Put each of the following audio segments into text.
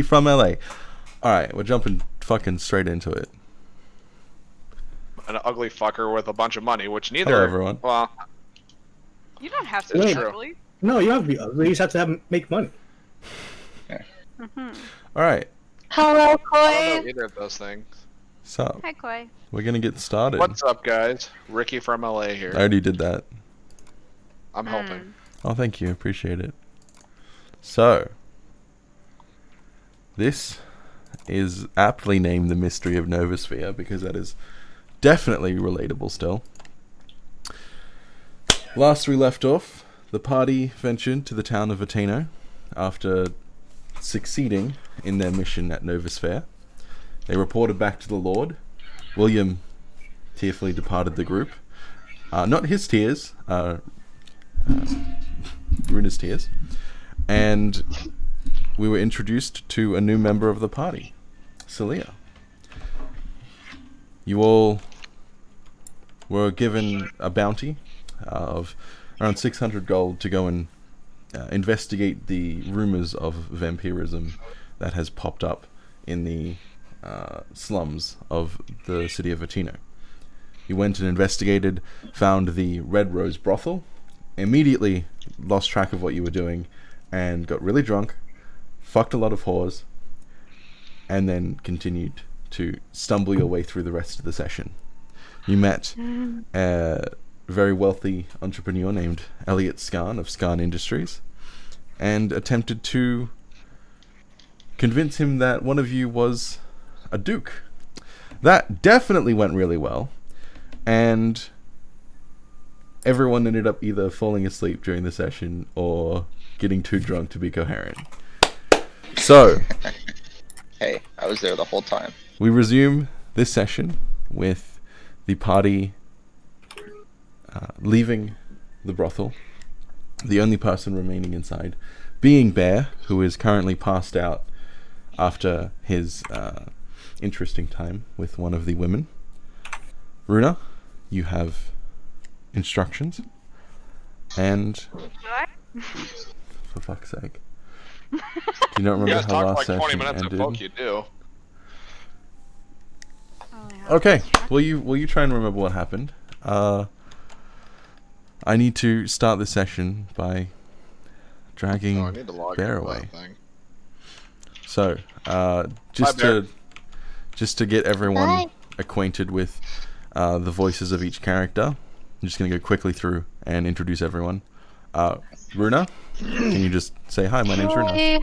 from LA. Alright, we're jumping fucking straight into it. An ugly fucker with a bunch of money, which neither. Hello, everyone. Well, You don't have to be true. ugly. No, you don't have to be ugly. You just have to make money. Mm-hmm. Alright, Hello, I don't Koi. know either of those things. so Hi, Koi. we're gonna get started. What's up, guys? Ricky from LA here. I already did that. I'm helping. Oh, thank you. Appreciate it. So, this is aptly named The Mystery of Novisphere because that is definitely relatable still. Last we left off, the party ventured to the town of Ateno after succeeding in their mission at Novisphere. They reported back to the Lord. William tearfully departed the group. Not his tears, Runa's tears. And we were introduced to a new member of the party, Celia. You all were given a bounty of around 600 gold to go and investigate the rumors of vampirism that has popped up in the slums of the city of Ateno. You went and investigated, found the Red Rose brothel, immediately lost track of what you were doing, and got really drunk, fucked a lot of whores, and then continued to stumble your way through the rest of the session. You met a very wealthy entrepreneur named Elliot Scarn of Scarn Industries, and attempted to convince him that one of you was a duke. That definitely went really well, and everyone ended up either falling asleep during the session or getting too drunk to be coherent. So, Hey, I was there the whole time. we resume this session with the party leaving the brothel. The only person remaining inside being Bear, who is currently passed out after his interesting time with one of the women. Runa, you have instructions, and for fuck's sake, do you not You remember guys how talk last like 20 session minutes of ended? book, you do. Okay, will you try and remember what happened? I need to start the session by dragging Oh, I need to log Bear into that away. thing. So, Bear. just to get everyone Bye. acquainted with the voices of each character, I'm just gonna go quickly through and introduce everyone. Runa, can you just say hi? My name's Runa. Koi.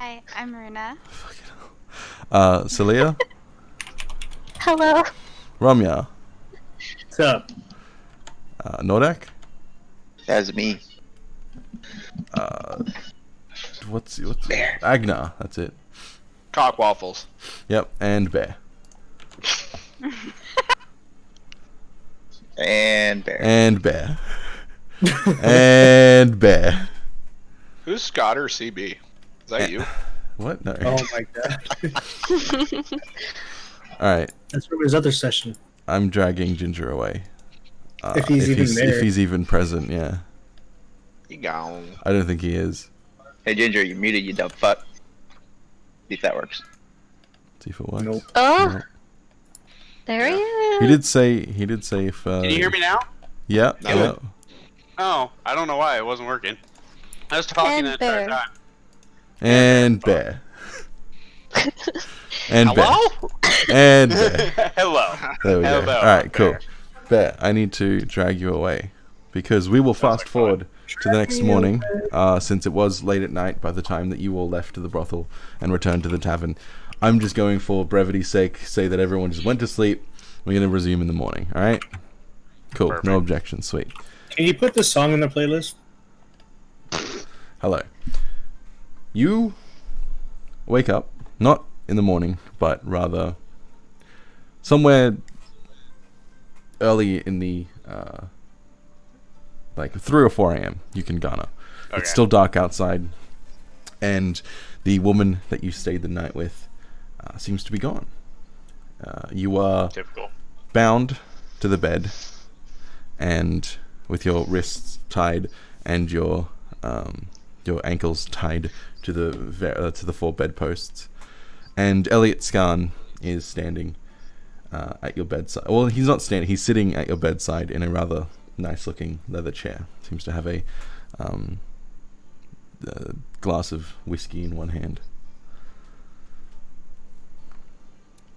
Hi, I'm Runa. Celia, Hello. Ramya, What's up? Nordek, That's me. what's Agna? That's it. Cock waffles. Yep, and Bear. And Bear. And Bear. And Bear. Who's Scott or CB? Is that you? What? No. Oh my god. Alright, That's from his other session. I'm dragging Ginger away. If he's even there. If he's even present, yeah. You gone. I don't think he is. Hey Ginger, you muted, you dumb fuck. See if that works. See if it works. Nope. Oh, No. there he is. He did say if Can you hear me now? Yeah, No. yeah. Oh, I don't know why it wasn't working. I was talking And that entire Bear. time. And Bear. And Bear. Hello? And Bear. Hello. There we go. Hello, Alright, cool. Bear. Bear, I need to drag you away. Because we will fast like forward to the next morning, since it was late at night by the time that you all left the brothel and returned to the tavern. I'm just going for brevity's sake, say that everyone just went to sleep. We're going to resume in the morning, alright? Cool, Perfect. no objections, sweet. Can you put this song in the playlist? Hello. You wake up, not in the morning, but rather somewhere early in the, like 3 or 4 a.m. you can garner. Okay. It's still dark outside, and the woman that you stayed the night with seems to be gone. You are Typical. bound to the bed, and with your wrists tied and your ankles tied to the four bedposts, and Elliot Scarn is standing at your bedside. Well, he's not standing. He's sitting at your bedside in a rather nice-looking leather chair. Seems to have a glass of whiskey in one hand.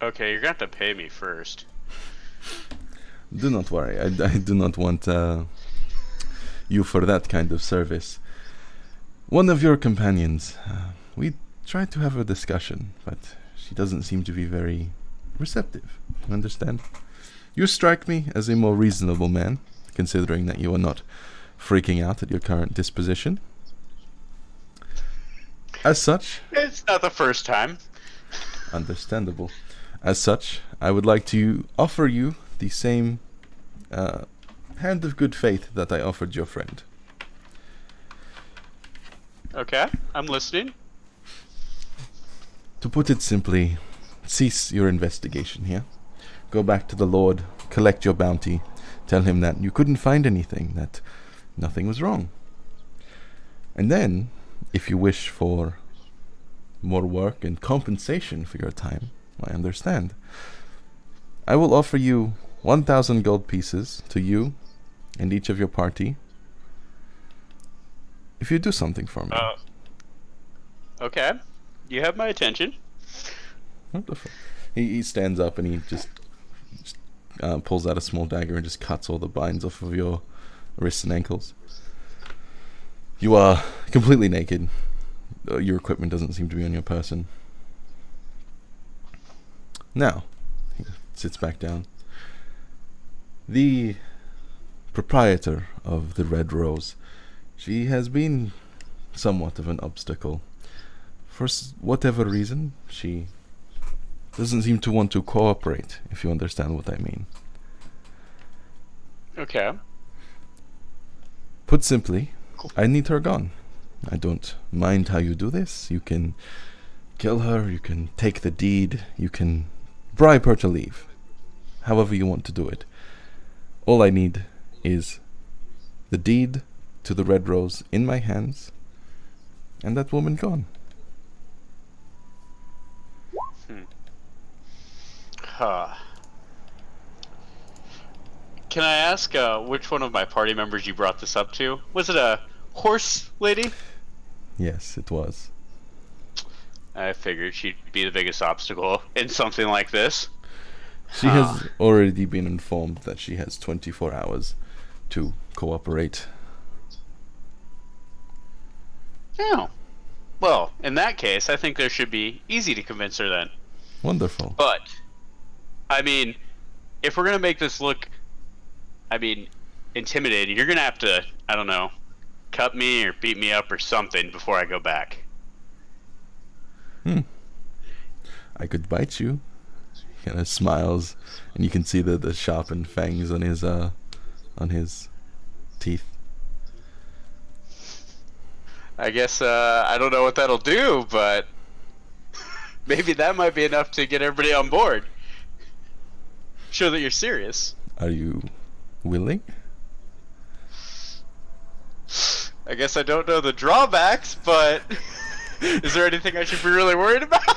Okay, you're gonna have to pay me first. Do not worry. I do not want you for that kind of service. One of your companions, we tried to have a discussion, but she doesn't seem to be very receptive. Understand? You strike me as a more reasonable man, considering that you are not freaking out at your current disposition. As such... It's not the first time. Understandable. As such, I would like to offer you the same hand of good faith that I offered your friend. Okay, I'm listening. To put it simply, cease your investigation here. Go back to the Lord, collect your bounty, tell him that you couldn't find anything, that nothing was wrong. And then, if you wish for more work and compensation for your time, I understand. I will offer you 1,000 gold pieces to you and each of your party if you do something for me. Okay. You have my attention. Wonderful. He stands up and he just pulls out a small dagger and just cuts all the binds off of your wrists and ankles. You are completely naked. Your equipment doesn't seem to be on your person. Now, he sits back down. The proprietor of the Red Rose, she has been somewhat of an obstacle. For whatever reason, she doesn't seem to want to cooperate, if you understand what I mean. Okay. Put simply, I need her gone. I don't mind how you do this. You can kill her, you can take the deed, you can bribe her to leave. However you want to do it. All I need is the deed to the Red Rose in my hands, and that woman gone. Huh. Can I ask which one of my party members you brought this up to? Was it a horse lady? Yes, it was. I figured she'd be the biggest obstacle in something like this. She has already been informed that she has 24 hours to cooperate. Oh. Well, in that case, I think there should be easy to convince her then. Wonderful. But, I mean, if we're going to make this look, intimidating, you're going to have to, I don't know, cut me or beat me up or something before I go back. I could bite you. He kind of smiles, and you can see the sharpened fangs on his teeth. I guess, I don't know what that'll do, but maybe that might be enough to get everybody on board. Show that you're serious. Are you willing? I guess I don't know the drawbacks, but is there anything I should be really worried about?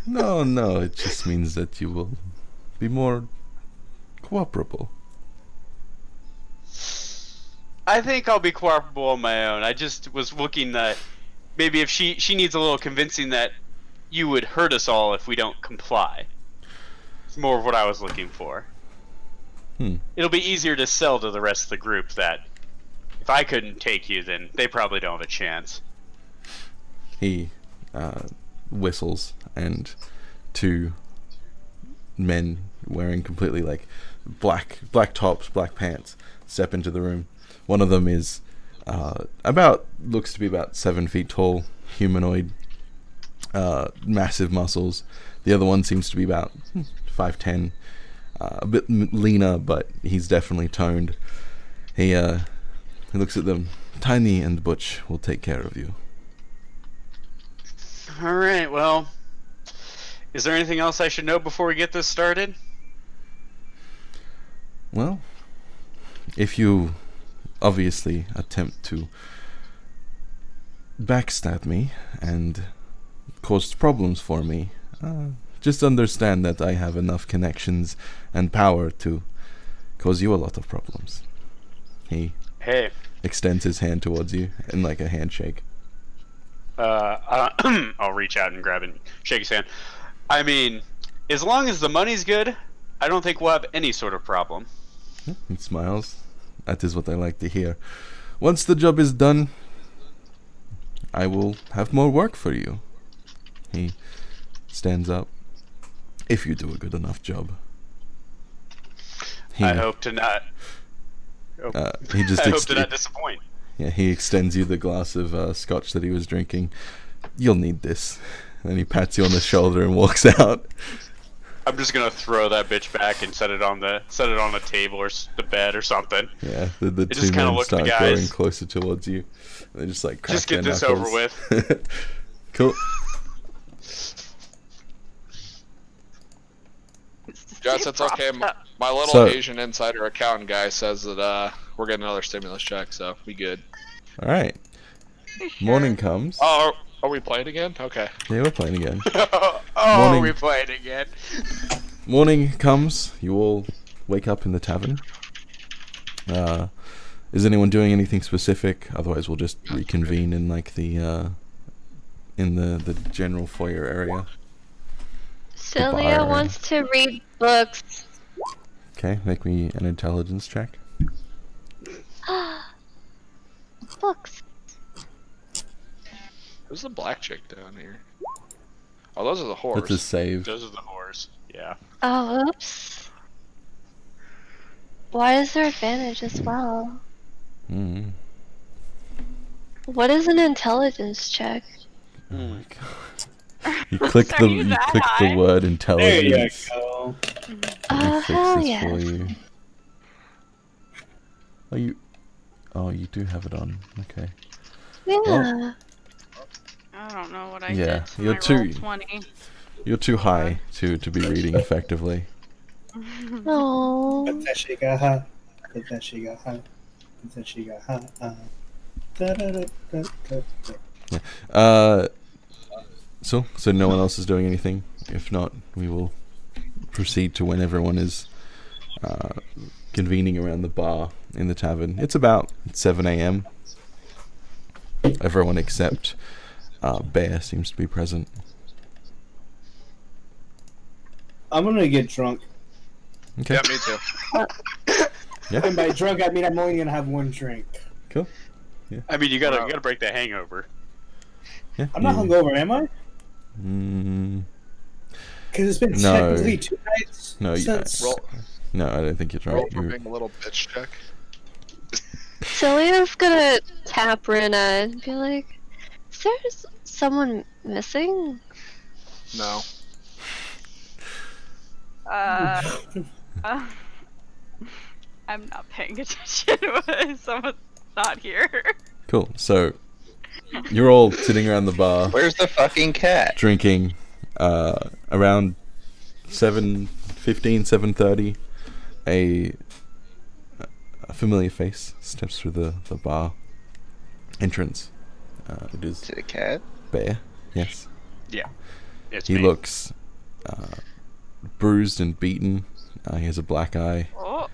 No, it just means that you will be more cooperable. I think I'll be cooperable on my own. I just was looking that maybe if she needs a little convincing that you would hurt us all if we don't comply. It's more of what I was looking for. It'll be easier to sell to the rest of the group that if I couldn't take you, then they probably don't have a chance. He whistles, and two men wearing completely like black tops, black pants step into the room. One of them is looks to be about 7 feet tall, humanoid, massive muscles. The other one seems to be about 5'10", a bit leaner, but he's definitely toned. He looks at them. Tiny and Butch will take care of you. Alright, well, is there anything else I should know before we get this started? Well, if you obviously attempt to backstabbed me and caused problems for me. Just understand that I have enough connections and power to cause you a lot of problems. He Hey, extends his hand towards you in like a handshake. I'll reach out and grab and shake his hand. I mean, as long as the money's good, I don't think we'll have any sort of problem. He smiles. That is what I like to hear. Once the job is done, I will have more work for you. He stands up. If you do a good enough job. I hope to not. He just I hope to not disappoint. Yeah, he extends you the glass of scotch that he was drinking. You'll need this. And he pats you on the shoulder and walks out. I'm just gonna throw that bitch back and set it on the table or the bed or something. Yeah, the two just kinda men look at the start guys. growing closer towards you. And they just like crack Just get their this knuckles. over with. Cool. Jess, it's okay. My little So- Asian insider accountant guy says that we're getting another stimulus check, so we good. All right. Morning comes. Oh, are we playing again? Okay. Yeah, we're playing again. Oh, we played again. Morning comes. You all wake up in the tavern. Is anyone doing anything specific? Otherwise, we'll just reconvene in like the in the general foyer area. Celia bar. wants to read books. Okay, make me an intelligence check. Books. Who's the black chick down here? Oh, those are the whores. That's a save. Those are the whores. Yeah. Oh, oops. Why is there advantage as well? Mm. What is an intelligence check? Oh my god. You click Are you you that click the high? word There you intelligence. go. Let me fix Hell this yeah. for you. Oh, you do have it on. Okay. Yeah. I don't know what I Yeah, did. To you're my too- roll 20. You're too high to be reading effectively. Oh. But that she got hot. But that she got hot. But that she got hot. Da-da-da-da-da-da. So no one else is doing anything. If not, we will proceed to when everyone is convening around the bar in the tavern. It's about 7 a.m. Everyone except Bear seems to be present. I'm gonna get drunk. Okay. Yeah, me too. Yeah. And by drunk, I mean I'm only gonna have one drink. Cool. I mean, you gotta break that hangover. Yeah. I'm not hungover, am I? Mm, Because it's been No. technically 2 nights No, you- since. Roll, no, I don't think you're roll right. for You- being a little bitch check. Celia's gonna tap Rena and be like, is there someone missing? No. I'm not paying attention when someone's not here. Cool. So you're all sitting around the bar. Where's the fucking cat? Drinking around 7:15, 7:30. A familiar face steps through the bar entrance. It is Is it a cat? Bear. Yes. Yeah. It's He me. looks bruised and beaten. He has a black eye. Oh,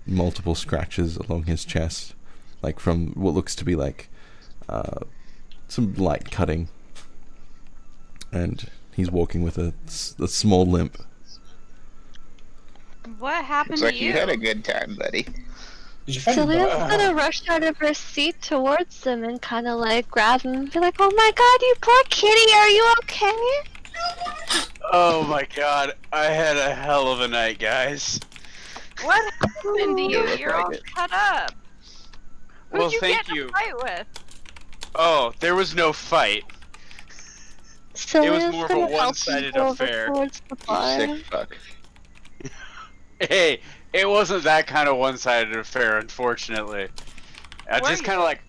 Multiple scratches along his chest, like from what looks to be like some light cutting. And he's walking with a small limp. what happened Looks like to you had a good time, buddy. Did you find a Celia's dog? gonna rush out of her seat towards them and kind of like grab them and be like, oh my god, you poor kitty, are you okay? Oh my god, I had a hell of a night, guys. What happened to you? look You're like all it. cut up. Who'd Well, you thank get in you. a fight with? Oh, there was no fight. Celia's more of a gonna help one-sided you go over affair. towards the You bar. sick fuck. Hey, it wasn't that kind of one-sided affair, unfortunately. I Where just you- kind of like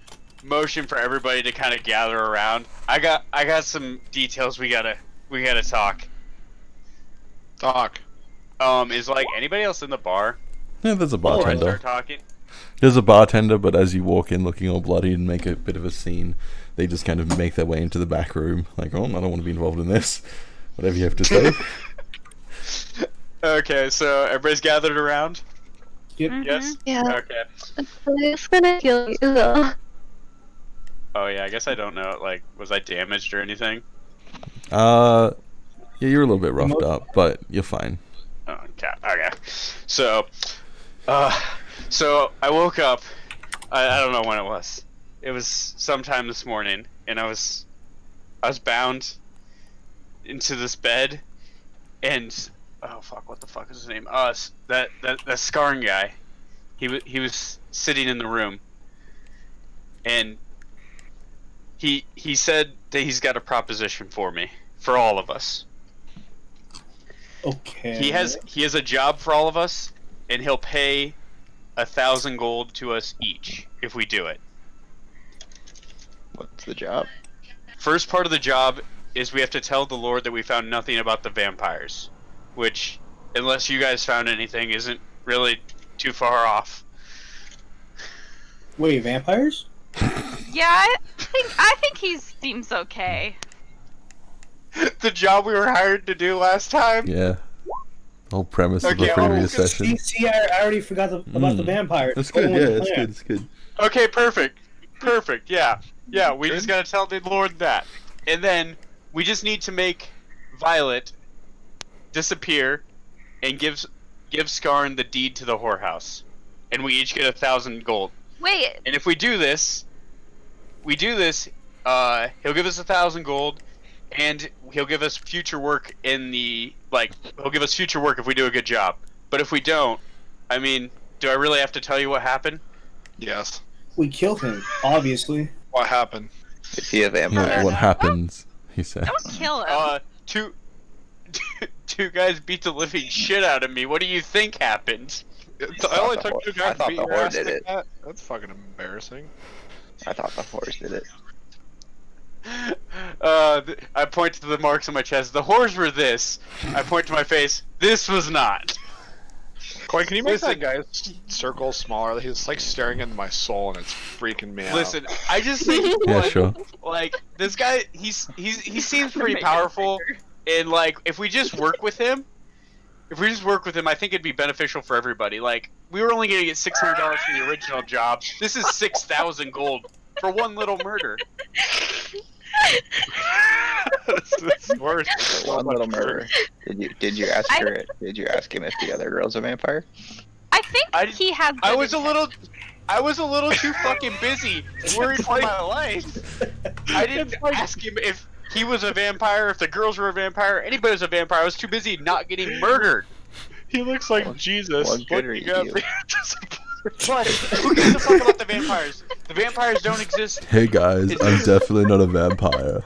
motioned for everybody to kind of gather around. I got some details we gotta talk. Talk. Is like anybody else in the bar? Yeah, there's a Before I bartender. start talking. There's a bartender, but as you walk in looking all bloody and make a bit of a scene, they just kind of make their way into the back room. Like, oh, I don't want to be involved in this. Whatever you have to say. Okay, so everybody's gathered around? Yep. Yes? Yeah. Okay. It's gonna kill you though. Oh yeah, I guess I don't know, like, was I damaged or anything? Yeah, you're a little bit roughed up, but you're fine. Oh, okay. So I woke up, I don't know when it was. It was sometime this morning, and I was bound into this bed, and oh fuck, what the fuck is his name? That Scarn guy. He was sitting in the room, and he said that he's got a proposition for me, for all of us. Okay. He has a job for all of us, and he'll pay 1,000 gold to us each if we do it. What's the job? First part of the job is we have to tell the Lord that we found nothing about the vampires, which, unless you guys found anything, isn't really too far off. Wait, vampires? Yeah, I think he seems okay. The job we were hired to do last time? Yeah. The whole premise of Okay, the previous oh, session. See, I already forgot about the vampires. That's What good, was yeah, the that's plan? good, that's good. Okay, perfect, yeah. Yeah, we just gotta tell the Lord that. And then, we just need to make Violet disappear and give Scarn the deed to the whorehouse. And we each get 1,000 gold. Wait, And if we do this, he'll give us 1,000 gold, and he'll give us future work he'll give us future work if we do a good job. But if we don't, I mean, do I really have to tell you what happened? Yes. We killed him, obviously. What happened? Is he a vampire? What happens, he said. don't kill him. Two guys beat the living shit out of me. What do you think happened? I only took 2 I guys to thought beat the your whore ass did like it. that. That's fucking embarrassing. I thought the horse did it. I point to the marks on my chest. The whores were this. I point to my face. This was not. Coin, can you make Listen. that guy's circle smaller? He's like staring into my soul, and it's freaking me out. Listen, I just think Yeah, sure. like this guy, he seems pretty powerful, and like if we just work with him, I think it'd be beneficial for everybody. Like we were only gonna get $600 from the original job. This is 6,000 gold for one little murder. It's worse. It's so One much little worse. murder. Did you ask her? Did you ask him if the other girl's a vampire? I think he has. I good was a little too fucking busy worried for my life. I didn't ask him if he was a vampire, if the girls were a vampire, anybody was a vampire. I was too busy not getting murdered. He looks like Jesus. What good are looking at you? me. But who gives a fuck about the vampires? The vampires don't exist. Hey guys, I'm definitely not a vampire.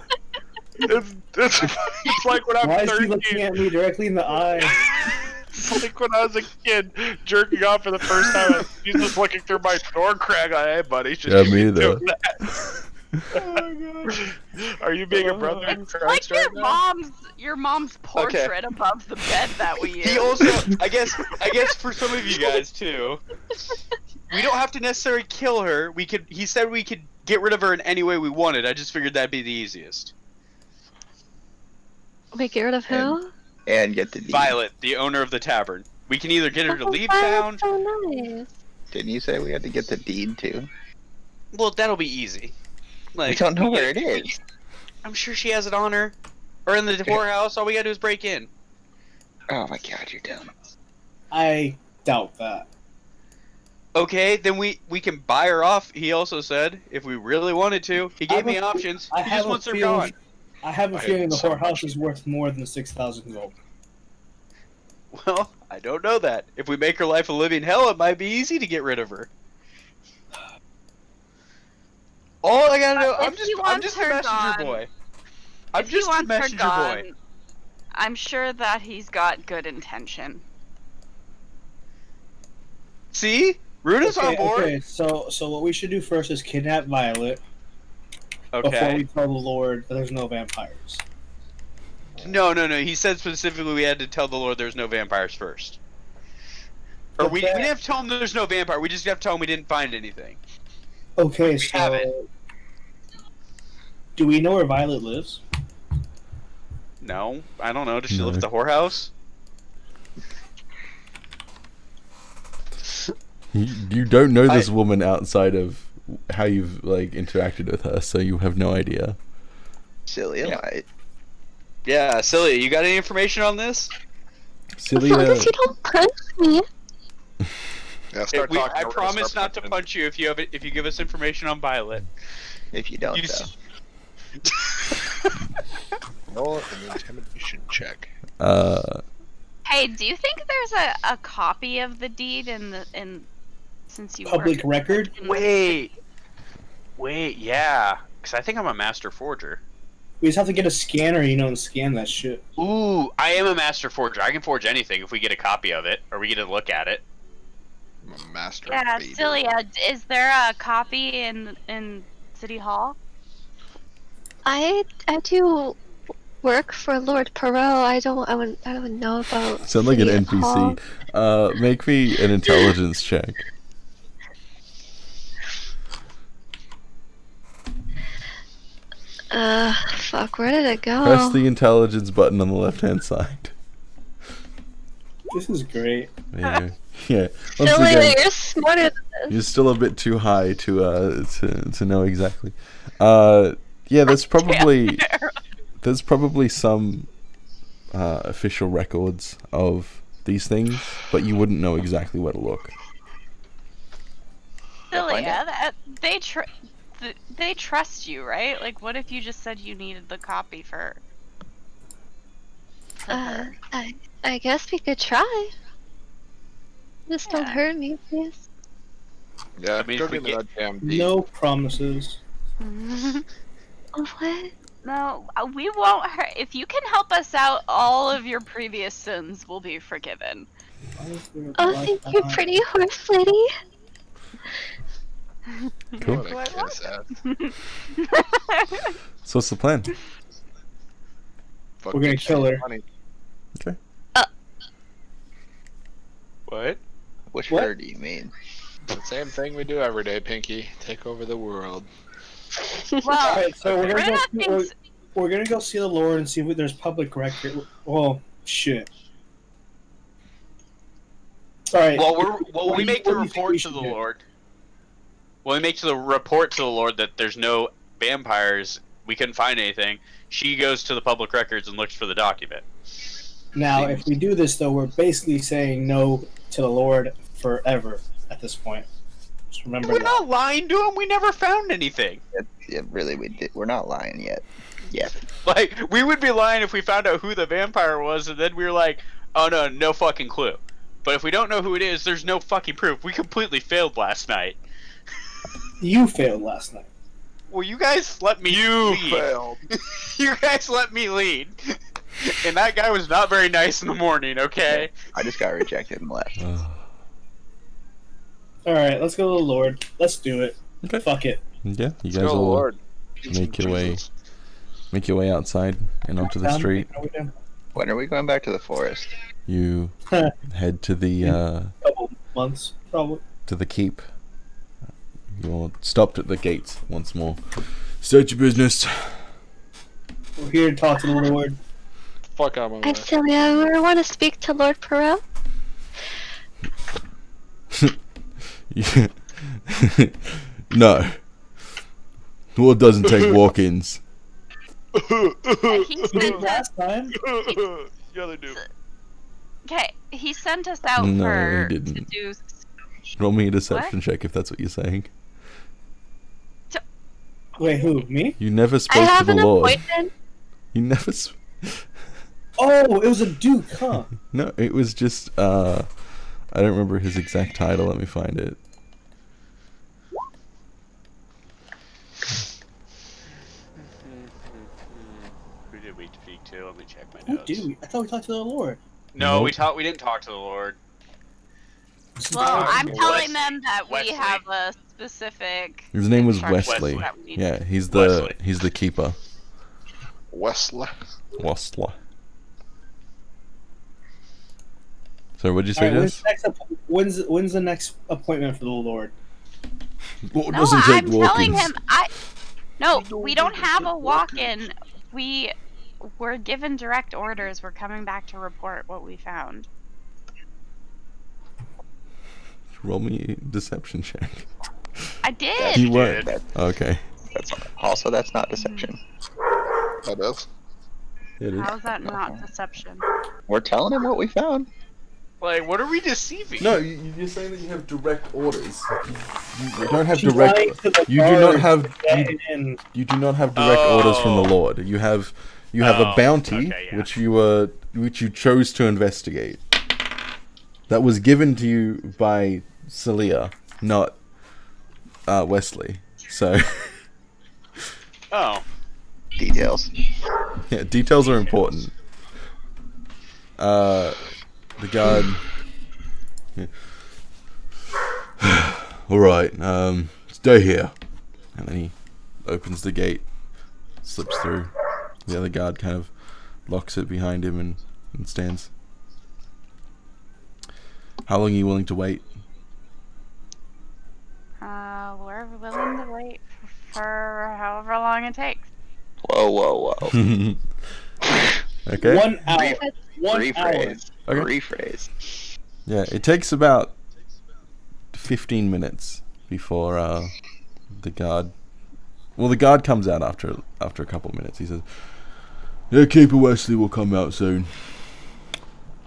It's like when Why I'm is he looking 13. at me directly in the eye? It's like when I was a kid, jerking off for the first time. He's just looking through my door crack. Like, hey, buddy, should Yeah, you me be either. doing that? Oh, God. Are you being a brother in Like Christ right now? your mom's portrait above the bed that we use. He also, I guess for some of you guys too, we don't have to necessarily kill her. He said we could get rid of her in any way we wanted. I just figured that'd be the easiest. Wait, get rid of who? And get the deed. Violet, the owner of the tavern. We can either get her to Oh, leave Violet's town. So nice. Didn't you say we had to get the deed too? Well, that'll be easy. We Like, don't know where it is. I'm sure she has it on her, or in the whorehouse. All we gotta do is break in. Oh my god, you're dumb. I doubt that. Okay, then we can buy her off. He also said if we really wanted to. He gave me options. I He have just a wants her feeling. gone. I have a I feeling hate the so whorehouse much. is worth more than 6,000 gold. Well, I don't know that. If we make her life a living hell, it might be easy to get rid of her. All I gotta know, If he I'm wants just a her messenger gone- boy. I'm If he just a wants her messenger gone, boy. I'm sure that he's got good intention. See? Runa's on board. Okay, so what we should do first is kidnap Violet before Okay. we tell the Lord that there's no vampires. No. He said specifically we had to tell the Lord there's no vampires first. Or we didn't have to tell him there's no vampire. We just have to tell him we didn't find anything. Okay, We have it. so do we know where Violet lives? No, I don't know. Does she No. live at the whorehouse? You don't know this woman outside of how you've like interacted with her, so you have no idea. Silly light. Yeah, Celia, you got any information on this? As long Celia, as you don't punch me. Yeah, start talking. I We're gonna promise start not to punching. punch you if you give us information on Violet. If you don't, You though. Roll an intimidation check. Hey, do you think there's a copy of the deed since you Public work record? in- Wait, yeah, because I think I'm a master forger. We just have to get a scanner, and scan that shit. Ooh, I am a master forger. I can forge anything if we get a copy of it or we get to look at it. I'm a master. Yeah, baby. Celia, is there a copy in City Hall? I do work for Lord Perot. I don't know about. sound like an City Hall. NPC. Make me an intelligence check. Fuck. Where did it go? Press the intelligence button on the left-hand side. This is great. Yeah. Yeah. Once Celia, again, you're smarter than this. you're still a bit too high to know exactly. Yeah, there's probably some official records of these things, but you wouldn't know exactly where to look. Celia, they trust you, right? Like, what if you just said you needed the copy for her? I guess we could try. Just don't Yeah. hurt me, please. Yeah, I mean, go if we give me get- that damn deed. No promises. What? No, we won't hurt. If you can help us out, all of your previous sins will be forgiven. Oh, thank you, pretty horse lady. Cool. What a kiss ass. So what's the plan? Fuck We're gonna you, kill her. money. What? Which What? her do you mean? The same thing we do every day, Pinky. Take over the world. Well, Alright, so we're gonna, Renata go, thinks- we're gonna go see the Lord and see if there's public record. Well, shit. Alright. Well, we make the what do you think report we to should the do? Lord. Well, we make the report to the Lord that there's no vampires. We couldn't find anything. She goes to the public records and looks for the document. Now, if we do this, though, we're basically saying no to the Lord forever at this point. Just remember We're that. not lying to him. We never found anything. Really, we're not lying yet. Yet. Like, we would be lying if we found out who the vampire was, and then we were like, oh no fucking clue. But if we don't know who it is, there's no fucking proof. We completely failed last night. You failed last night. Well, you guys let me lead. failed. You guys let me lead. And that guy was not very nice in the morning, okay? I just got rejected and left. Alright, let's go to the Lord. Let's do it. Okay. Fuck it. Yeah, you Let's guys go, all Lord. make your way outside and onto the Down, street. are we down? When are we going back to the forest? You head to the Couple months, probably. to the keep. You're stopped at the gates once more. Start your business. We're here to talk to the Lord. Fuck out of my way. Celia, we want to speak to Lord Perot. No. Lord doesn't take walk-ins. he We did sent us. last time. Yeah, they do. Okay, he sent us out No, for he to didn't. do. Roll me a deception check if that's what you're saying. Wait, who? Me? You never I spoke to have the an Lord. appointment. You never. Oh, it was a Duke, huh? No, it was just. I don't remember his exact title. Let me find it. Who did we speak to? Let me check my Who notes. did we? I thought we talked to the Lord. No, Nope. we didn't talk to the Lord. Well, I'm Wesley. telling them that we Wesley. have a specific. His name was instruction Wesley. that we need. Yeah, he's Wesley. the keeper. Wesley. Wastler. So what'd you All say, right, Jess? when's the next appointment for the Lord? Lord No, doesn't take I'm telling walk-ins. him. We don't have a walk-in. We were given direct orders. We're coming back to report what we found. Roll me a deception check. I did. You were. That, Okay. that's not deception. That is. It is. How is that not deception? We're telling him what we found. Like, what are we deceiving? No, you're saying that you have direct orders. You don't have She's direct. lying to the You do not guards have. to get in. You do not have direct orders from the Lord. You have a bounty okay, yeah. which you chose to investigate. That was given to you by Celia, not Wesley. So Oh. Details. yeah, details are important. The guard. Yeah. All right, stay here, and then he opens the gate, slips through. The other guard kind of locks it behind him and stands. How long are you willing to wait? We're willing to wait for however long it takes. Whoa. Okay. 1 hour. 1 hour. Rephrase. Okay. Rephrase. Yeah, it takes about 15 minutes before the guard. Well, the guard comes out after a couple of minutes. He says, "Yeah, Keeper Wesley will come out soon.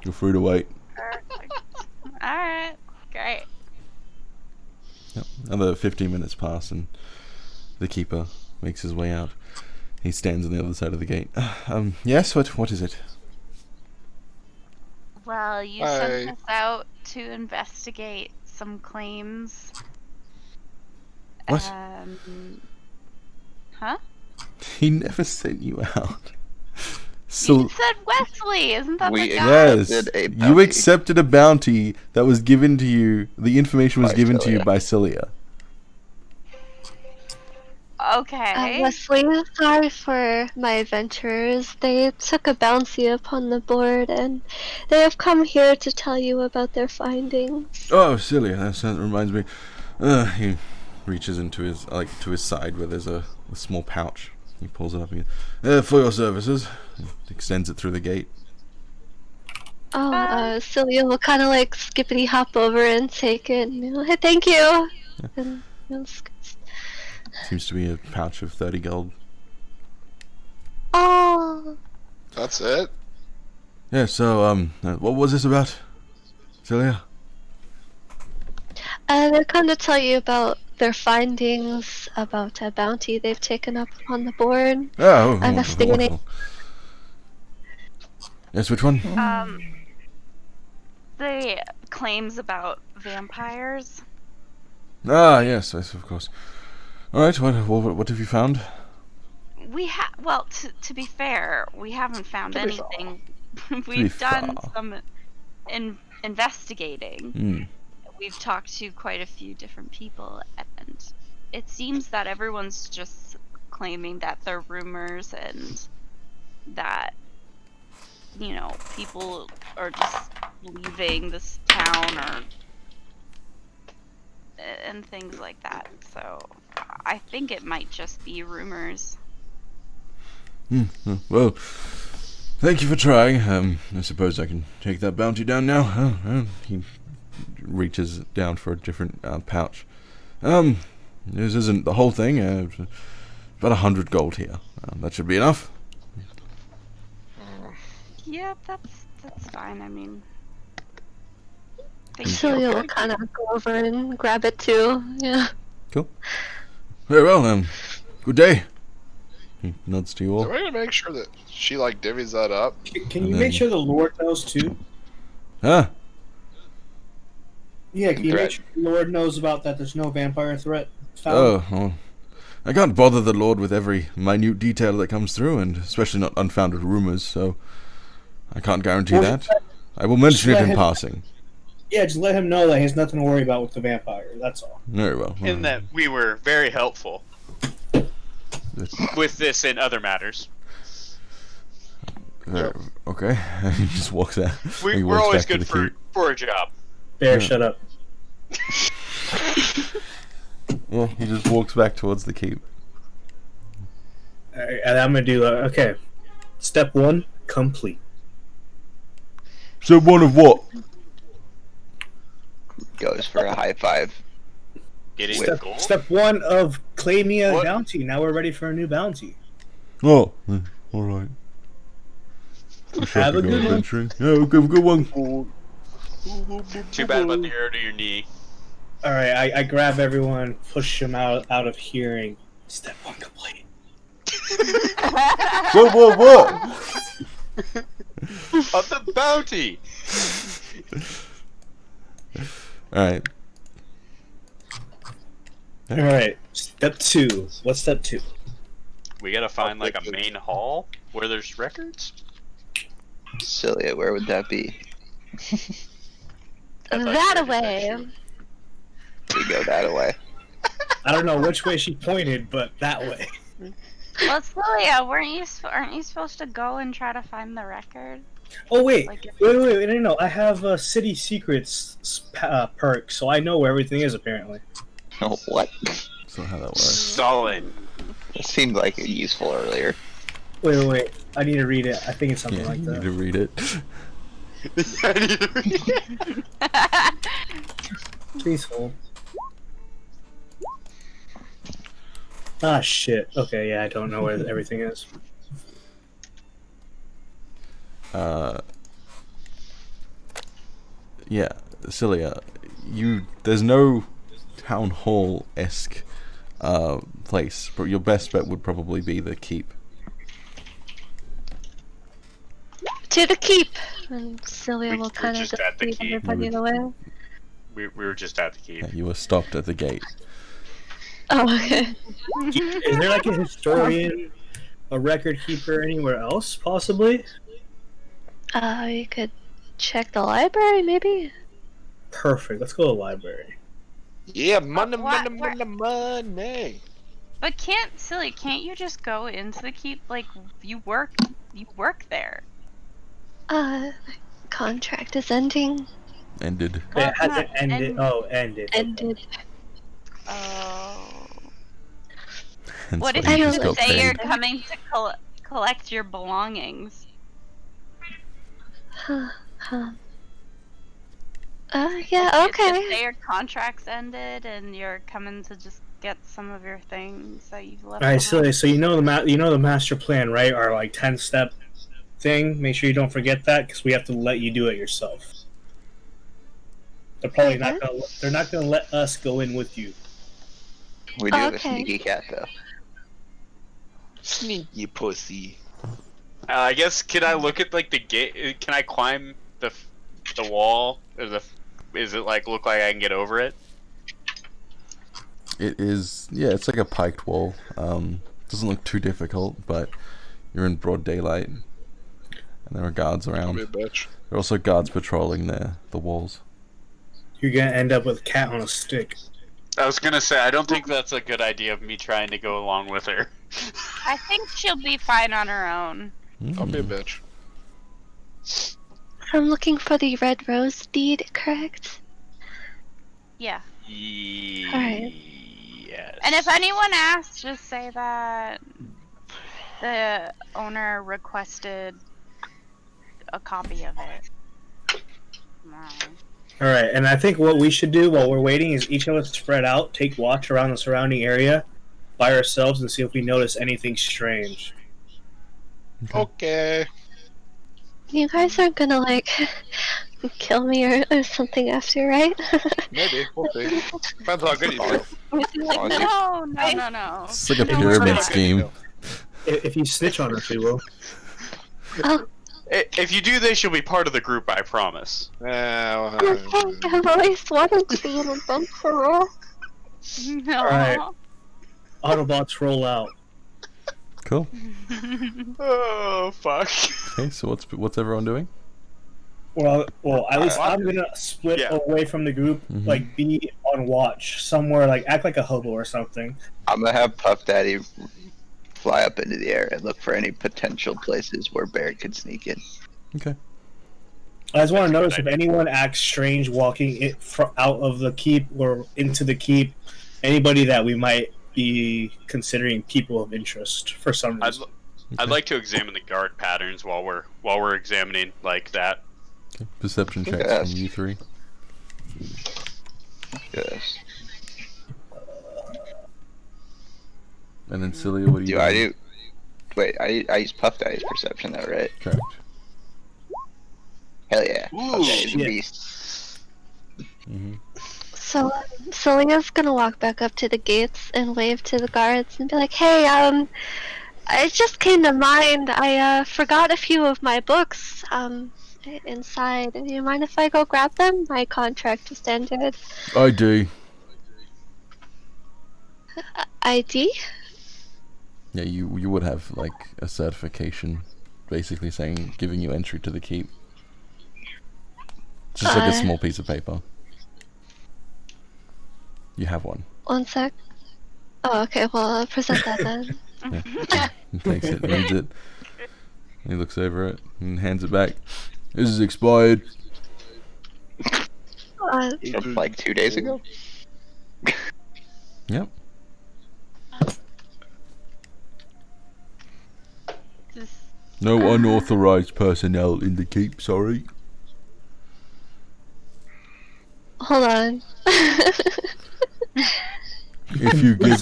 You're free to wait." Perfect. Alright, great. Yep. Another 15 minutes pass, and the keeper makes his way out. He stands on the other side of the gate. Yes. What is it? Well, you sent us out to investigate some claims. What? Huh? He never sent you out. You said Wesley, isn't that We the guy? Yes, accepted a you bounty. accepted a bounty that was given to you. The information was By given to you Celia. by Celia. Okay. Wesley, sorry for my adventures. They took a bounty upon the board, and they have come here to tell you about their findings. Oh, Celia, that reminds me. He reaches into his to his side where there's a small pouch. He pulls it up and goes, "For your services." He extends it through the gate. Oh, Celia will kind of like skippity hop over and take it. And, hey, thank you. And, Seems to be a pouch of 30 gold. oh, That's it. Yeah. So, what was this about, Celia? they're come to tell you about their findings about a bounty they've taken up on the board. Oh, Investigating. wonderful. Yes, which one? The claims about vampires. Ah, yes, of course. All right. What have you found? Well, to be fair, we haven't found To be fair. anything. be We've done fair. some investigating. Hmm. We've talked to quite a few different people, and it seems that everyone's just claiming that they're rumors and that, people are just leaving this town and things like that. So I think it might just be rumors. Well, thank you for trying. I suppose I can take that bounty down now. He reaches down for a different pouch. This isn't the whole thing. About 100 gold here. That should be enough. Yeah, that's fine. I mean, thank Celia you. will kind of go over and grab it too. Yeah. Cool. Very well. Good day. He nods to you all. So we're gonna make sure that she divvies that up. Can you And make then- sure the Lord knows too? Huh? Yeah, can you Threat. make sure the Lord knows about that? There's no vampire threat found. Oh, well, I can't bother the Lord with every minute detail that comes through, and especially not unfounded rumors, so I can't guarantee Well, that. I will mention it let in him- passing. Yeah, just let him know that he has nothing to worry about with the vampire. That's all. Very well. In that we were very helpful with this and other matters. Okay. He just walks out. He We're walks always back to good the keep. for a job. Bear, Yeah. shut up. Yeah, he just walks back towards the keep. Alright, and I'm gonna do okay. Step 1, complete. So one of what? Goes for a high five. Getting Step- gold. Step 1 of claiming a What? bounty. Now we're ready for a new bounty. Oh, all right. Have a good one. adventuring. Yeah, have a good one. Too bad about the arrow to your knee. Alright, I grab everyone, push them out of hearing. Step 1 complete. What? Of the bounty. All right. Alright, step 2. What's step 2? We gotta find like a main hall where there's records. Silly, where would that be? I thought That you were away. adventuring. We go that way. I don't know which way she pointed, but that way. Well, Celia, aren't you supposed to go and try to find the record? Oh wait, Like if- wait, no. I have a City Secrets perk, so I know where everything is apparently. Oh, what? So how that works? Solid. It seemed like it useful earlier. Wait. I need to read it. I think it's something Yeah, like you need that. to read it. Please hold. Ah, shit. Okay, yeah, I don't know where everything is. Yeah, Cilia, there's no town hall-esque place, but your best bet would probably be the keep. To the keep! And Celia We will were kind of just at the lead keep. everybody the way. We were just at the keep. Yeah, you were stopped at the gate. Oh, okay. Is there like a historian, a record keeper anywhere else, possibly? You could check the library, maybe? Perfect. Let's go to the library. Yeah, money. But can't you just go into the keep? Like you work there. Contract is ending. Ended. Well, It it's hasn't not ended. end- Oh, ended. Ended. Oh. Hence What why if you I you just don't got say you're paid. coming to collect your belongings? Huh. Yeah, Just say okay. your contract's ended and you're coming to just get some of your things that you've left. All right, behind. so you know the master plan, right? Our like 10-step thing. Make sure you don't forget that because we have to let you do it yourself. They're probably not gonna. They're not gonna let us go in with you. We do have a Okay. sneaky cat, though. Sneaky pussy. I guess can I look at like the gate? Can I climb the wall? Or is it like look like I can get over it? It is, yeah, it's like a piked wall. Doesn't look too difficult, but you're in broad daylight, and there are guards around. Be a bitch. There are also guards patrolling the walls. You're gonna end up with a cat on a stick. I was gonna say I don't think that's a good idea of me trying to go along with her. I think she'll be fine on her own. I'll be a Mm. bitch. I'm looking for the Red Rose deed, correct? Yeah. Alright. Yes. And if anyone asks, just say that the owner requested a copy of it. Wow. All right, and I think what we should do while we're waiting is each of us spread out, take watch around the surrounding area by ourselves, and see if we notice anything strange. Okay. You guys aren't gonna, like, kill me or something after, right? Maybe. We'll see. Depends how good you do. Like, no. It's like a No, pyramid we're not. scheme. If you snitch on us, we will. Oh, If you do this, you'll be part of the group. I promise. I've always wanted to be an adventurer. No. Alright. Autobots roll out. Cool. Oh fuck. Okay, so what's everyone doing? Well, at least I'm gonna split Yeah. away from the group, Mhm. like be on watch somewhere, like act like a hobo or something. I'm gonna have Puff Daddy fly up into the air and look for any potential places where Barrett could sneak in. Okay. I just want to That's a notice good if anyone acts strange walking out of the keep or into the keep, anybody that we might be considering people of interest for some I'd, reason. I'd like to examine the guard patterns while we're examining like that. Okay. Perception checks Yes. from you three. Yes. And then Celia, what do you Do I do? Wait, I use Puff Dice perception though, right? Correct. Hell yeah. Ooh, Puff Dice is a shit. beast. Mm-hmm. So Celia's gonna walk back up to the gates and wave to the guards and be like, "Hey, it just came to mind. I forgot a few of my books inside. Do you mind if I go grab them? My contract just ended. I do. ID? Yeah, you would have like a certification, basically saying giving you entry to the keep. It's just like a small piece of paper. You have one. One sec. Oh, okay. Well, I'll present that then. Yeah. He takes it, reads it. He looks over it and hands it back. This is expired. From like 2 days ago? Yep. This- No unauthorized personnel in the keep. Sorry. Hold on. If you give,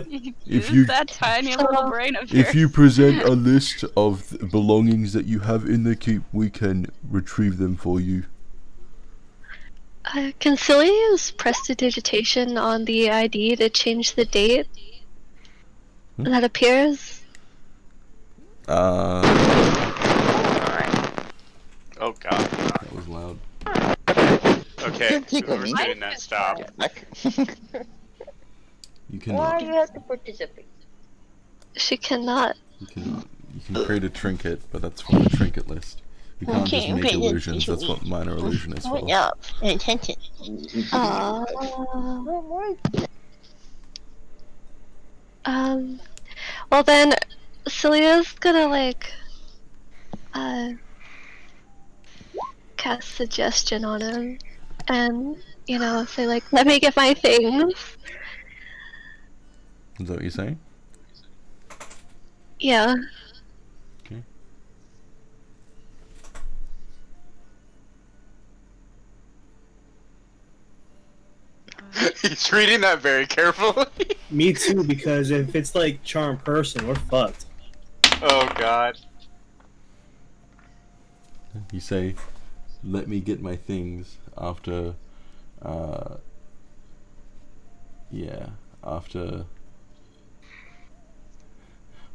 you If use you- that tiny little brain of if you yours. present a list of the belongings that you have in the keep, we can retrieve them for you. Can Celia use prestidigitation on the ID to change the date that appears? Oh god. That was loud. Okay, Tickle whoever's me. doing that, stop. You Why cannot. do you have to participate? She cannot. You cannot. You can create a trinket, but that's from the trinket list. You can't Okay, just make okay, yes, illusions. That's what minor illusion is for. Point up and attention. Well then, Celia's gonna like, cast suggestion on him, and say like, "Let me get my things." Is that what you're saying? Yeah. Okay. He's reading that very carefully. Me too, because if it's like charm person, we're fucked. Oh god. You say, "Let me get my things," after, after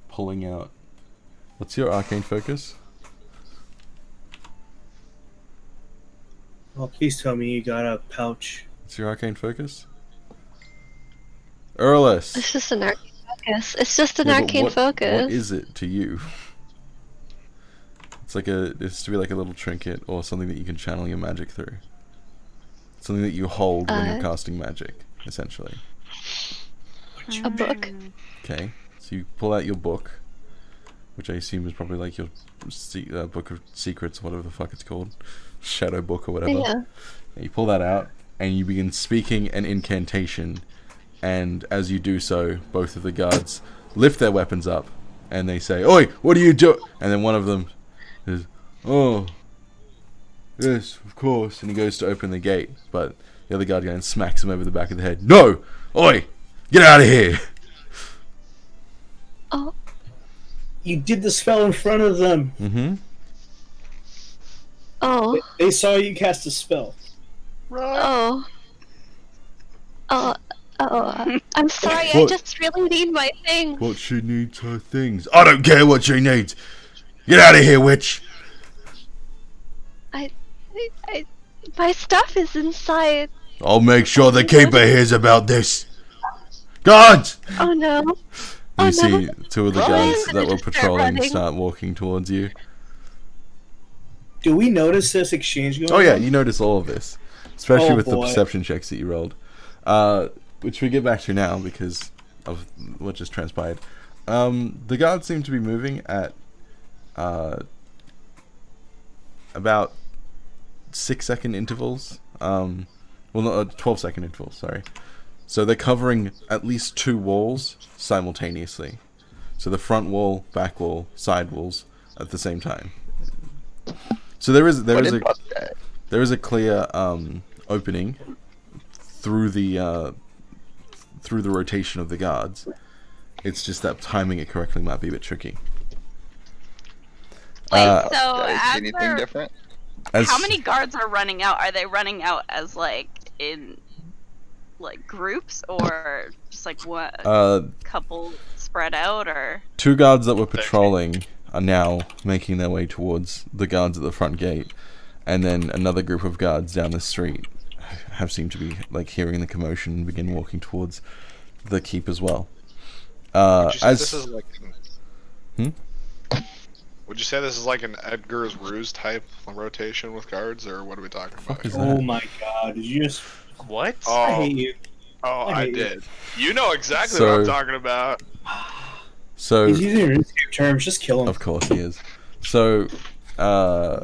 pulling out. What's your arcane focus? Oh, please tell me you got a pouch. What's your arcane focus? Erlis. It's just an arcane focus. It's just an Yeah, but arcane focus. What is it to you? It's like it has to be like a little trinket or something that you can channel your magic through. Something that you hold when you're casting magic, essentially. A book. Okay, so you pull out your book, which I assume is probably like your book of secrets, or whatever the fuck it's called, shadow book or whatever. Yeah. And you pull that out, and you begin speaking an incantation. And as you do so, both of the guards lift their weapons up, and they say, "Oi, what are you doing?" And then one of them says, "Oh, yes, of course." And he goes to open the gate, but the other guard goes and smacks him over the back of the head. "No! Oi! Get out of here!" Oh. You did the spell in front of them. Mm-hmm. Oh. They saw you cast a spell. Oh. Oh. Oh. I'm sorry. What? I just really need my thing. What she needs her things. I don't care what she needs. Get out of here, witch. My stuff is inside. I'll make sure the keeper hears about this. Guards! Oh no. You Oh, see no. two of the Run! guards that were Just start patrolling running. start walking towards you. Do we notice this exchange going Oh yeah, on? you notice all of this, especially Oh, with the boy. perception checks that you rolled, which we get back to now because of what just transpired. The guards seem to be moving at about 6-second intervals. Well, not 12-second intervals. Sorry. So they're covering at least 2 walls simultaneously. So the front wall, back wall, side walls at the same time. So there is a clear opening through the rotation of the guards. It's just that timing it correctly might be a bit tricky. Wait, so Did I see as anything they're, different? how many guards are running out? Are they running out as like in like groups or just like what couple spread out or? 2 guards that were patrolling are now making their way towards the guards at the front gate, and then another group of guards down the street have seemed to be like hearing the commotion and begin walking towards the keep as well. Would you say As this is like Would you say this is like an Edgar's Ruse type rotation with guards, or what are we talking about? fuck is here? that? Oh my god, did you just... What? I Oh, hate you. I hate you. did. You know exactly So- what I'm talking about. So He's using RuneScape terms, just kill him. of course he is. So So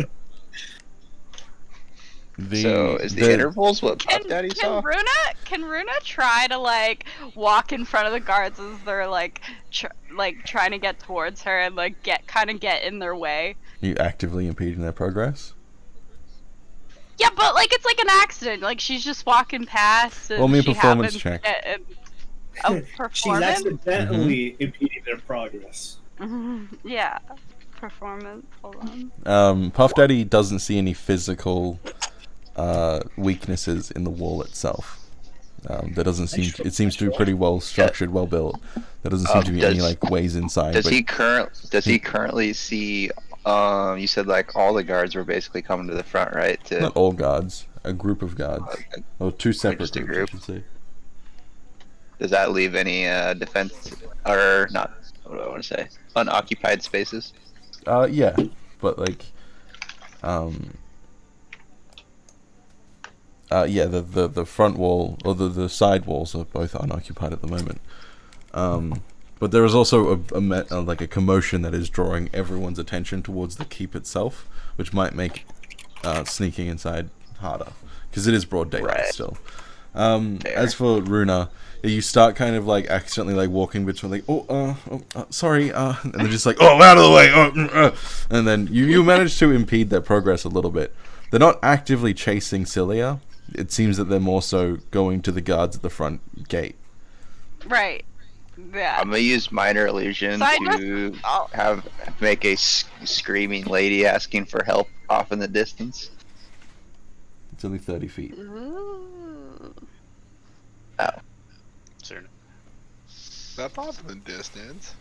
is the intervals what Puff Daddy saw? Can Runa try to like walk in front of the guards as they're like trying to get towards her and like get in their way? you actively impeding their progress? Yeah, but like it's like an accident. Like she's just walking past. And Roll me a she performance happens check. to get in- a She's performance. accidentally impeding their progress. Yeah, performance. Hold on. Puff Daddy doesn't see any physical weaknesses in the wall itself. There doesn't seem. It seems to be pretty well structured, well built. There doesn't seem to be any like ways inside. Does but he currently see? You said like all the guards were basically coming to the front, right? not all guards. A group of guards, or 2 separate just a groups, group? I should say. Does that leave any defense or not? What do I want to say? Unoccupied spaces? Yeah, but like, yeah, the front wall or the side walls are both unoccupied at the moment. But there is also like a commotion that is drawing everyone's attention towards the keep itself, which might make sneaking inside harder because it is broad daylight Right. still. As for Runa, you start kind of like accidentally like walking between like sorry, and they're just like out of the way, and then you manage to impede their progress a little bit. They're not actively chasing Cilia. It seems that they're more so going to the guards at the front gate. Right. Yeah. I'm gonna use minor illusion So I to make a screaming lady asking for help off in the distance. It's only 30 feet. Ooh. Certain. That's off in the distance.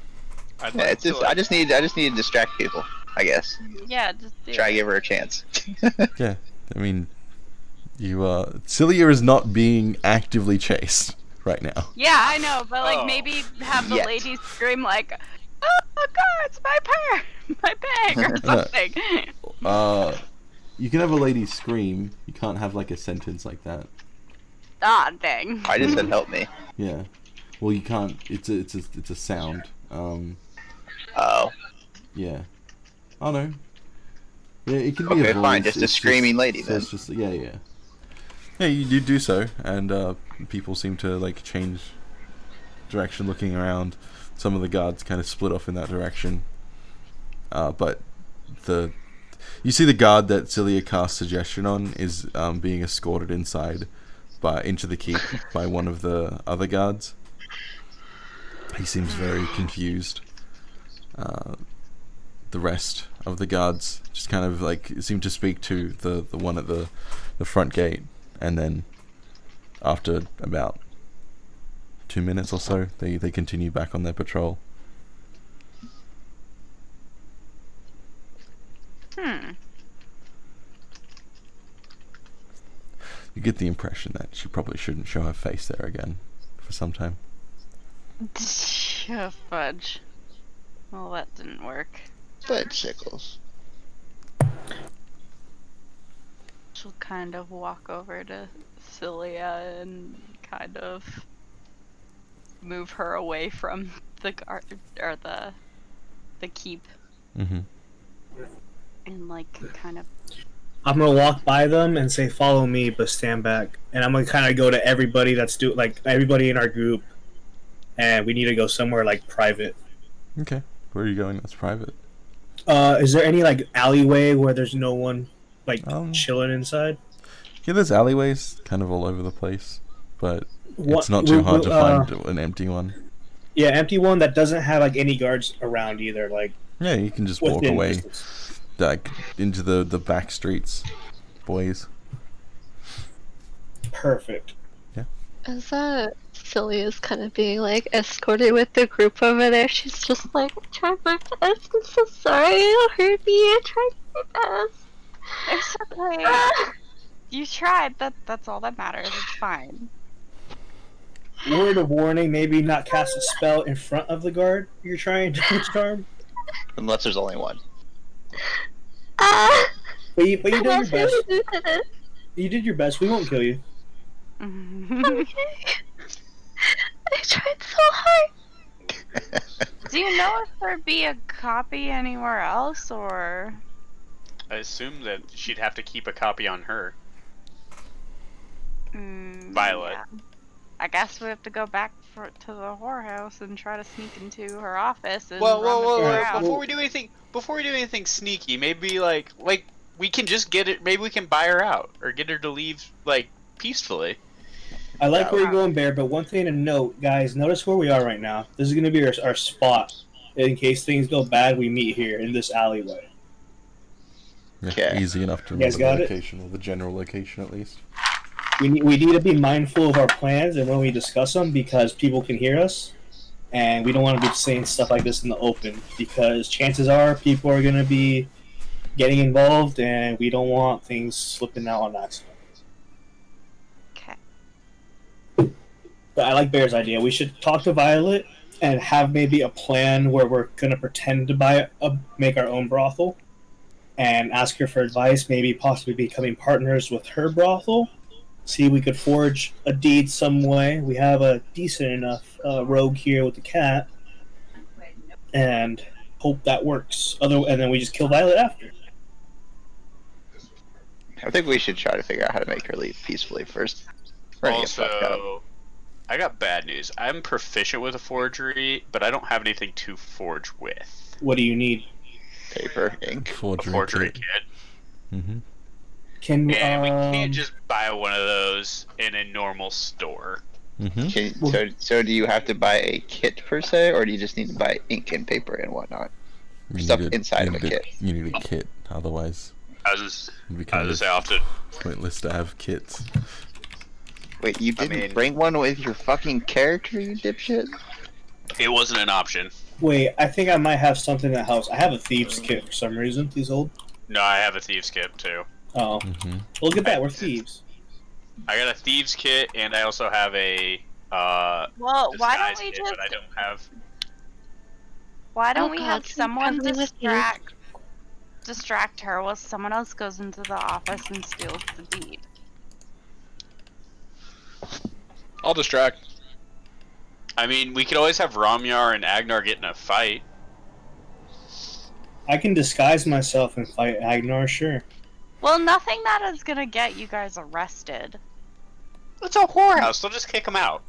I'd Yeah, like it's to, just, like, I just need to distract people, I guess. Yeah, just do Try to it. give her a chance. Yeah, I mean, Cilia is not being actively chased right now. Yeah, I know, but like Oh. maybe have the Yet. lady scream like, "Oh guards, my bag," or something. You can have a lady scream. You can't have like a sentence like that. Ah, dang. I just said help me. Yeah. Well, you can't. It's a sound. Oh, Yeah. Oh no. Yeah, it can be okay, a voice. fine. Just a it's screaming lady so then. it's just yeah. Yeah, you do so, and people seem to like change direction, looking around. Some of the guards kind of split off in that direction. But you see the guard that Cilia cast suggestion on is being escorted inside into the keep by one of the other guards. He seems very confused. The rest of the guards just kind of like seem to speak to the one at the front gate, and then after about 2 minutes or so, they continue back on their patrol. You get the impression that she probably shouldn't show her face there again for some time. Oh, fudge. Well, that didn't work. Bicycles. She'll kind of walk over to Cilia and kind of move her away from the guard or the keep Mm-hmm. and like kind of. I'm gonna walk by them and say, "Follow me," but stand back. And I'm gonna kind of go to everybody everybody in our group, and we need to go somewhere like private. Okay. Where are you going? That's private. Is there any like alleyway where there's no one like Um, chilling inside? Yeah, there's alleyways kind of all over the place, but What, it's not too hard to find an empty one. Yeah, empty one that doesn't have like any guards around either. Like Yeah, you can just walk within away, distance. like into the back streets, boys. Perfect. As Celia's kind of being like escorted with the group over there, she's just like, I tried my best. I'm so sorry. It'll hurt me. I tried my best. It's okay. You tried. That's all that matters. It's fine. Word of warning: maybe not cast a spell in front of the guard you're trying to charm. Unless there's only one. But you did your That's best. really good at it. You did your best. We won't kill you. Okay. I tried so hard. Do you know if there'd be a copy anywhere else, or? I assume that she'd have to keep a copy on her. Violet. Yeah. I guess we have to go back to the whorehouse and try to sneak into her office and run the door out. Before we do anything sneaky, maybe like we can just get it. Maybe we can buy her out or get her to leave like peacefully. I like where you're going, Bear, but one thing to note, guys, notice where we are right now. This is going to be our spot. In case things go bad, we meet here in this alleyway. Yeah, Okay. easy enough to You guys remember the got it? location, or the general location at least. We need to be mindful of our plans and when we discuss them because people can hear us. And we don't want to be saying stuff like this in the open because chances are people are going to be getting involved and we don't want things slipping out on accident. Okay. But I like Bear's idea. We should talk to Violet and have maybe a plan where we're going to pretend to make our own brothel and ask her for advice, maybe possibly becoming partners with her brothel. See if we could forge a deed some way. We have a decent enough rogue here with the cat. And hope that works. And then we just kill Violet after. I think we should try to figure out how to make her leave peacefully first. We're gonna get fucked up. Also, I got bad news. I'm proficient with a forgery, but I don't have anything to forge with. What do you need? Paper, ink. A Forgery forgery kit. kit. Mm-hmm. Can And we can't just buy one of those in a normal store. Mm-hmm. So do you have to buy a kit per se, or do you just need to buy ink and paper and whatnot? Stuff inside of a kit. You need a kit, otherwise I was just, it'd be kind of say often. pointless to have kits. Wait, you didn't mean- bring one with your fucking character, you dipshit? It wasn't an option. Wait, I think I might have something that helps. I have a thieves kit for some reason. These old. No, I have a thieves kit too. Oh, Mm-hmm. look at that. We're thieves. I got a thieves kit, and I also have a Well, why don't disguise we kit, just? but I don't have. Why don't Oh, we God, have can you someone cover me with you? distract her while someone else goes into the office and steals the deed? I'll distract. I mean, we could always have Ramyar and Agnar get in a fight. I can disguise myself and fight Agnar, sure. Well, nothing that is gonna get you guys arrested. It's a whorehouse. They'll just kick them out.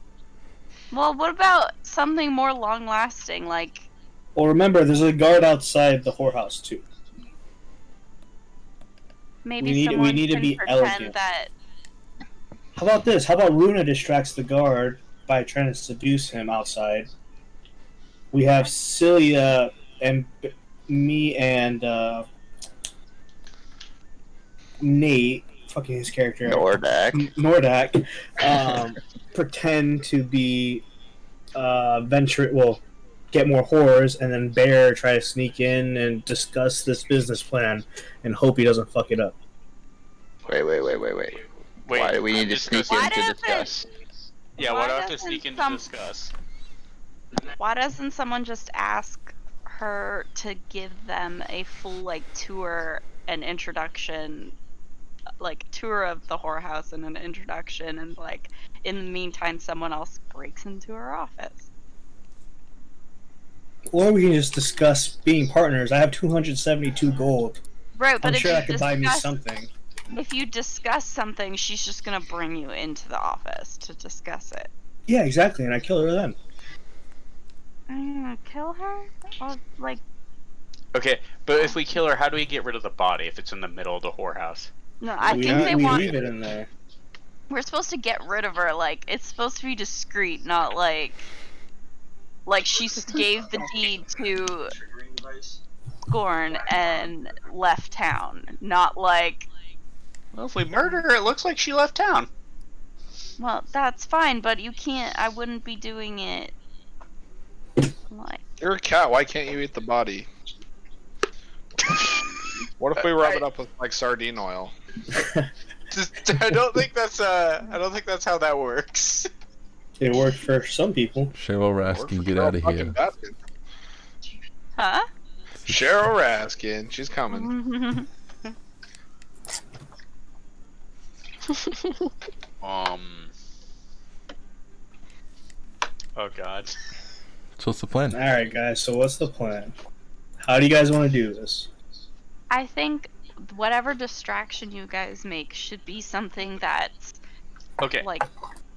Well, what about something more long-lasting, like? Well, remember, there's a guard outside the whorehouse, too. Maybe We need- someone we need to can be pretend elegant. that. How about this? How about Runa distracts the guard by trying to seduce him outside? We have Celia and me and Nate, fucking his character, Nordak. pretend to be get more whores, and then Bear try to sneak in and discuss this business plan and hope he doesn't fuck it up. Wait. Wait, Why do we need to sneak Why in to doesn't- discuss? Yeah, Why why do I have to doesn't sneak in to some- discuss? Why doesn't someone just ask her to give them a full tour and introduction like tour of the whorehouse and an introduction, and like in the meantime someone else breaks into her office. Or we can just discuss being partners. I have 272 gold. Right, but I'm if sure you that could buy me discuss- something. If you discuss something, she's just gonna bring you into the office to discuss it. Yeah, exactly, and I kill her then. I'm gonna kill her? Or, like, Okay, but if we kill her, how do we get rid of the body if it's in the middle of the whorehouse? no, I we think they we want. leave it in there. We're supposed to get rid of her. Like, it's supposed to be discreet, not like she gave the deed to Scorn and left town. Not like, Well, if we murder her, it looks like she left town. well, that's fine, but you can't. I wouldn't be doing it. Like, You're a cat. Why can't you eat the body? What if we rub it up with like sardine oil? I don't think that's how that works. It worked for some people. Cheryl Raskin, get out of here. Baskin. huh? Cheryl Raskin, she's coming. Oh god. So what's the plan? Alright, guys, so what's the plan? How do you guys want to do this? I think whatever distraction you guys make should be something that's Okay. like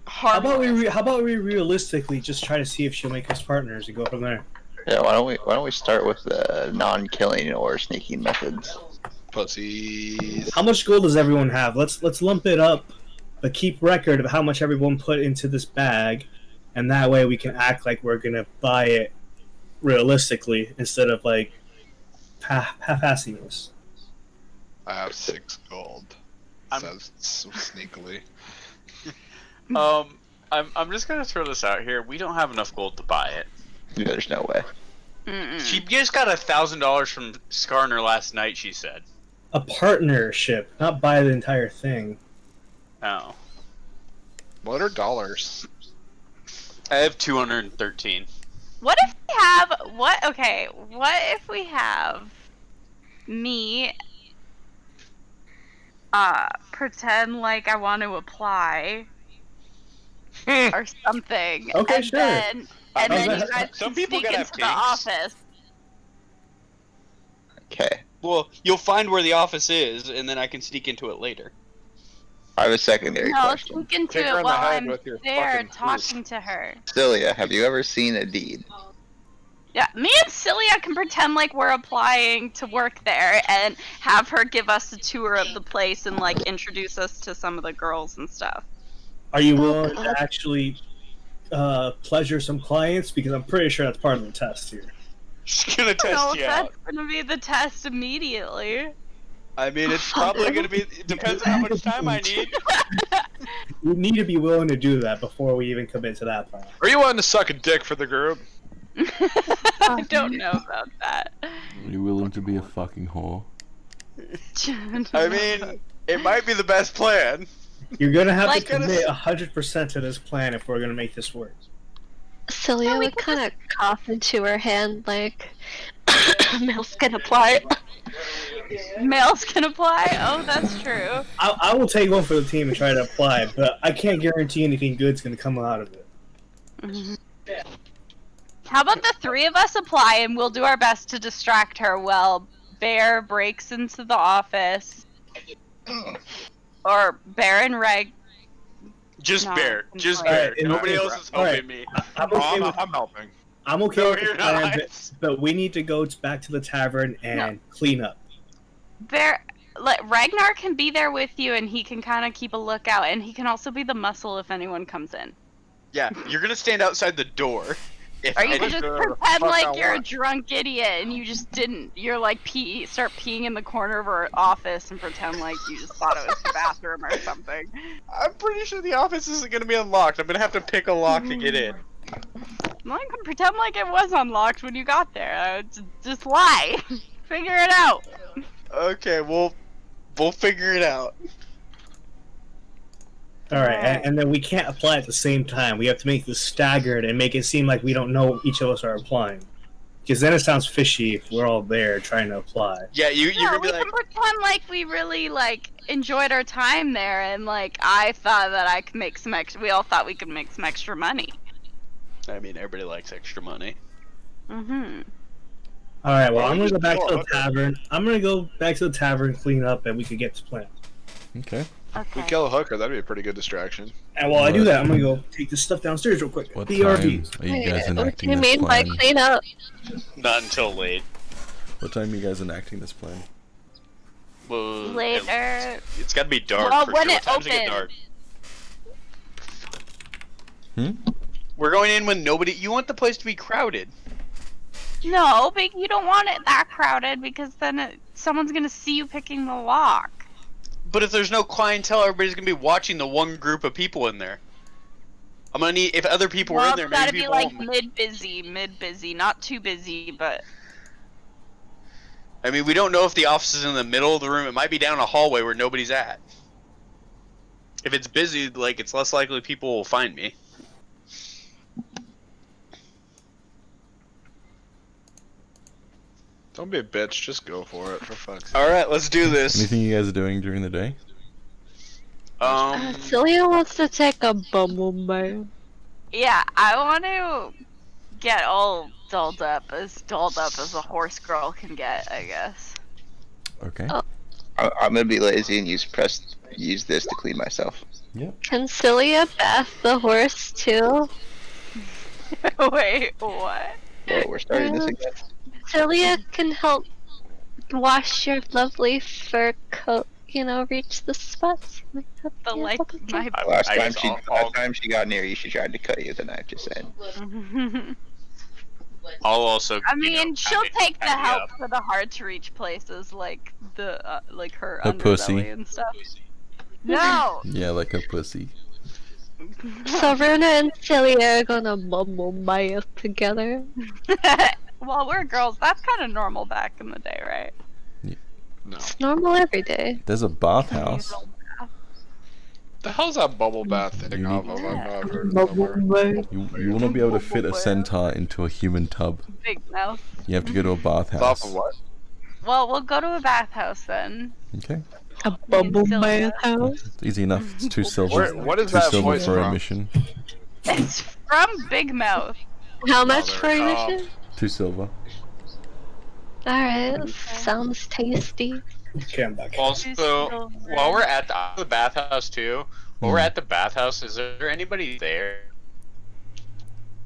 How harmless. about we realistically just try to see if she'll make us partners and go from there? Yeah, why don't we start with the non-killing or sneaking methods? Pussies. How much gold does everyone have? Let's lump it up, but keep record of how much everyone put into this bag, and that way we can act like we're gonna buy it realistically instead of like half-assing this. I have 6 gold. I'm- Says so sneakily. I'm just gonna throw this out here. We don't have enough gold to buy it. Yeah, there's no way. Mm-mm. She just got $1,000 from Skarner last night. She said. A partnership, not buy the entire thing. Oh, What are dollars? I have 213. What if we have what if we have me pretend like I want to apply or something. Okay, and sure. Then, and then you guys Some can people sneak gotta into have the kinks. office. Okay. Well, you'll find where the office is, and then I can sneak into it later. I have a secondary No, question. sneak into Kick her it in the while head I'm with your there fucking talking to her. Celia, have you ever seen a deed? Yeah, me and Celia can pretend like we're applying to work there and have her give us a tour of the place and like introduce us to some of the girls and stuff. Are you willing to actually pleasure some clients? Because I'm pretty sure that's part of the test here. She's gonna No, test you out. that's gonna be the test immediately. I mean, it's probably gonna be. It depends on how much time I need. We need to be willing to do that before we even commit to that plan. Are you wanting to suck a dick for the group? I don't know about that. Are you willing to be a fucking whore? I mean, it might be the best plan. You're gonna have Like- to commit 100% to this plan if we're gonna make this work. Celia No, we would can kind of cough into her hand like, Mills can apply. Males can apply? Oh, that's true. I will take one for the team and try to apply, but I can't guarantee anything good's gonna come out of it. How about the three of us apply and we'll do our best to distract her while Bear breaks into the office? Or Bear and Reg. Just No, Bear. I'm Just sorry. Bear. Alright, Nobody alright, else is alright. helping me. I'm okay with I'm helping. I'm okay No, with you're the plan, not. but we need to go back to the tavern and clean up. Bear, Ragnar can be there with you and he can kind of keep a lookout and he can also be the muscle if anyone comes in. Yeah, you're gonna stand outside the door. If Or you can any- just the pretend fuck like I you're a want. drunk idiot and you just didn't. You're like start peeing in the corner of her office and pretend like you just thought it was the bathroom or something. I'm pretty sure the office isn't gonna be unlocked. I'm gonna have to pick a lock to get in. Well, you can pretend like it was unlocked when you got there. Just lie. Figure it out. Okay, we'll figure it out. Alright, and then we can't apply at the same time. We have to make this staggered and make it seem like we don't know each of us are applying. Because then it sounds fishy if we're all there trying to apply. Yeah, you're No, gonna be we like, can pretend like we really like enjoyed our time there, and like I thought that I could make some extra. We all thought we could make some extra money. I mean, everybody likes extra money. Mm-hmm. All right, well, Or I'm we gonna go just back kill to a the hooker. tavern. I'm gonna go back to the tavern, clean up, and we can get to plan. Okay. If we Okay. kill a hooker, that'd be a pretty good distraction. And while I do What? that, I'm gonna go take this stuff downstairs real quick. What BRB. time are you guys What do enacting you this mean by plan? clean up? Not until late. What time are you guys enacting this plan? Well, Later. It's got to be dark. Well, for when sure. it What time's get opens. dark? We're going in when nobody. You want the place to be crowded. No, but you don't want it that crowded because then someone's gonna see you picking the lock. But if there's no clientele, everybody's gonna be watching the one group of people in there. I'm gonna need if other people were Well, in there. it's gotta Maybe be people like won't- mid busy, not too busy, but I mean, we don't know if the office is in the middle of the room. It might be down a hallway where nobody's at. If it's busy, like it's less likely people will find me. Don't be a bitch. Just go for it, for fuck's sake. All right, let's do this. Anything you guys are doing during the day? Celia wants to take a bubble bath. yeah, I want to get all dolled up as a horse girl can get, I guess. Okay. Oh. I'm gonna be lazy and use this to clean myself. Can Celia bath the horse too? Wait, what? Well, we're starting this again. Celia can help wash your lovely fur coat. You know, reach the spots. The like my Last I time guess she got near you, she tried to cut you with a knife. Just saying. I'll also. I mean, she'll take the tidy help up. for the hard to reach places like the like her Her underbelly pussy. and stuff. No. Yeah, like a pussy. So Runa and Celia are gonna bubble bath together. Well, we're girls. That's kind of normal back in the day, right? No. It's normal every day. There's a bathhouse. The hell's that bubble bath thing You off need- of? I've not heard of it before. You want to be able to fit a centaur into a human tub. Big mouth. You have to go to a It's off bathhouse. of what? Well, we'll go to a bathhouse then. Okay. A bubble Celia. bathhouse. It's easy enough. It's 2 silver. What is 2 that silver voice for from? admission. It's from Big Mouth. How much there- for admission? 2 silver. Alright, sounds tasty. Okay, I'm back. Also, while we're at the bathhouse too, while we're Hmm. at the bathhouse, is there anybody there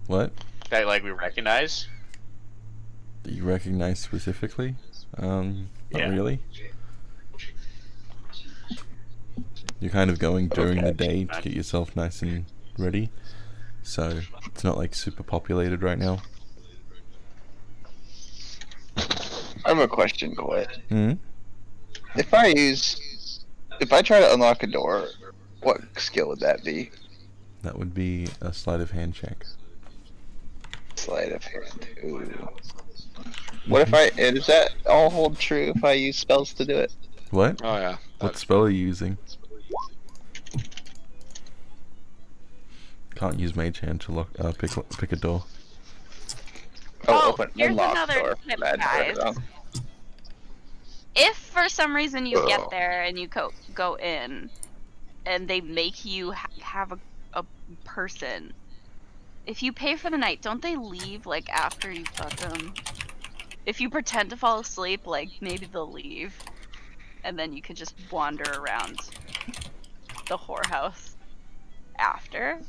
What? that like we recognize? Do you recognize specifically? Not Yeah. really. You're kind of going during the day to get yourself nice and ready. So, it's not like super populated right now. I have a question, Coy. Hmm? If I try to unlock a door, what skill would that be? That would be a sleight of hand check. Sleight of hand. Ooh. What if and does that all hold true if I use spells to do it? What? Oh yeah. What spell are you using? Can't use mage hand to pick a door. Oh, open here's unlock another door. tip, Bad, guys. wrong. If for some reason you get Ugh. there and you go in, and they make you have a person, if you pay for the night, don't they leave like after you fuck them? If you pretend to fall asleep, like maybe they'll leave, and then you can just wander around the whorehouse after.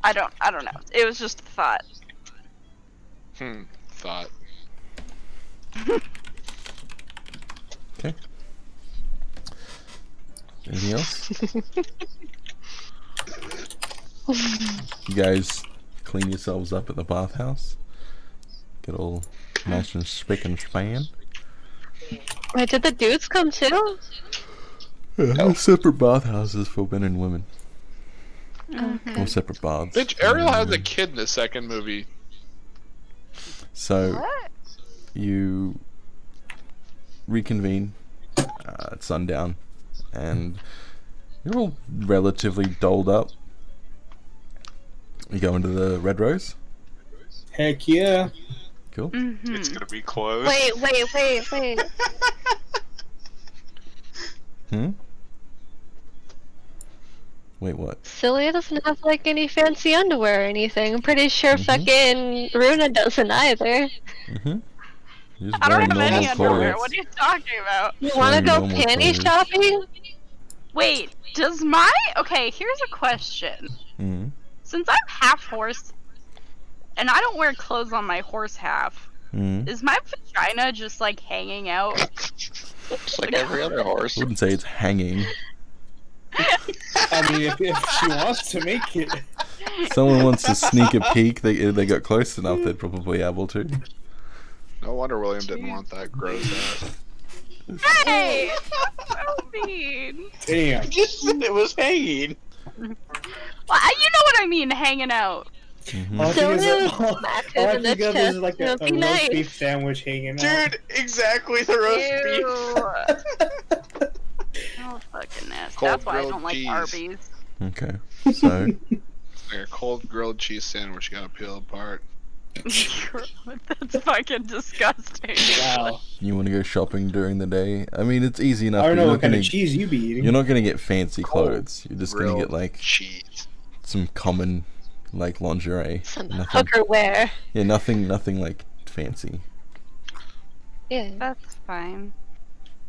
I don't know. It was just a thought. Thought. Okay. Anything else? You guys clean yourselves up at the bathhouse. Get all nice and spick and span. Wait, did the dudes come too? Yeah, separate bathhouses for men and women. Okay. Or separate baths. Bitch, for men Ariel and has a women. kid in the second movie. So What? you reconvene at sundown, and you're all relatively doled up. You go into the Red Rose. Heck yeah. Cool. Mm-hmm. It's gonna be close. Wait. Hmm. Wait, what? Celia doesn't have like any fancy underwear or anything. I'm pretty sure Mhm. fucking Runa doesn't either. Mm-hmm. You're just I don't wearing have any normal underwear. clothes. What are you talking about? You Just wanna wearing go normal panty clothes. shopping? Wait, does my okay? Here's a question. Mm-hmm. Since I'm half horse, and I don't wear clothes on my horse half, Mm-hmm. is my vagina just like hanging out? Just like every other horse. I wouldn't say it's hanging. I mean, if she wants to make it. Someone wants to sneak a peek. They got close enough. They'd probably be able to. No wonder William didn't want that gross ass. Hey, so mean. Damn. Just said it was hanging. Well, you know what I mean, hanging out. Mm-hmm. All I think is Celia that- all smack all I him in the think of is chest. like a It'll be roast nice. beef sandwich hanging out. Dude, exactly the roast beef. Oh, fucking nasty. Cold That's why I grilled don't like cheese. Arby's. Okay. So Like a cold grilled cheese sandwich you gotta peel apart. That's fucking disgusting. Wow. you want to go shopping during the day? I mean, it's easy I enough. don't But know you're what not kind gonna of cheese you be eating. you're not gonna get fancy Cold clothes. You're just gonna get Grilled like cheese. some common like lingerie. Some Nothing. hooker wear. Yeah, nothing like fancy. Yeah. That's fine.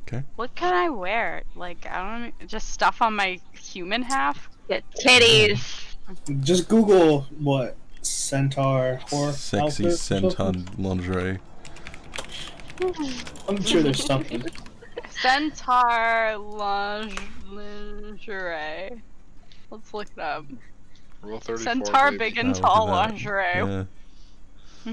Okay. What can I wear? Like, I don't know, just stuff on my human half? Get titties. Just Google what centaur horse Sexy outfit or centaur something. lingerie. I'm sure there's something. Centaur lingerie. Let's look it up. Rule 34. Centaur baby. big Oh, and look tall at that. lingerie. Yeah.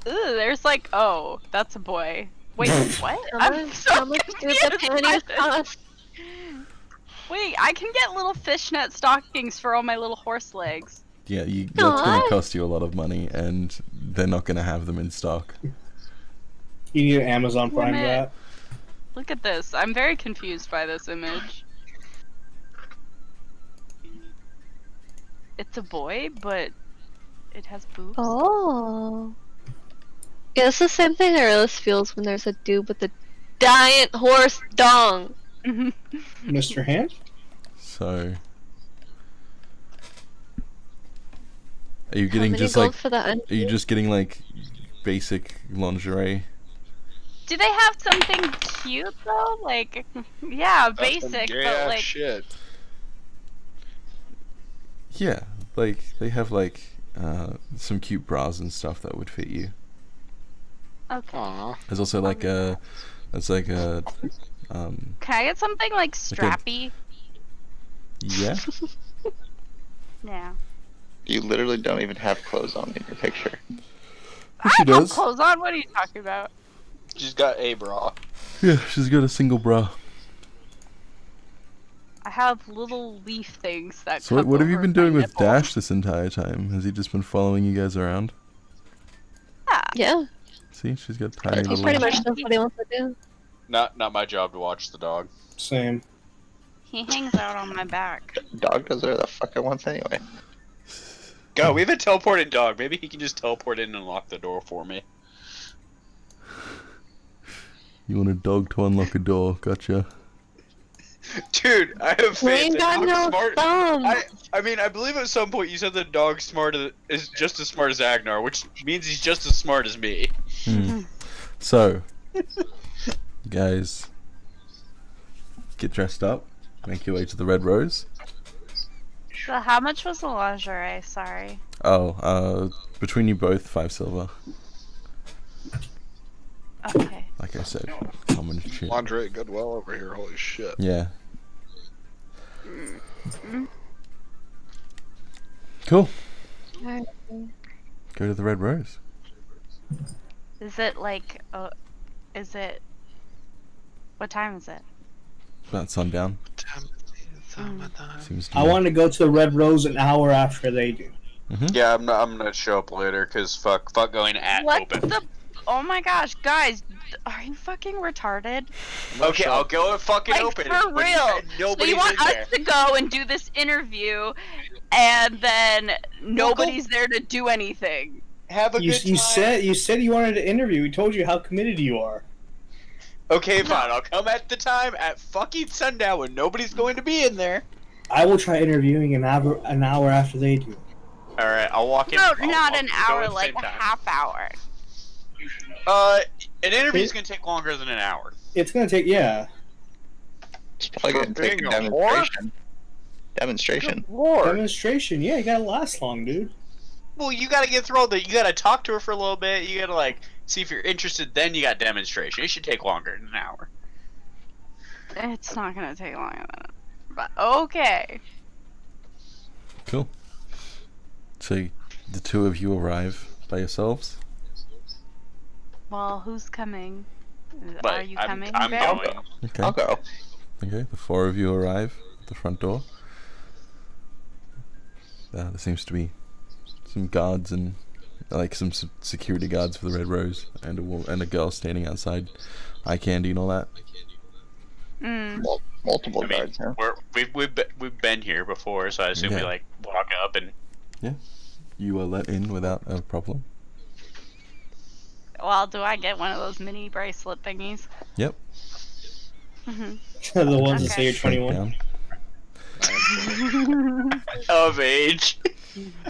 Ooh, there's like, oh, that's a boy. Wait, what? How much do the confused by panties this. cost? Wait, I can get little fishnet stockings for all my little horse legs. Yeah, that's going Aw. to cost you a lot of money, and they're not going to have them in stock. You need an Amazon Prime Damn it. that. Look at this. I'm very confused by this image. It's a boy, but it has boobs. Oh. Yeah, it's the same thing Iris feels when there's a dude with a giant horse dong. Mr. Hand? So, are you How getting many just gold like? for the Are you just getting like basic lingerie? Do they have something cute though? Like, yeah, That's some basic, gay but ass like, shit. Yeah, like they have like some cute bras and stuff that would fit you. okay. Aw. There's also like a, it's like a, Can I get something like strappy? yeah. Yeah. You literally don't even have clothes on in your picture. I She don't have does. clothes on. What are you talking about? She's got a bra. Yeah, she's got a single bra. I have little leaf things that. So what cover have you been my doing with nipples. Dash this entire time? Has he just been following you guys around? Yeah. Yeah, See, she's got tiny he little. pretty much knows what he wants to do. Not my job to watch the dog. Same. He hangs out on my back. Dog does whatever the fuck it wants anyway. Go, we have a teleported dog. Maybe he can just teleport in and unlock the door for me. You want a dog to unlock a door? Gotcha. Dude, I have We faith ain't that got dog's no smart. thumb. I mean, I believe at some point you said the dog's is just as smart as Agnar, which means he's just as smart as me. So, guys, get dressed up. Make your way to the Red Rose. So how much was the lingerie? Sorry. Oh, between you both, 5 silver. Okay. Like I said, common shit. Lingerie at Goodwill over here. Holy shit. Yeah. Cool. Alright. Go to the Red Rose. Is it like? Is it? What time is it? About sundown. Seems to I be. want to go to the Red Rose an hour after they do. Yeah, I'm gonna show up later because fuck going at What open. the? Oh my gosh, guys, are you fucking retarded? Okay, I'll go at fucking Like open. for but real? So nobody's you want in us there. to go and do this interview, and then nobody's there to do anything. Have a You, good you time. said you wanted to interview. We told you how committed you are. Okay, fine. I'll come at the time at fucking sundown when nobody's going to be in there. I will try interviewing an hour after they do. All right, I'll walk in. No, I'll not go an at hour, the like same a time. half hour. An interview's gonna take longer than an hour. It's gonna take It's probably For gonna take being a a whore? demonstration. Demonstration. Lord. demonstration. Yeah, you gotta last long, dude. Well, you gotta get through all the. You gotta talk to her for a little bit. You gotta like see if you're interested. Then you got demonstration. It should take longer than an hour. It's not gonna take long enough. But okay. Cool. So the two of you arrive by yourselves. Well, who's coming? But Are you I'm, coming? I'm Bear? going. Okay. I'll go. Okay. The four of you arrive at the front door. There seems to be some guards and like some security guards for the Red Rose and a girl standing outside, eye candy and all that. Mm. Multiple I mean, guards, huh? we've been here before, so I assume we Yeah. like walk up and. You are let in without a problem. Well, do I get one of those mini bracelet thingies? Yep. Mhm. The ones that Okay. say you're Shrink 21. down. Of age.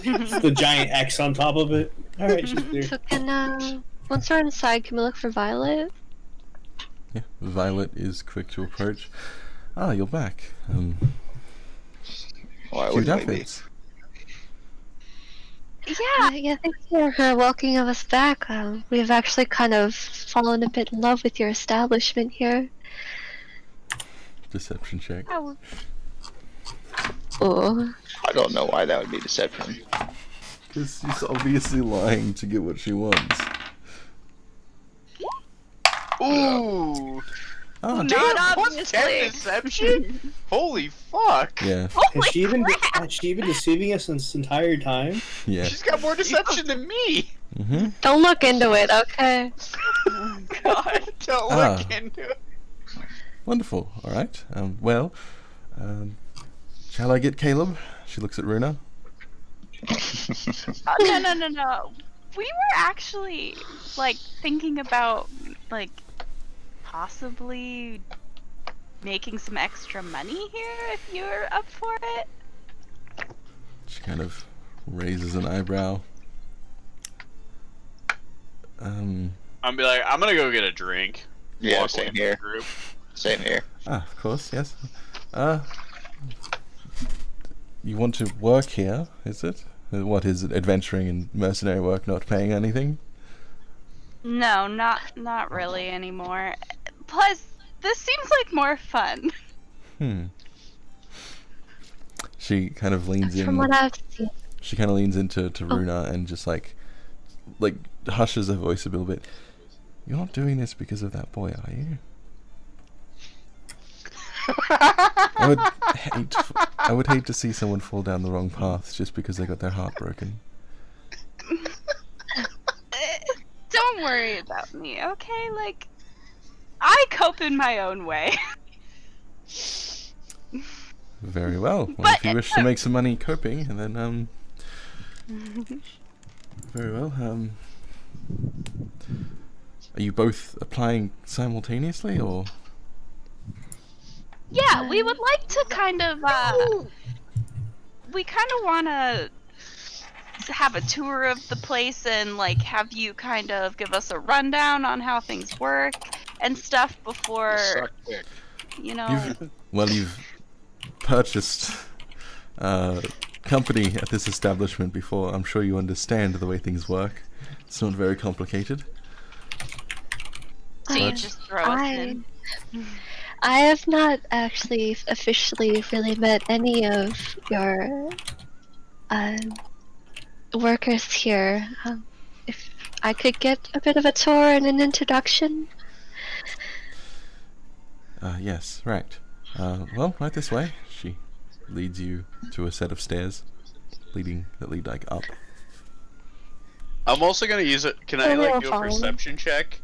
It's the giant X on top of it. All right, she's there. So can once we're inside, can we look for Violet? Yeah. Violet is quick to approach. Ah, you're back. Why Cute wouldn't we be? outfits. Yeah. Yeah, thanks for welcoming us back. We've actually kind of fallen a bit in love with your establishment here. Deception check. Oh, Oh, I don't know why that would be deception. Because she's obviously lying to get what she wants. Ooh. Ah, Not Damn, plus obviously. 10 deception? Holy fuck. yeah, Has holy she even crap! has she been deceiving us this entire time? yeah. She's got more deception than me. Mm-hmm. don't look into it, okay? God, don't Ah. look into it. Wonderful. All right. Well, shall I get Caleb? She looks at Runa. No. We were actually like thinking about like possibly making some extra money here if you're up for it. She kind of raises an eyebrow. I'll be like, I'm gonna go get a drink. Yeah, Walk same away from the here. group. Same here. Of course, yes. You want to work here, is it? What is it? Adventuring and mercenary work, not paying anything? No, not really anymore. Plus, this seems like more fun. She kind of leans in. From what I've seen. She kind of leans into Runa and just like hushes her voice a little bit. You're not doing this because of that boy, are you? I would hate to see someone fall down the wrong path just because they got their heart broken. Don't worry about me, okay? Like, I cope in my own way. Very well. Well, But- if you wish to make some money coping, and then very well. Are you both applying simultaneously, or? Yeah, we would like to kind of, we kind of want to have a tour of the place and, like, have you kind of give us a rundown on how things work and stuff before, Suck dick. you know. You've purchased company at this establishment before. I'm sure you understand the way things work. It's not very complicated. So you Right. just throw us in. I have not actually officially really met any of your workers here. If I could get a bit of a tour and an introduction. Yes, right. Well, right this way. She leads you to a set of stairs that lead like up. I'm also gonna use it. Can I Oh, like we'll do a follow. perception check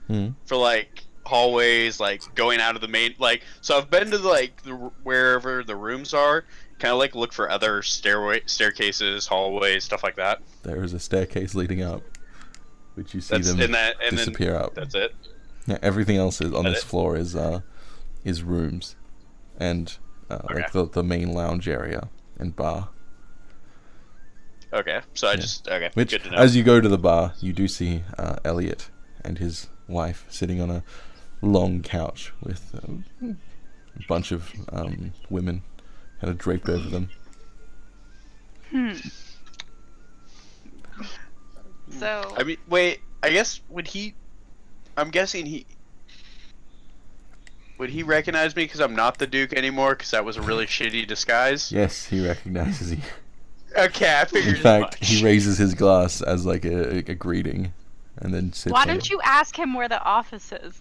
Hmm. for like hallways, like going out of the main like? So I've been to like wherever the rooms are, Kind of like look for other staircases, hallways, stuff like that. There is a staircase leading up, which you see That's them and disappear then up. that's it. Yeah, everything else is on That this it? floor is rooms, and like the main lounge area and bar. Okay, so I just okay. Which, Good to know. as you go to the bar, you do see Elliot and his wife sitting on a long couch with a bunch of women kind of draped over them. So I mean, wait. I guess I'm guessing would he recognize me because I'm not the Duke anymore? Because that was a really shitty disguise. Yes, he recognizes you. Okay, I figured In fact, as much. he raises his glass as like a greeting, and then sits. why on don't it. you ask him where the office is?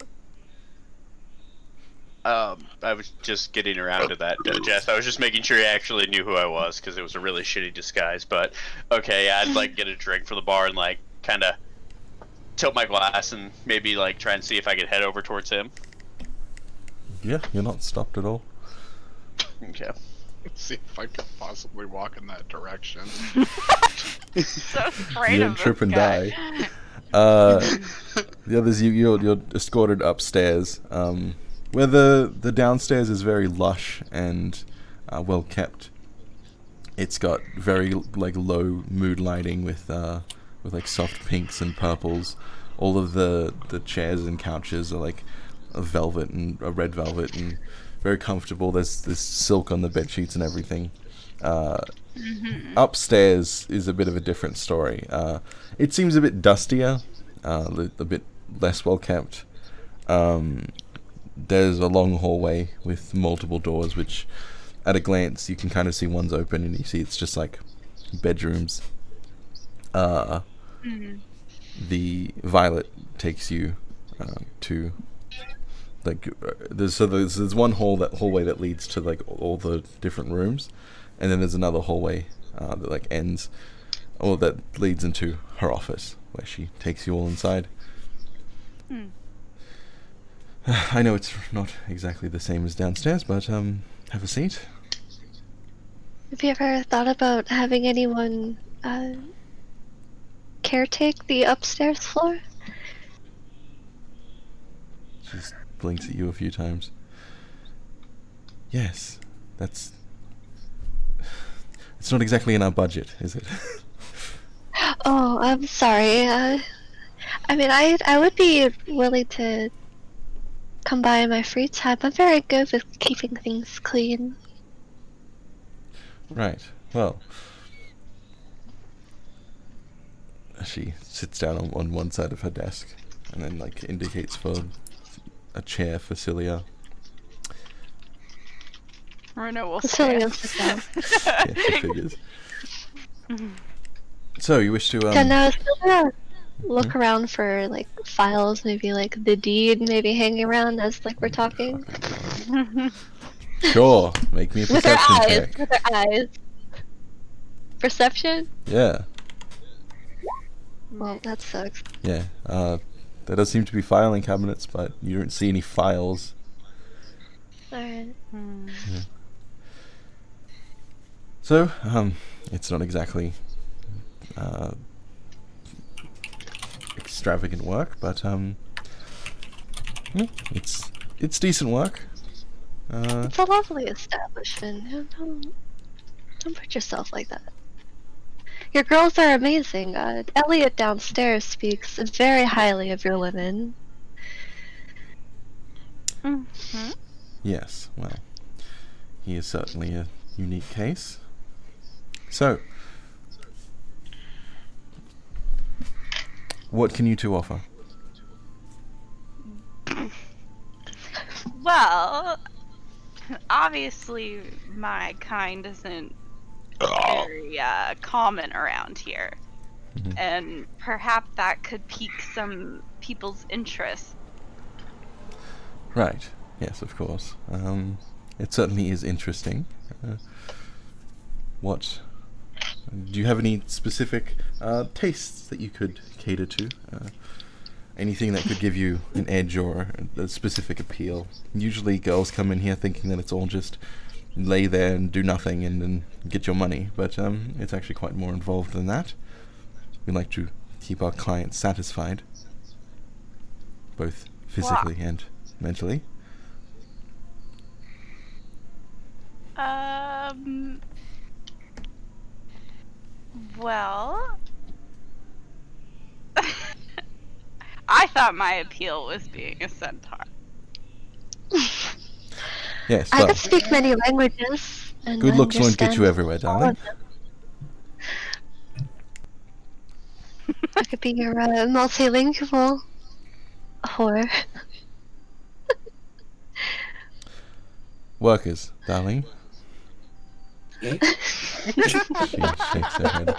I was just getting around to that, Jess. I was just making sure he actually knew who I was because it was a really shitty disguise. But okay, yeah, I'd like get a drink from the bar and like kind of tilt my glass and maybe like try and see if I could head over towards him. Yeah, you're not stopped at all. Okay. Let's see if I could possibly walk in that direction. So afraid You of don't trip this and guy. die. The others, you're escorted upstairs, where the downstairs is very lush and well kept. It's got very like low mood lighting with like soft pinks and purples. All of the chairs and couches are like a velvet and a red velvet and very comfortable. There's this silk on the bed sheets and everything. Upstairs is a bit of a different story. It seems a bit dustier, a bit less well kept. There's a long hallway with multiple doors, which at a glance you can kind of see one's open and you see it's just like bedrooms. The Violet takes you to like there's one hallway that leads to like all the different rooms, and then there's another hallway that like ends or that leads into her office where she takes you all inside. I know it's not exactly the same as downstairs, but have a seat. Have you ever thought about having anyone caretake the upstairs floor? She just blinks at you a few times. Yes, that's... It's not exactly in our budget, is it? Oh, I'm sorry. I mean, I would be willing to come by in my free time. I'm very good with keeping things clean. Right, well... She sits down on one side of her desk and then like indicates for a chair for Cilia. Runa will Cilia stand. sit down. Yeah, she figures. So, you wish to Yeah, now Cilia look around for like files, maybe like the deed, maybe hanging around as like we're talking. Sure, make me a With her perception eyes. check. With her eyes. Perception? Yeah, Well, that sucks. yeah. There does seem to be filing cabinets, but you don't see any files. Alright. So, it's not exactly extravagant work, but it's decent work. It's a lovely establishment. Don't put yourself like that. Your girls are amazing. Elliot downstairs speaks very highly of your women. Yes, well, he is certainly a unique case. So, what can you two offer? Well, obviously my kind isn't very common around here. And perhaps that could pique some people's interest. Right. Yes, of course. It certainly is interesting. What? Do you have any specific tastes that you could cater to? Anything that could give you an edge or a specific appeal? Usually girls come in here thinking that it's all just, lay there and do nothing and then get your money, but it's actually quite more involved than that. We like to keep our clients satisfied, both physically and mentally. Well, I thought my appeal was being a centaur. Yes, I well, could speak many languages. And good looks won't get you understand everywhere, all darling. of them. I could be your multilingual whore. Workers, darling. She shakes her head.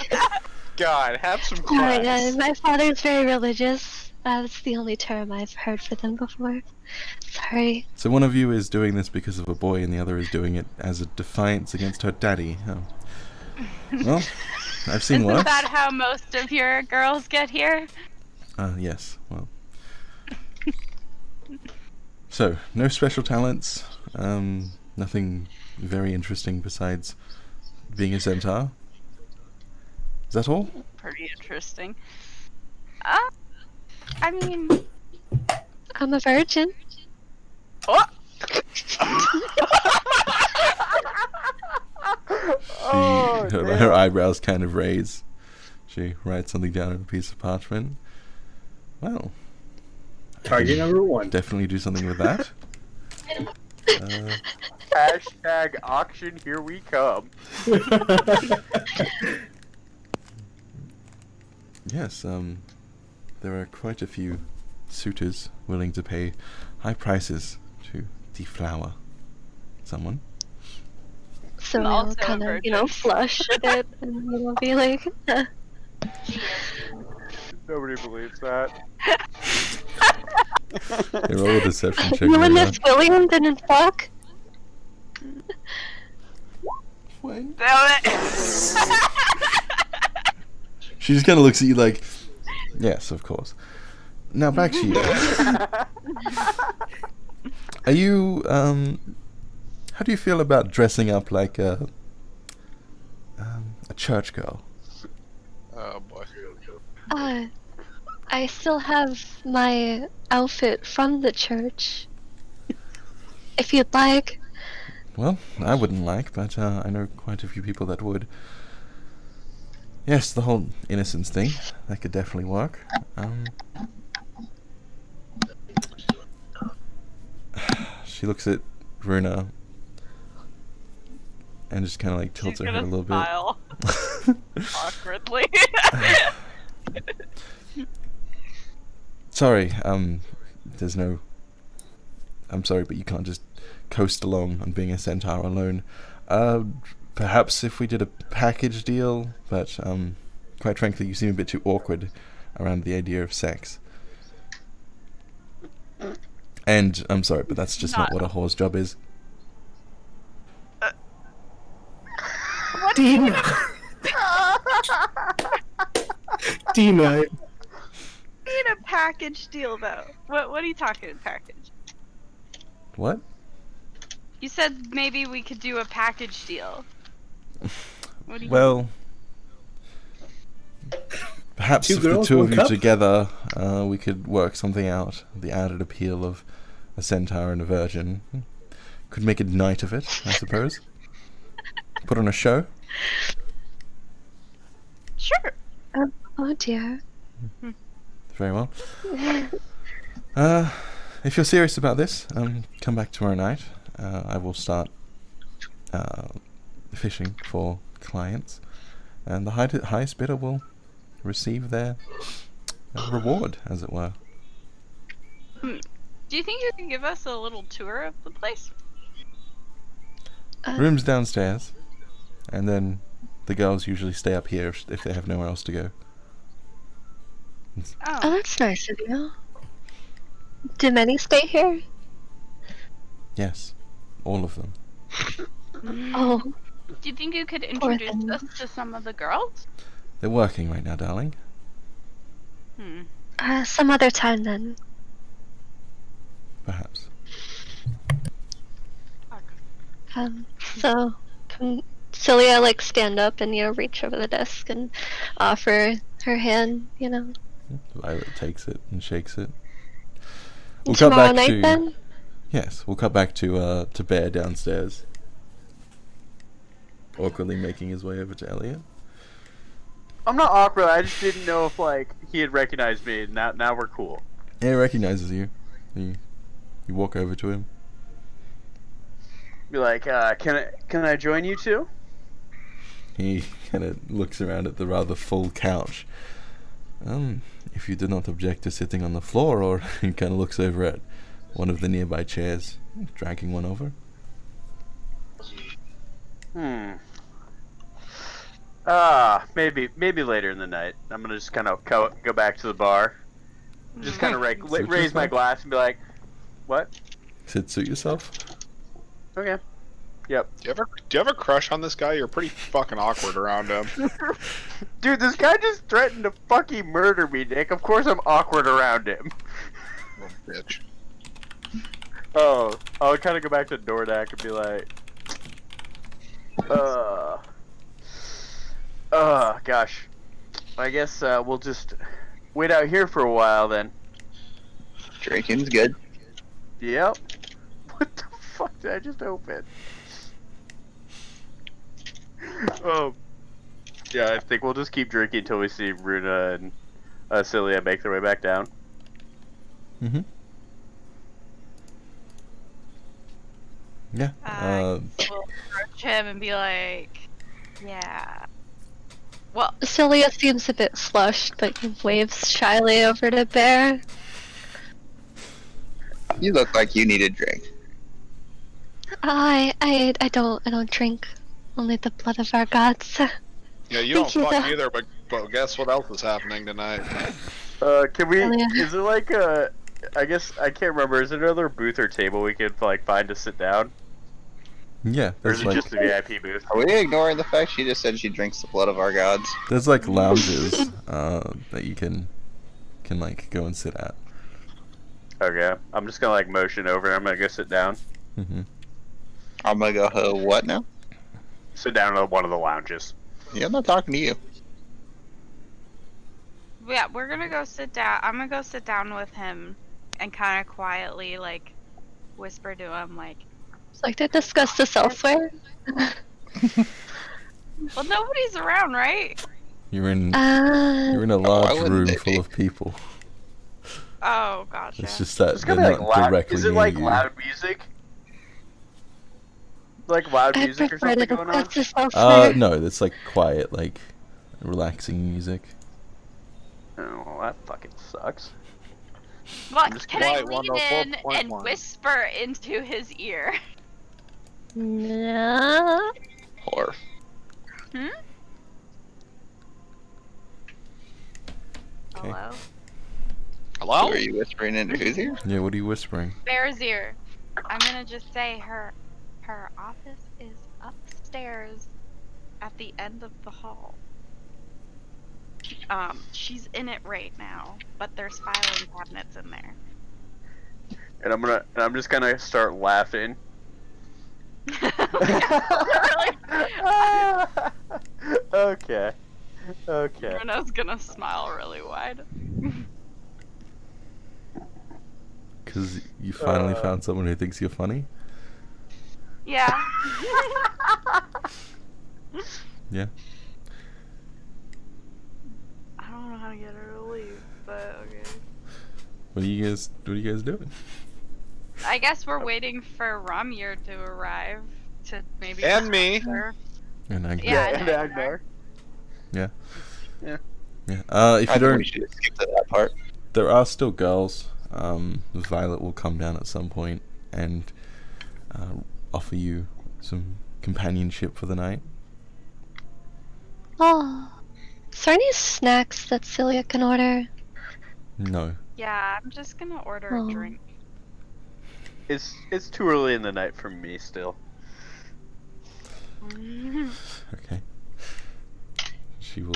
God, have some Oh my class. god, my father's very religious. That's the only term I've heard for them before. Sorry. So one of you is doing this because of a boy, and the other is doing it as a defiance against her daddy. Oh. Well, I've seen Isn't worse. that how most of your girls get here? Yes, well. So, no special talents, nothing very interesting besides being a centaur. Is that all? Pretty interesting. I mean, I'm a virgin. oh, Her eyebrows kind of raise. She writes something down on a piece of parchment. Well, Target number 1. definitely do something with that. Hashtag auction, here we come. Yes, there are quite a few suitors willing to pay high prices to deflower someone. So I'm we'll also a kind of, virgin. flush a bit and we'll be like, Nobody believes that. They roll a deception check. you and right this William didn't fuck? now. damn it. She just kind of looks at you like, yes, of course. Now back to you. Are you, how do you feel about dressing up like a church girl? Oh boy. I still have my outfit from the church. If you'd like. Well, I wouldn't like, but I know quite a few people that would. Yes, the whole innocence thing, that could definitely work. She looks at Runa and just kind of like tilts She's her head a gonna little smile bit. awkwardly. Sorry, there's no... I'm sorry, but you can't just coast along on being a centaur alone. Perhaps if we did a package deal, but quite frankly, you seem a bit too awkward around the idea of sex. And I'm sorry, but that's just not what a whore's job is. What do you Dina. Dina. mean a package deal, though? What are you talking package? What? You said maybe we could do a package deal. What do you Well, perhaps Two if the girls, two one of you cup? together, we could work something out. The added appeal of a centaur and a virgin. Could make a night of it, I suppose. Put on a show. Sure. Oh dear. Very well. If you're serious about this, come back tomorrow night. I will start fishing for clients, and the highest bidder will receive their reward, as it were. Do you think you can give us a little tour of the place? Rooms downstairs, and then the girls usually stay up here if they have nowhere else to go. Oh, Oh, that's nice of you. Do many stay here? Yes, all of them. Oh, do you think you could Poor introduce thing. us to some of the girls? They're working right now, darling. some other time then. Perhaps. So can Celia like stand up and reach over the desk and offer her hand? Violet takes it and shakes it. We'll cut Tomorrow back night to then. yes. We'll cut back to Bear downstairs, awkwardly making his way over to Elliot. I'm not awkward. I just didn't know if like he had recognized me. Now we're cool. He recognizes you. You walk over to him. Be like, can I join you too? He kind of looks around at the rather full couch. If you do not object to sitting on the floor, or he kind of looks over at one of the nearby chairs, dragging one over. Maybe later in the night. I'm gonna just kind of go back to the bar. Just kind of raise my glass and be like, what? Sit, suit yourself. Okay. Yep. Do you have a crush on this guy? You're pretty fucking awkward around him. Dude, this guy just threatened to fucking murder me, Nick. Of course I'm awkward around him. Little bitch. Oh, I'll kind of go back to Dordak and be like, gosh. I guess we'll just wait out here for a while then. Drinking's good. Yep. What the fuck did I just open? Yeah, I think we'll just keep drinking until we see Runa and Celia make their way back down. Mm-hmm. Yeah. We'll approach him and be like, yeah. Well, Celia seems a bit flushed, but waves shyly over to Bear. You look like you need a drink. I don't drink. Only the blood of our gods. Yeah, you don't Thank you, fuck though. either, but guess what else is happening tonight? Can we? Oh, yeah. Is it like I guess I can't remember. Is there another booth or table we could like find to sit down, Yeah, or there's is it like just the VIP booth? Are we ignoring the fact she just said she drinks the blood of our gods? there's like lounges that you can like go and sit at. Okay, I'm just gonna like motion over. And I'm gonna go sit down. Mm-hmm. I'm gonna go, what now? Sit down at one of the lounges. Yeah, I'm not talking to you. yeah, we're gonna go sit down. I'm gonna go sit down with him and kind of quietly, like, whisper to him, like, I'd like to discuss this elsewhere. well, nobody's around, right? You're in a large wouldn't room they full be? of people. Oh, gotcha. It's just that It's they're gonna be not like loud. directly Is it near like you. loud music? Like loud I music or prefer to something going on? discuss this elsewhere. No, it's like quiet, like relaxing music. Oh, well, that fucking sucks. What? just Can I quiet, lean in 104.1. and whisper into his ear? No. Whore. Hmm? Okay. Hello? Hello? Who are you whispering into whose ear? Yeah, what are you whispering? Bear's ear. I'm gonna just say her office is upstairs at the end of the hall. She's in it right now, but there's filing cabinets in there. And I'm just gonna start laughing. Okay. Okay. Bruno's gonna smile really wide. Because you finally found someone who thinks you're funny? Yeah. Yeah. I don't know how to get her to leave, but okay. What are you guys doing? I guess we're waiting for Ramir to arrive to maybe. And me. Her. And I Yeah, and Agnar. Yeah. Yeah. Yeah. If I you think don't, we should skip to that part. there are still girls. Violet will come down at some point and offer you some companionship for the night. Oh. Is there any snacks that Celia can order? No. Yeah, I'm just gonna order Oh. a drink. It's too early in the night for me still. Okay. She will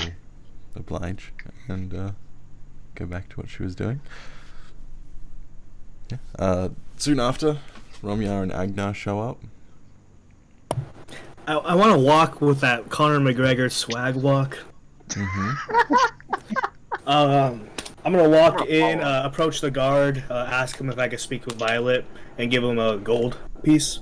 oblige and go back to what she was doing. Yeah. Soon after, Romyar and Agnar show up. I want to walk with that Conor McGregor swag walk. Mm-hmm. I'm gonna walk gonna in, follow. approach the guard, ask him if I can speak with Violet, and give him a gold piece.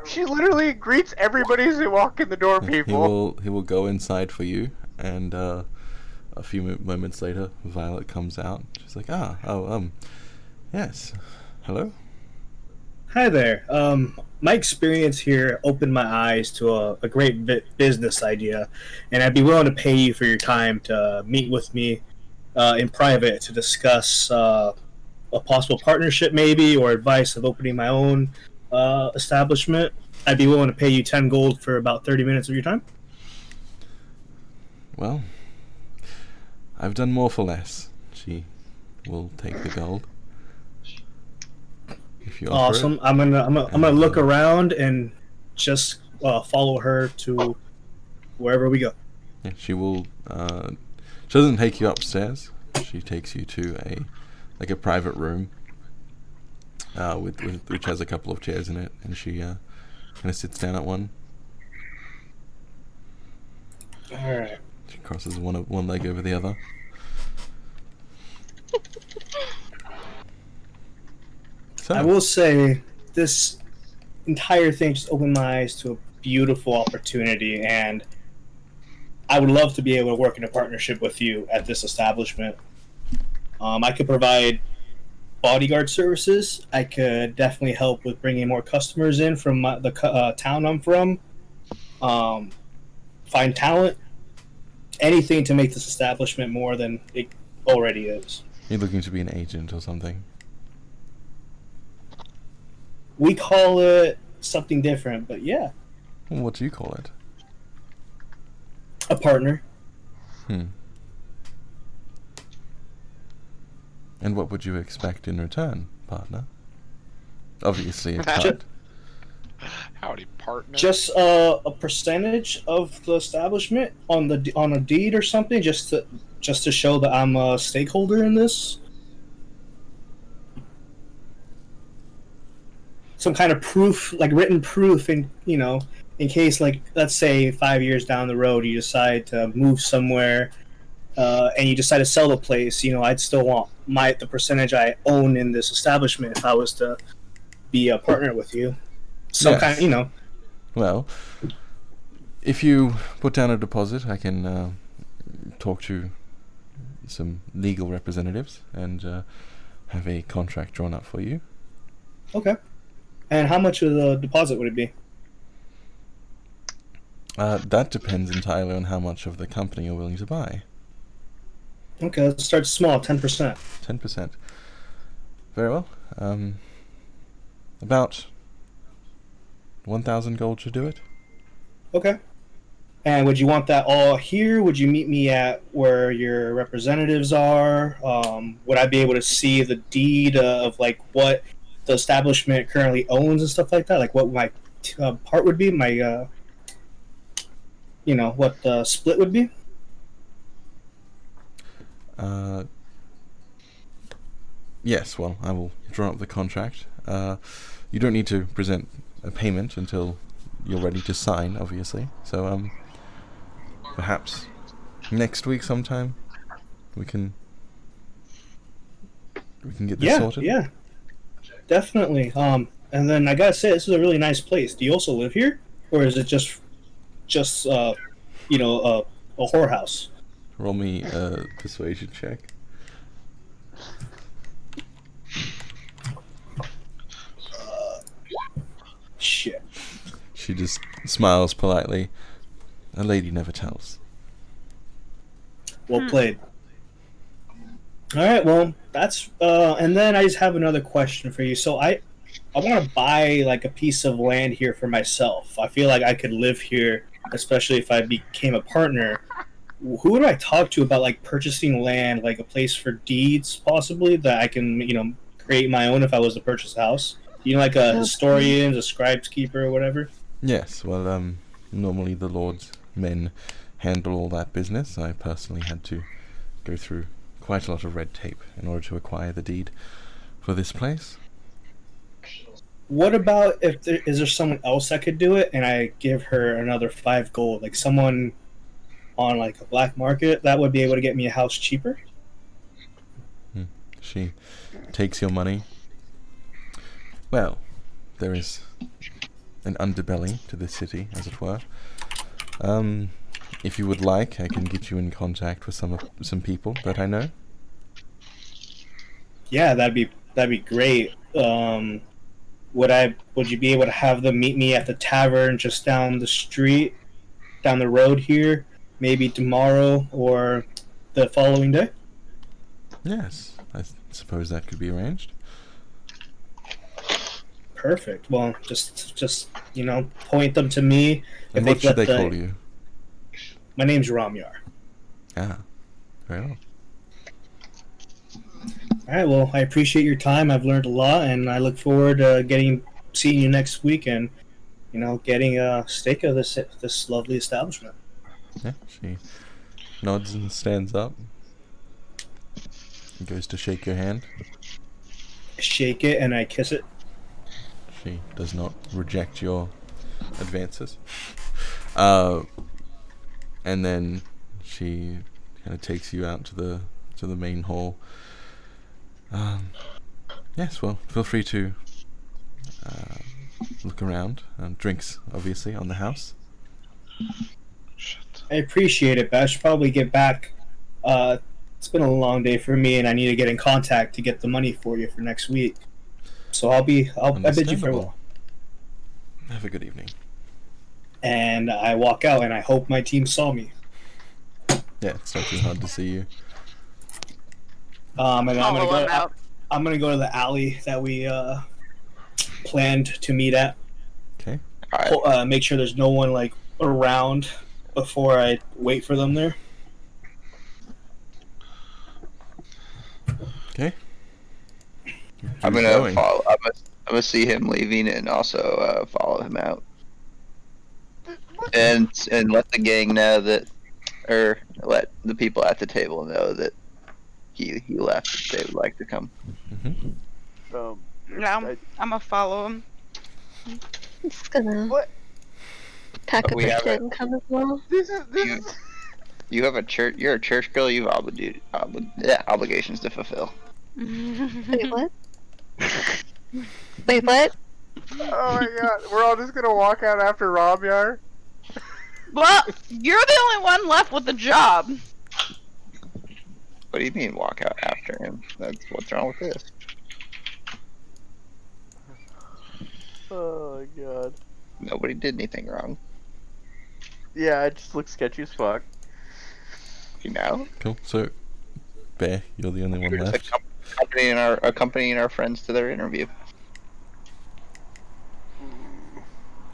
She literally greets everybody as they walk in the door, people. He will go inside for you, and a few moments later, Violet comes out. She's like, yes, hello. Hi there. My experience here opened my eyes to a great business idea, and I'd be willing to pay you for your time to meet with me in private to discuss a possible partnership, maybe, or advice of opening my own establishment. I'd be willing to pay you 10 gold for about 30 minutes of your time. Well, I've done more for less. She will take the gold. If you offer Awesome. it. I'm gonna look around and just follow her to wherever we go. Yeah, she will. She doesn't take you upstairs. She takes you to a private room, with which has a couple of chairs in it, and she kind of sits down at one. All right. She crosses one leg over the other. So, I will say this entire thing just opened my eyes to a beautiful opportunity, and I would love to be able to work in a partnership with you at this establishment. I could provide bodyguard services. I could definitely help with bringing more customers in from the town I'm from. Find talent, anything to make this establishment more than it already is. you're looking to be an agent or something. We call it something different, but yeah, Well, what do you call it? a partner. And what would you expect in return, partner? Obviously, a cut. Howdy, partner. Just a percentage of the establishment on a deed or something, just to show that I'm a stakeholder in this. Some kind of proof, like written proof, in case, like, let's say 5 years down the road you decide to move somewhere, and you decide to sell the place. I'd still want the percentage I own in this establishment if I was to be a partner with you. Some Yes. kind, Well, if you put down a deposit, I can talk to some legal representatives and have a contract drawn up for you. Okay. And how much of the deposit would it be? That depends entirely on how much of the company you're willing to buy. Okay, let's start small, 10%. 10%. Very well. About 1,000 gold should do it. Okay. And would you want that all here? Would you meet me at where your representatives are? Would I be able to see the deed of like what the establishment currently owns and stuff like that? Like what my part would be? My, what the split would be? Yes, well, I will draw up the contract. You don't need to present a payment until you're ready to sign, obviously. So, perhaps next week sometime we can get this sorted. Yeah, definitely. And then I gotta say, this is a really nice place. Do you also live here, or is it just a whorehouse? Roll me a persuasion check. Shit. She just smiles politely. A lady never tells. Well played. All right, well, that's and then I just have another question for you. So I want to buy like a piece of land here for myself. I feel like I could live here, especially if I became a partner. Who would I talk to about like purchasing land, like a place for deeds, possibly that I can create my own if I was to purchase a house? Like a historian, a scribes keeper, or whatever. Yes, well, normally the Lord's men handle all that business. I personally had to go through quite a lot of red tape in order to acquire the deed for this place. What about if is there someone else that could do it, and I give her another 5 gold, like someone on like a black market that would be able to get me a house cheaper? She takes your money. Well, there is an underbelly to this city, as it were. If you would like, I can get you in contact with some people that I know. Yeah, that'd be great. Would you be able to have them meet me at the tavern just down the street, down the road here, maybe tomorrow or the following day? Yes, I suppose that could be arranged. Perfect. Well, just point them to me. And what should they call you? My name's Ramyar. Ah, very well. All right. Well, I appreciate your time. I've learned a lot, and I look forward to seeing you next week and getting a steak of this lovely establishment. Yeah, she nods and stands up. He goes to shake your hand. Shake it and I kiss it. She does not reject your advances. And then she kind of takes you out to the main hall. Yes, well, feel free to look around. Drinks, obviously, on the house. I appreciate it, but I should probably get back. It's been a long day for me, and I need to get in contact to get the money for you for next week. So I bid you farewell. Have a good evening. And I walk out, and I hope my team saw me. Yeah, it's not too hard to see you. And I'm gonna go to the alley that we planned to meet at. Okay. Make sure there's no one like around before I wait for them there. Okay. I'm gonna follow. I'm gonna see him leaving and also follow him out, and let the gang know that, or let the people at the table know that he left. If they would like to come. Mm-hmm. Yeah, I'm gonna follow him. I'm just gonna pack up We the have shit and come as well. You have a church. You're a church girl. You have obligations to fulfill. Wait, what? Wait, what? Oh my god, we're all just gonna walk out after Ramyar? Well, you're the only one left with a job. What do you mean walk out after him? That's what's wrong with this. Oh my god. Nobody did anything wrong. Yeah, it just looks sketchy as fuck. You know? Cool. So, Bear, you're the only one We're left. just accompanying our friends to their interview.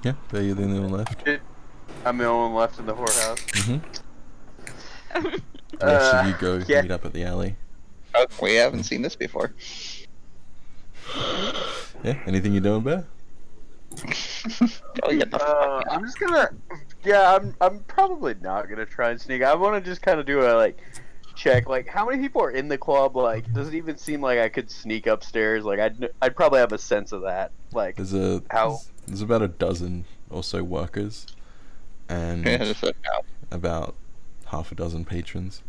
Yeah, Bear, you're the only one left. I'm the only one left in the whorehouse. Mm-hmm. The rest of you go meet up at the alley. Oh, we haven't seen this before. Yeah, anything you doing, Bear? Oh, get the fuck I'm just gonna. Yeah, I'm probably not gonna try and sneak. I want to just kind of do a check. Like, how many people are in the club? Like, does it even seem like I could sneak upstairs? Like, I'd probably have a sense of that. Like, There's about a dozen or so workers, and about half a dozen patrons.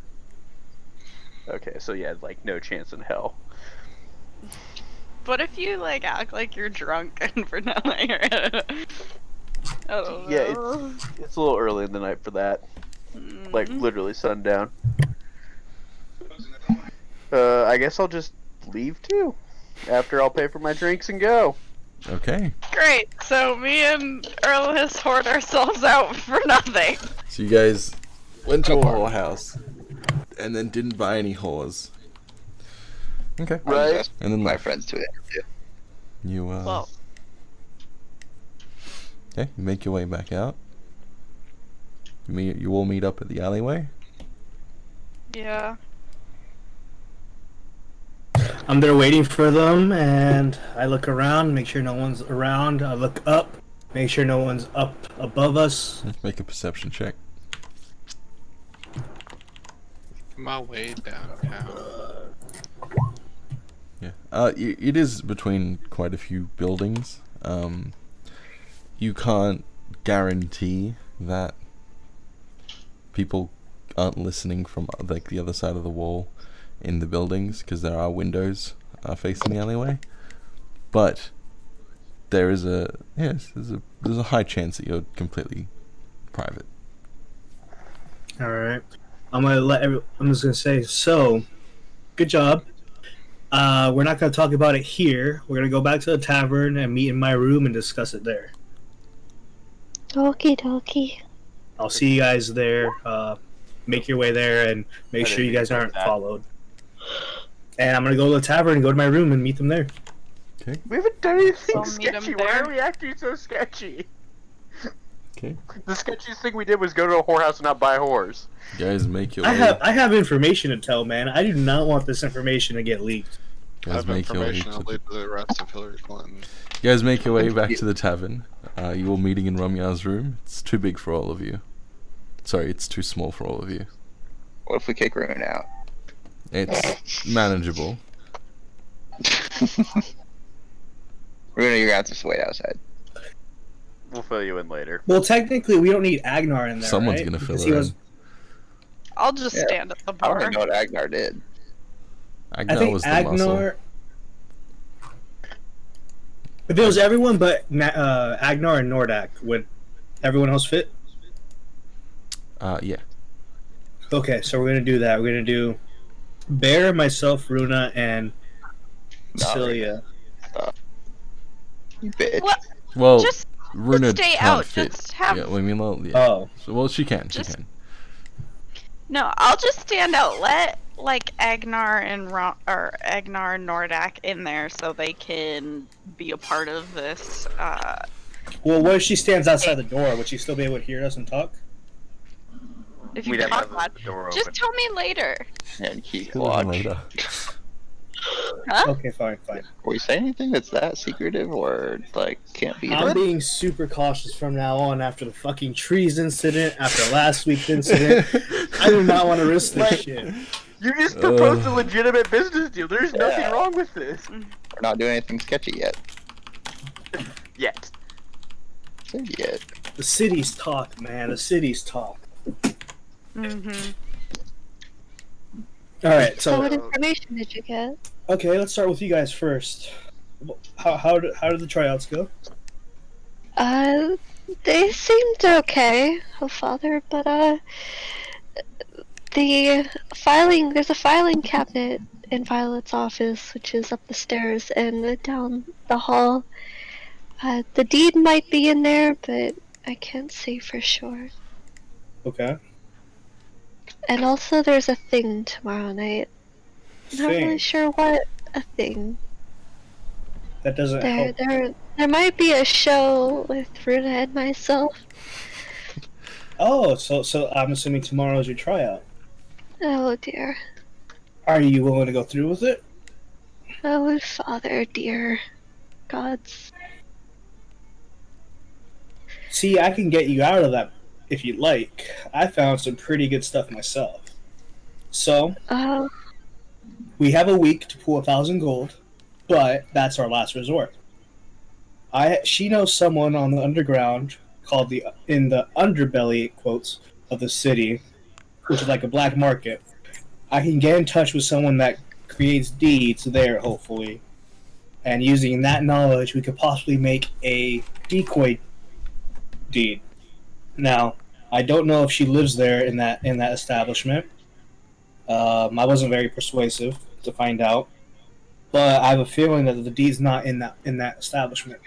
Okay, so yeah, like no chance in hell. What if you act like you're drunk and for nothing? I don't know. Yeah, it's a little early in the night for that. Like literally sundown. I guess I'll just leave too. After I'll pay for my drinks and go. Okay. Great. So me and Erlis hoard ourselves out for nothing. So you guys went to a whorehouse, and then didn't buy any whores. Okay. Right. And then my friends to interview. You Well. Okay, you make your way back out. You all meet up at the alleyway. Yeah. I'm there waiting for them, and I look around, make sure no one's around. I look up, make sure no one's up above us. Make a perception check. My way downtown. Yeah. It is between quite a few buildings. You can't guarantee that people aren't listening from like the other side of the wall in the buildings, because there are windows facing the alleyway. But there's a high chance that you're completely private. All right. I'm just gonna say, so good job. We're not gonna talk about it here. We're gonna go back to the tavern and meet in my room and discuss it there. Okie dokie. I'll see you guys there. Make your way there and make sure you guys aren't followed. And I'm gonna go to the tavern and go to my room and meet them there. Okay. We haven't done anything I'll meet 'em sketchy. Why there. are we acting so sketchy? Okay. The sketchiest thing we did was go to a whorehouse and not buy whores. You guys make your way. I have information to tell, man. I do not want this information to get leaked. You I guys have make your way information. to I'll leave the rest of Hillary Clinton. You guys make your way back to the tavern. You all meeting in Romya's room. It's too big for all of you. Sorry, it's too small for all of you. What if we kick Rune out? It's manageable. Rune, you're gonna have to just wait outside. We'll fill you in later. Well, technically, we don't need Agnar in there. Someone's right? gonna fill Because her he was- in. I'll just Yeah. stand at the I don't bar. even know what Agnar did. I Agnar think was the muscle. Agnar. If it was everyone but Agnar and Nordak, would everyone else fit? Yeah. Okay, so we're gonna do that. We're gonna do Bear, myself, Runa, and Celia. You bitch. What? Well, Just Runa stay can't out, fit. just have- Yeah, well, I mean, well, yeah. Oh, So, well, she can. She Just- can. No, I'll just stand out. Let like Agnar and Agnar and Nordak in there so they can be a part of this. well, what if she stands outside the door? Would she still be able to hear us and talk? If you We'd have to talk have loud, the door open. just tell me later. And keep Kill watch. her later. Huh? Okay, fine. Can we say anything that's that secretive or like can't be I'm done? being super cautious from now on after the fucking trees incident, after last week's incident. I do not want to risk this shit. You just proposed a legitimate business deal. There's nothing wrong with this. We're not doing anything sketchy yet. Yet. Say yet. The city's talk, man. The city's talk. Mm-hmm. All right, So so what information did you get? okay, let's start with you guys first. How did the tryouts go? They seemed okay, oh father, but there's a filing cabinet in Violet's office, which is up the stairs and down the hall. The deed might be in there, but I can't say for sure. Okay. And also there's a thing tomorrow night. Not really Thing. sure what a thing. That doesn't help. There might be a show with Runa and myself. Oh, so I'm assuming tomorrow's your tryout. Oh dear. Are you willing to go through with it? Oh father dear. Gods. See, I can get you out of that if you'd like. I found some pretty good stuff myself. So, Oh, we have a week to pull 1,000 gold, but that's our last resort. She knows someone on the underground called in the underbelly quotes of the city, which is like a black market. I can get in touch with someone that creates deeds there, hopefully, and using that knowledge, we could possibly make a decoy deed. Now, I don't know if she lives there in that establishment. I wasn't very persuasive to find out, but I have a feeling that the deed's not in that establishment.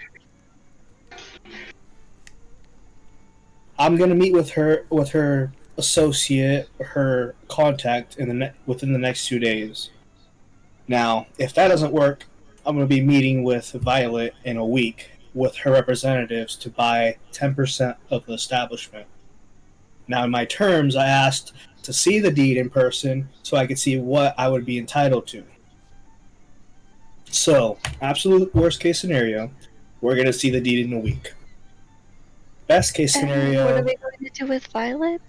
I'm gonna meet with her associate, her contact within the next 2 days. Now, if that doesn't work, I'm gonna be meeting with Violet in a week with her representatives to buy 10% of the establishment. Now, in my terms, I asked to see the deed in person so I could see what I would be entitled to. So, absolute worst case scenario, we're going to see the deed in a week. Best case and scenario, what are we going to do with Violet?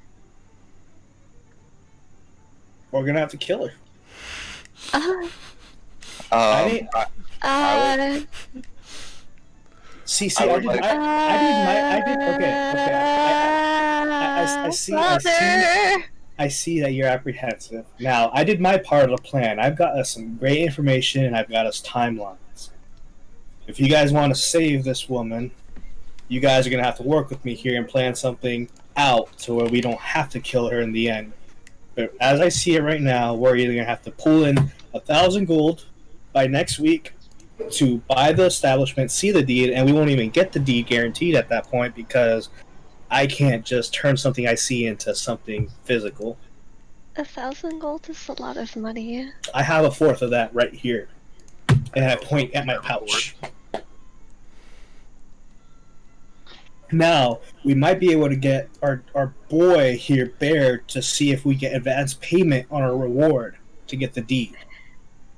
we're going to have to kill her. Uh, I See, I I would did, like- I did, okay. I see that you're apprehensive. Now, I did my part of the plan. I've got us some great information, and I've got us timelines. If you guys want to save this woman, you guys are going to have to work with me here and plan something out to where we don't have to kill her in the end. But as I see it right now, we're either going to have to pull in 1,000 gold by next week to buy the establishment, see the deed, and we won't even get the deed guaranteed at that point because I can't just turn something I see into something physical. 1,000 gold is a lot of money. I have a fourth of that right here, and I point at my pouch. Now, we might be able to get our boy here, Bear, to see if we get advance payment on our reward to get the deed.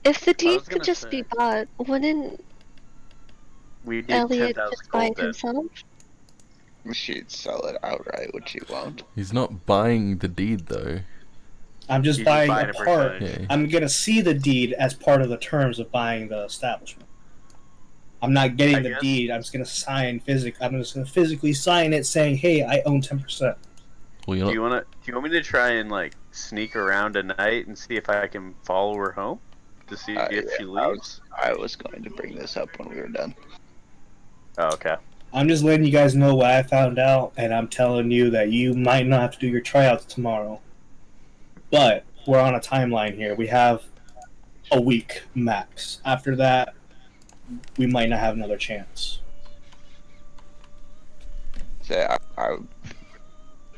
If the deed gonna could just say- be bought, wouldn't We need Elliot 10,000 just buy gold it then. himself? She'd sell it outright, which she won't. He's not buying the deed though. I'm just He's buying buying a a part. percentage. Yeah. I'm gonna see the deed as part of the terms of buying the establishment. I'm not getting I the guess. deed. I'm just gonna sign I'm just gonna physically sign it, saying, "Hey, I own 10%." Well, you're Do you not. want me to try and like sneak around tonight and see if I can follow her home to see if she leaves? I was going to bring this up when we were done. Oh, okay. I'm just letting you guys know what I found out, and I'm telling you that you might not have to do your tryouts tomorrow. But we're on a timeline here. We have a week max. After that, we might not have another chance. So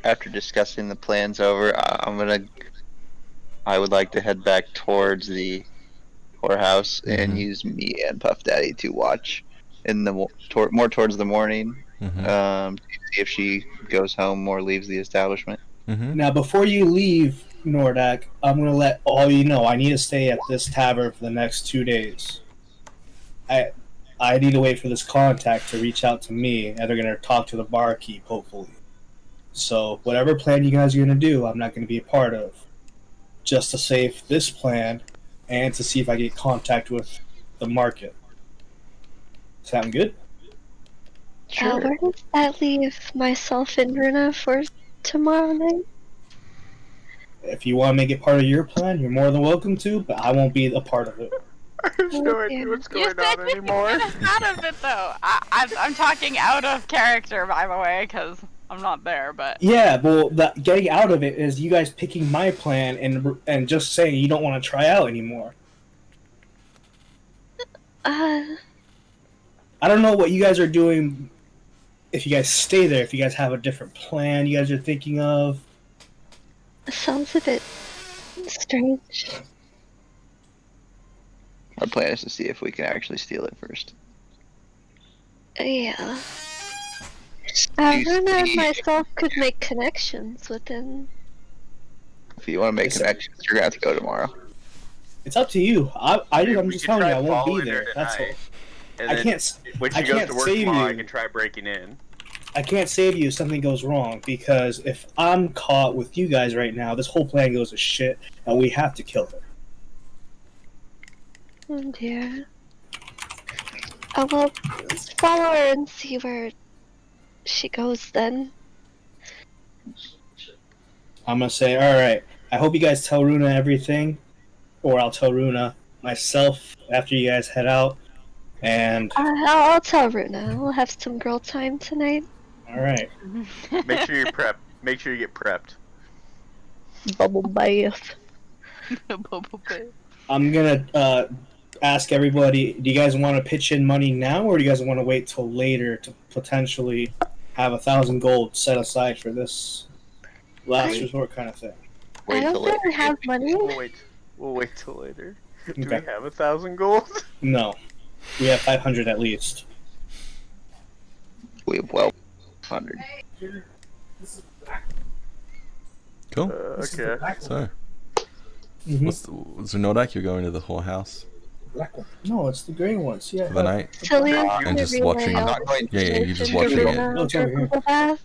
after discussing the plans over, I would like to head back towards the whorehouse and Mhm. use me and Puff Daddy to watch in the more towards the morning. Mhm. To see if she goes home or leaves the establishment. Mhm. Now, before you leave, Nordak, I'm going to let all you know I need to stay at this tavern for the next 2 days. I need to wait for this contact to reach out to me, and they're going to talk to the barkeep, hopefully. So, whatever plan you guys are going to do, I'm not going to be a part of. Just to save this plan, and to see if I get contact with the market. Sound good? Sure. Where does that leave myself and Runa for tomorrow night? If you want to make it part of your plan, you're more than welcome to, but I won't be a part of it. I have no idea what's You going said on you anymore. could get us out of it, though. I'm talking out of character, by the way, because I'm not there, but... Yeah, well, getting out of it is you guys picking my plan and just saying you don't want to try out anymore. I don't know what you guys are doing. If you guys stay there, if you guys have a different plan you guys are thinking of. Sounds a bit strange. Our plan is to see if we can actually steal it first. Yeah. You Runa and see- myself could make connections within. If you want to make connections, you're gonna have to go tomorrow. It's up to you. I'm We just could telling you try I won't be following her there. That's all. tonight, and I then can't. When I she goes can't to work save tomorrow, I you. can try breaking in. I can't save you if something goes wrong because if I'm caught with you guys right now, this whole plan goes to shit, and we have to kill her. Oh dear. Well, let's follow her and see where she goes then. I'm gonna say, all right. I hope you guys tell Runa everything, or I'll tell Runa myself after you guys head out. And I'll tell Runa. We'll have some girl time tonight. all right, Make sure you prep. Make sure you get prepped. Bubble bath. I'm gonna ask everybody. Do you guys want to pitch in money now, or do you guys want to wait till later to potentially have 1,000 gold set aside for this last resort kind of thing? I Wait don't till later. really have money. We'll wait till later. Do Okay. we have 1,000 gold? No, we have 500 at least. We have 1,200. Cool. Okay. So, Mhm. so Nordak, you're going to the whorehouse No, it's the green ones. Yeah. for the night. Tilly, And just watching- I'm not going. Yeah, you're just to watching it. Runa No, it's over here. bubble bath.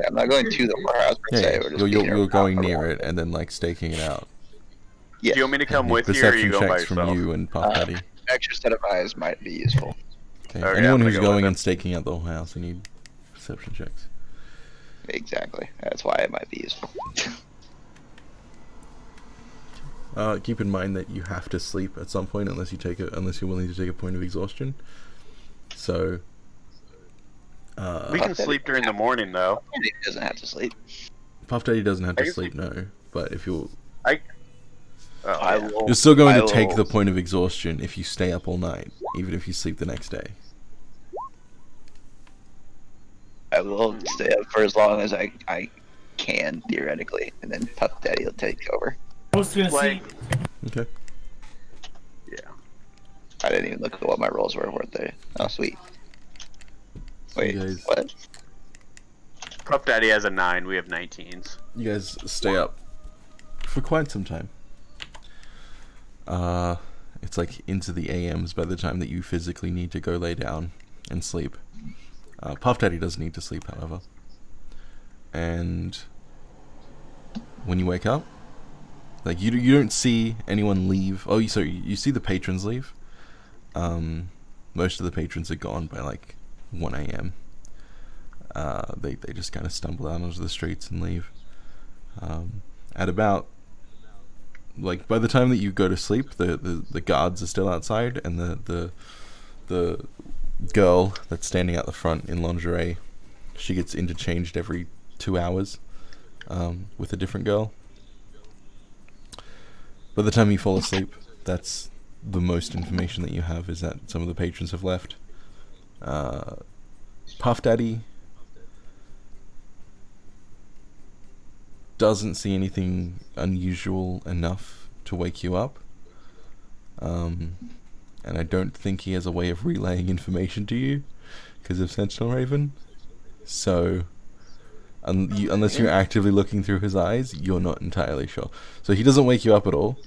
I'm not going to the warehouse per Yeah, se. yeah. We're just You're, being you're going around. near it and then like staking it out. Yes. Do you want me to come Need with you, or are you perception going by checks yourself? from you and Puff Daddy. Extra set of eyes might be useful. Okay. Okay, Anyone I'm who's gonna go with going him. and staking out the whole house, you need perception checks. Exactly. That's why it might be useful. Keep in mind that you have to sleep at some point unless you're willing to take a point of exhaustion. So We can sleep during the morning, though. He doesn't have to sleep. Puff Daddy doesn't have to I can sleep, no. But if you're Oh, you're still going I to take will- the point of exhaustion if you stay up all night, even if you sleep the next day. I will stay up for as long as I can, theoretically, and then Puff Daddy will take over. I was gonna like, Okay. yeah. I didn't even look at what my rolls were they? Oh, sweet. Wait, you guys, what? Puff Daddy has a 9. We have 19s. you guys stay up for quite some time. It's like into the AMs by the time that you physically need to go lay down and sleep. Puff Daddy does need to sleep, however. And when you wake up, like you don't see anyone leave. Oh, you see the patrons leave. Most of the patrons are gone by like 1 a.m. They just kind of stumble out onto the streets and leave. At about like by the time that you go to sleep, the guards are still outside, and the girl that's standing out the front in lingerie, she gets interchanged every 2 hours with a different girl. By the time you fall asleep, that's the most information that you have, is that some of the patrons have left. Puff Daddy doesn't see anything unusual enough to wake you up. And I don't think he has a way of relaying information to you because of Sentinel Raven. So, unless you're actively looking through his eyes, you're not entirely sure. So he doesn't wake you up at all.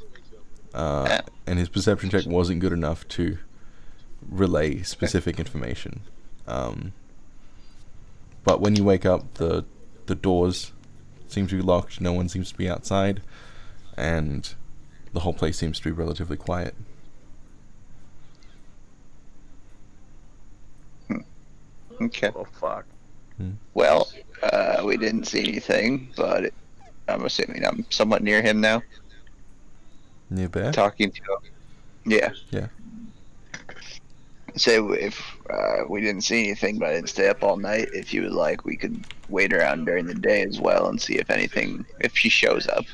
And his perception check wasn't good enough to relay specific information. But when you wake up, the doors seem to be locked, no one seems to be outside, and the whole place seems to be relatively quiet. Okay. Oh, fuck. Well, we didn't see anything, but I'm assuming I'm somewhat near him now. Near Bear? Talking to him. Yeah. Yeah. Say if we didn't see anything, but I didn't stay up all night. If you would like, we could wait around during the day as well and see if she shows up.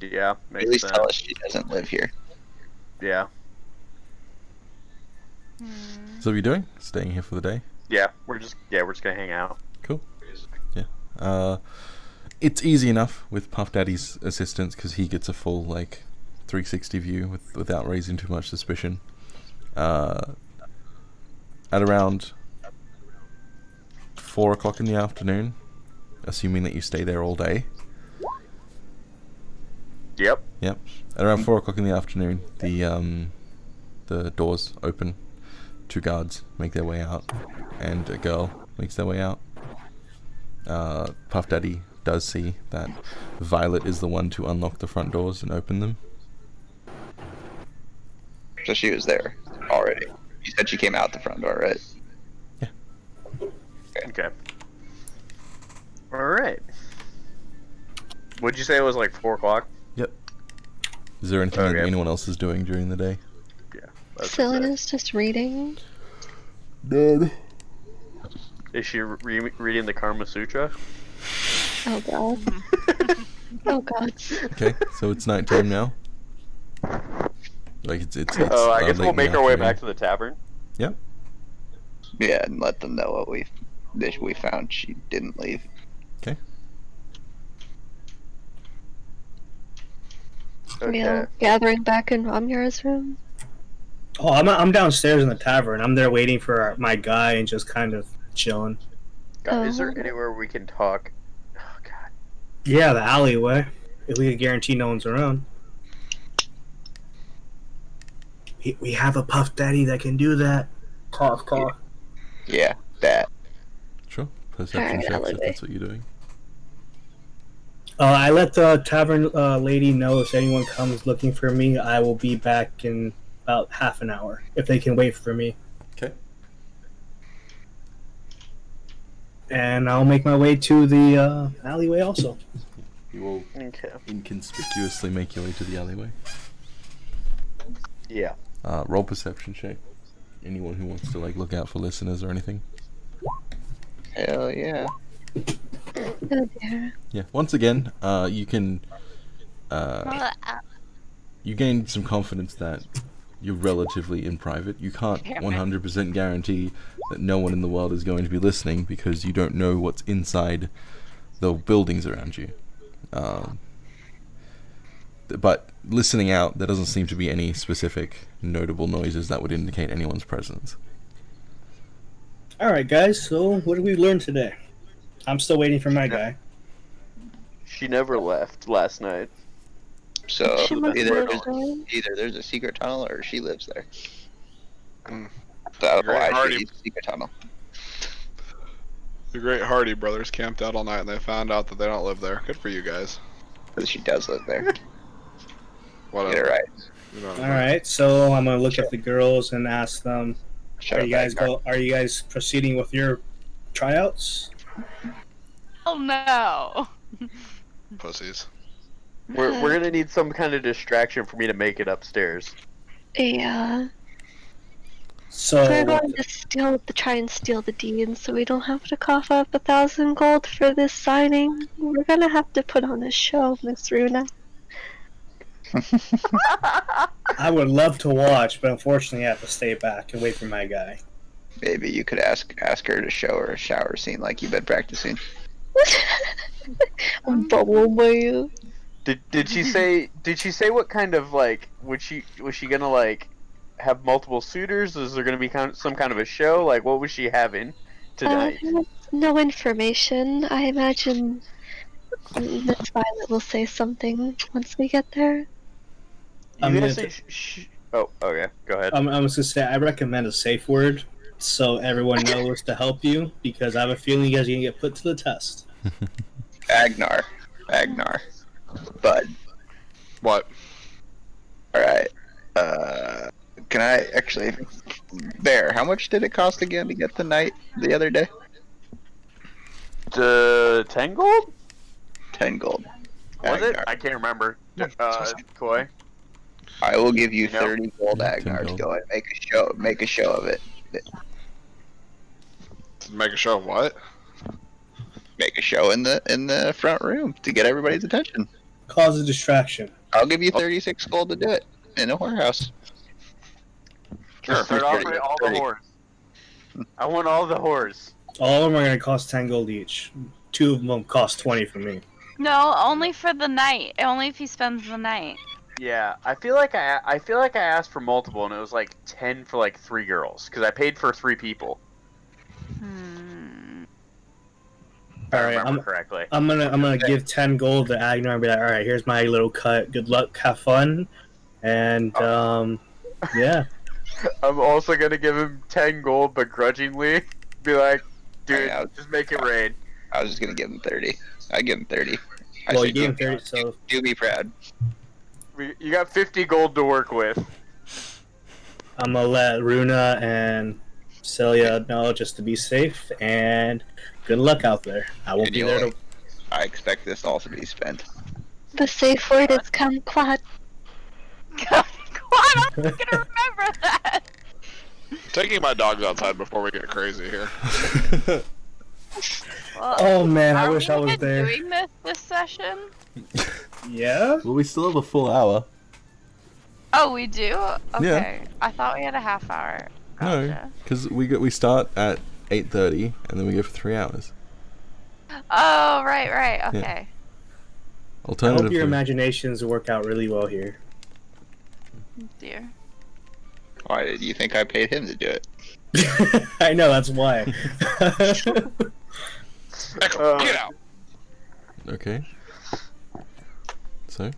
Yeah, makes At least sense. tell us she doesn't live here. Yeah. So what are you doing? Staying here for the day? Yeah, we're just gonna hang out. Cool. Yeah. It's easy enough with Puff Daddy's assistance because he gets a full like 360 view without raising too much suspicion. At around 4 o'clock in the afternoon, assuming that you stay there all day. Yep. Yep. At around 4 o'clock in the afternoon, the doors open. 2 guards make their way out, and a girl makes their way out. Puff Daddy does see that Violet is the one to unlock the front doors and open them. So she was there already. You said she came out the front door, right? Okay. All right. Would you say it was like 4 o'clock? Yep. Is there anything that Okay. anyone else is doing during the day? Selena's just reading. Dead. Is she reading the Karma Sutra? Oh god. Oh god. Okay, so it's nighttime now. Like it's Oh, I guess late we'll in the make our way afternoon. back to the tavern. Yep. Yeah, and let them know what we found. She didn't leave. Okay. Okay. Yeah, gathering back in Ramyar's room. Oh, I'm downstairs in the tavern. I'm there waiting for my guy and just kind of chilling. God, is there Oh. anywhere we can talk? Oh god. Yeah, the alleyway. If we can guarantee no one's around. We have a Puff Daddy that can do that. Cough, cough. Yeah, that. Sure. Perception Alright, checks if alleyway. that's what you're doing. I let the tavern lady know if anyone comes looking for me, I will be back in about half an hour if they can wait for me. Okay. And I'll make my way to the alleyway also. You will Okay. inconspicuously make your way to the alleyway. Yeah. Roll perception check. Anyone who wants to like look out for listeners or anything. Hell yeah. Oh dear. Yeah. Once again, you can Well, you gain some confidence that you're relatively in private. You can't 100% guarantee that no one in the world is going to be listening because you don't know what's inside the buildings around you. But listening out, there doesn't seem to be any specific notable noises that would indicate anyone's presence. Alright, guys, so what did we learn today? I'm still waiting for my guy. She never left last night. So She must either live there. there's a secret tunnel or she lives there. Mm. That's Great why Hardy. she needs a secret tunnel. The great Hardy brothers camped out all night and they found out that they don't live there. Good for you guys. Because she does live there. Whatever. Get it right. You know, Alright, so I'm gonna look at the girls and ask them, Shut are up, you guys Ragnar. are you guys proceeding with your tryouts? oh no. pussies. We're gonna need some kind of distraction for me to make it upstairs. Yeah. So We're going to try and steal the deed so we don't have to cough up 1,000 gold for this signing. We're gonna have to put on a show, Miss Runa. I would love to watch, but unfortunately I have to stay back and wait for my guy. Maybe you could ask her to show her a shower scene like you've been practicing. Bubble boy. Did she say what kind of like was she gonna like have multiple suitors? Is there gonna be some kind of a show? Like what was she having tonight? No information. I imagine Miss Violet will say something once we get there. You I'm gonna gonna say oh, okay. Go ahead. I'm just gonna say I recommend a safe word so everyone knows to help you because I have a feeling you guys are gonna get put to the test. Agnar. Bud. What? Alright. Can I actually... There, how much did it cost again to get the night the other day? 10 gold? 10 gold. Was it? Agnar. I can't remember. Koi. I will give you No. 30 gold, 10 Agnar, to gold. go and make a show of it. To make a show of what? Make a show in the front room to get everybody's attention. Cause a distraction. I'll give you 36 gold to do it in a whorehouse. Sure. Start offering all the whores. I want all the whores. All of them are gonna cost 10 gold each. 2 of them cost 20 for me. No, only for the night. Only if he spends the night. Yeah, I feel like I asked for multiple and it was like 10 for like 3 girls because I paid for 3 people. If I Alright, remember correctly. I'm gonna give 10 gold to Agnar and be like, alright, here's my little cut. Good luck, have fun. And yeah. I'm also gonna give him 10 gold begrudgingly. Be like, dude, Yeah. just make it rain. I was just gonna give him 30. I give him 30. I Well, said, you gave him 30, so do me proud. You got 50 gold to work with. I'm gonna let Runa and Celia know just to be safe and good luck out there. I won't And be there you'll- to. I expect this all to be spent. The safe word is kumquat. God, I'm gonna remember that. Taking my dogs outside before we get crazy here. Well, Oh man, I are wish we I was even there. doing this session? Yeah? Well, we still have a full hour. Oh, we do. Okay. I thought we had a half hour. No, Gotcha. because we start at 8:30 and then we go for 3 hours. Oh, right. Okay. I hope Alternatively, your imaginations work out really well here. Dear. Why do you think I paid him to do it? I know, that's why. Echo, get out! okay. So,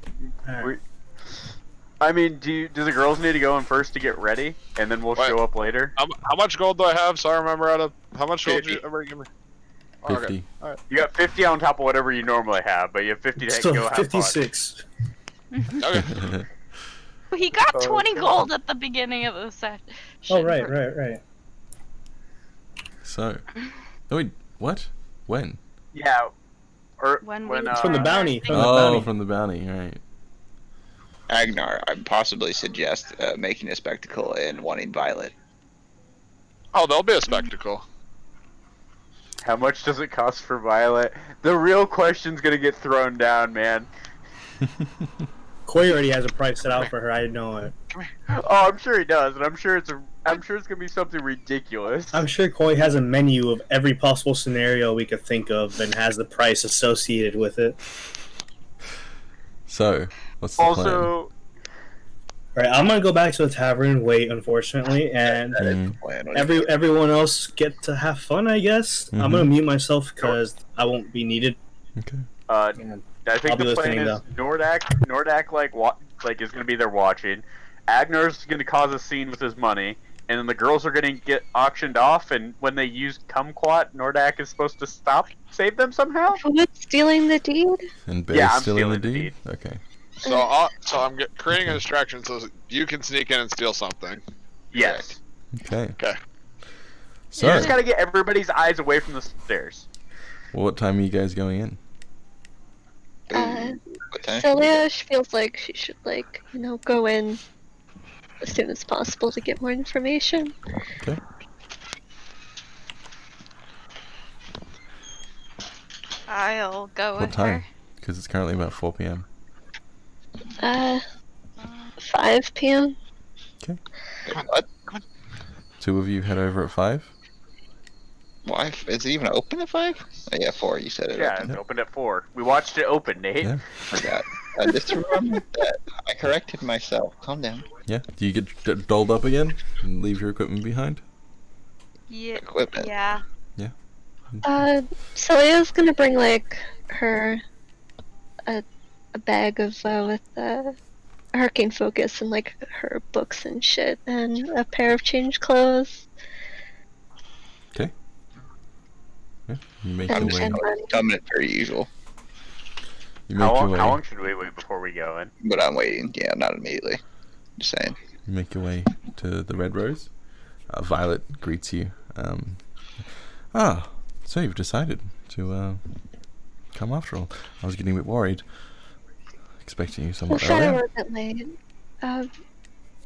Alright. I mean, do the girls need to go in first to get ready, and then we'll Wait. show up later? How much gold do I have? So I remember out of how much gold did you 50. ever give me? Oh, 50. okay. You got 50 on top of whatever you normally have, but you have 50 to Still go have fun. 56. Okay. He got Oh, 20 God. gold at the beginning of the session. Oh, right. So, oh wait, what? When? Yeah. Or When when we From the turned bounty, our from thing- the Oh, bounty. from the bounty, right? Agnar, I'd possibly suggest making a spectacle and wanting Violet. Oh, there'll be a spectacle. how much does it cost for Violet? The real question's gonna get thrown down, man. Koi already has a price set out for her. I know it. Oh, I'm sure he does, and I'm sure it's gonna be something ridiculous. I'm sure Koi has a menu of every possible scenario we could think of and has the price associated with it. So, what's the plan? Also, All right, I'm gonna go back to the tavern and wait, unfortunately, and That is Mhm. the plan. What do you think? everyone else get to have fun. I guess I'm gonna mute myself because I won't be needed. Okay. And I I'll think be the plan listening, is Nordak like is gonna be there watching. Agnar's gonna cause a scene with his money, and then the girls are gonna get auctioned off. And when they use kumquat, Nordak is supposed to save them somehow. Who's stealing the deed? And Bear's Yeah, I'm still in the stealing the deed? Okay. So creating a distraction so you can sneak in and steal something. Yes. Okay. Okay. So, You just gotta get everybody's eyes away from the stairs. well, what time are you guys going in? What time? Celia feels like she should, go in as soon as possible to get more information. Okay. I'll go What with time? her. Because it's currently about 4 p.m. 5 p.m. What? Two of you head over at 5? Why? Is it even open at 5? Oh, yeah, 4. You said it. Yeah, Open. it's opened at 4. We watched it open, Nate. Yeah. Forgot. Just remember that I corrected myself. Calm down. Yeah? Do you get dolled up again and leave your equipment behind? Yeah. Equipment. Yeah. Celia's gonna bring her a bag of with hurricane focus and her books and shit and a pair of changed clothes. Okay. Yeah. You make And, your way. and money. Coming per usual, You make your way. How long should we wait before we go in? but I'm waiting. Yeah, not immediately. Just saying. You make your way to the Red Rose. Violet greets you. So you've decided to come after all. I was getting a bit worried. Expecting you I'm somewhat sorry we're earlier. a bit late.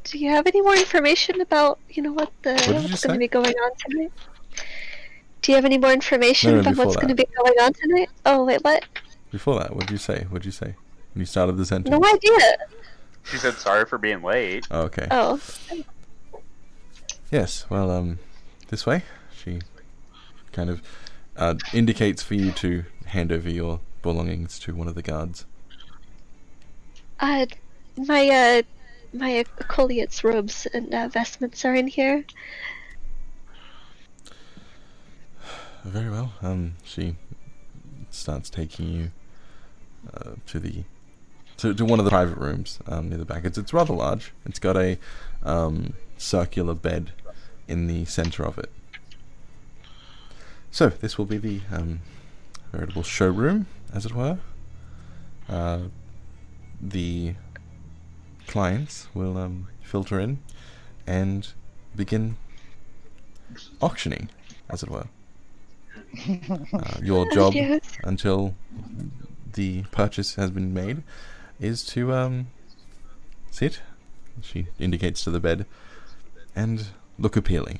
Do you have any more information about What did you what's going say? to be going on tonight? Do you have any more information No, about before what's going to that. be going on tonight? Oh wait, what? Before that, what did you say? What did you say? When you started the sentence? No idea. She said sorry for being late. Oh, okay. Oh, Yes, well, this way. She kind of indicates for you to hand over your belongings to one of the guards. my acolyte's robes and vestments are in here. Very well. She starts taking you to one of the private rooms near the back. It's rather large. It's got a circular bed in the center of it. So this will be the veritable showroom, as it were. The clients will filter in and begin auctioning, as it were. Your job Yes. until the purchase has been made is to sit, she indicates to the bed, and look appealing.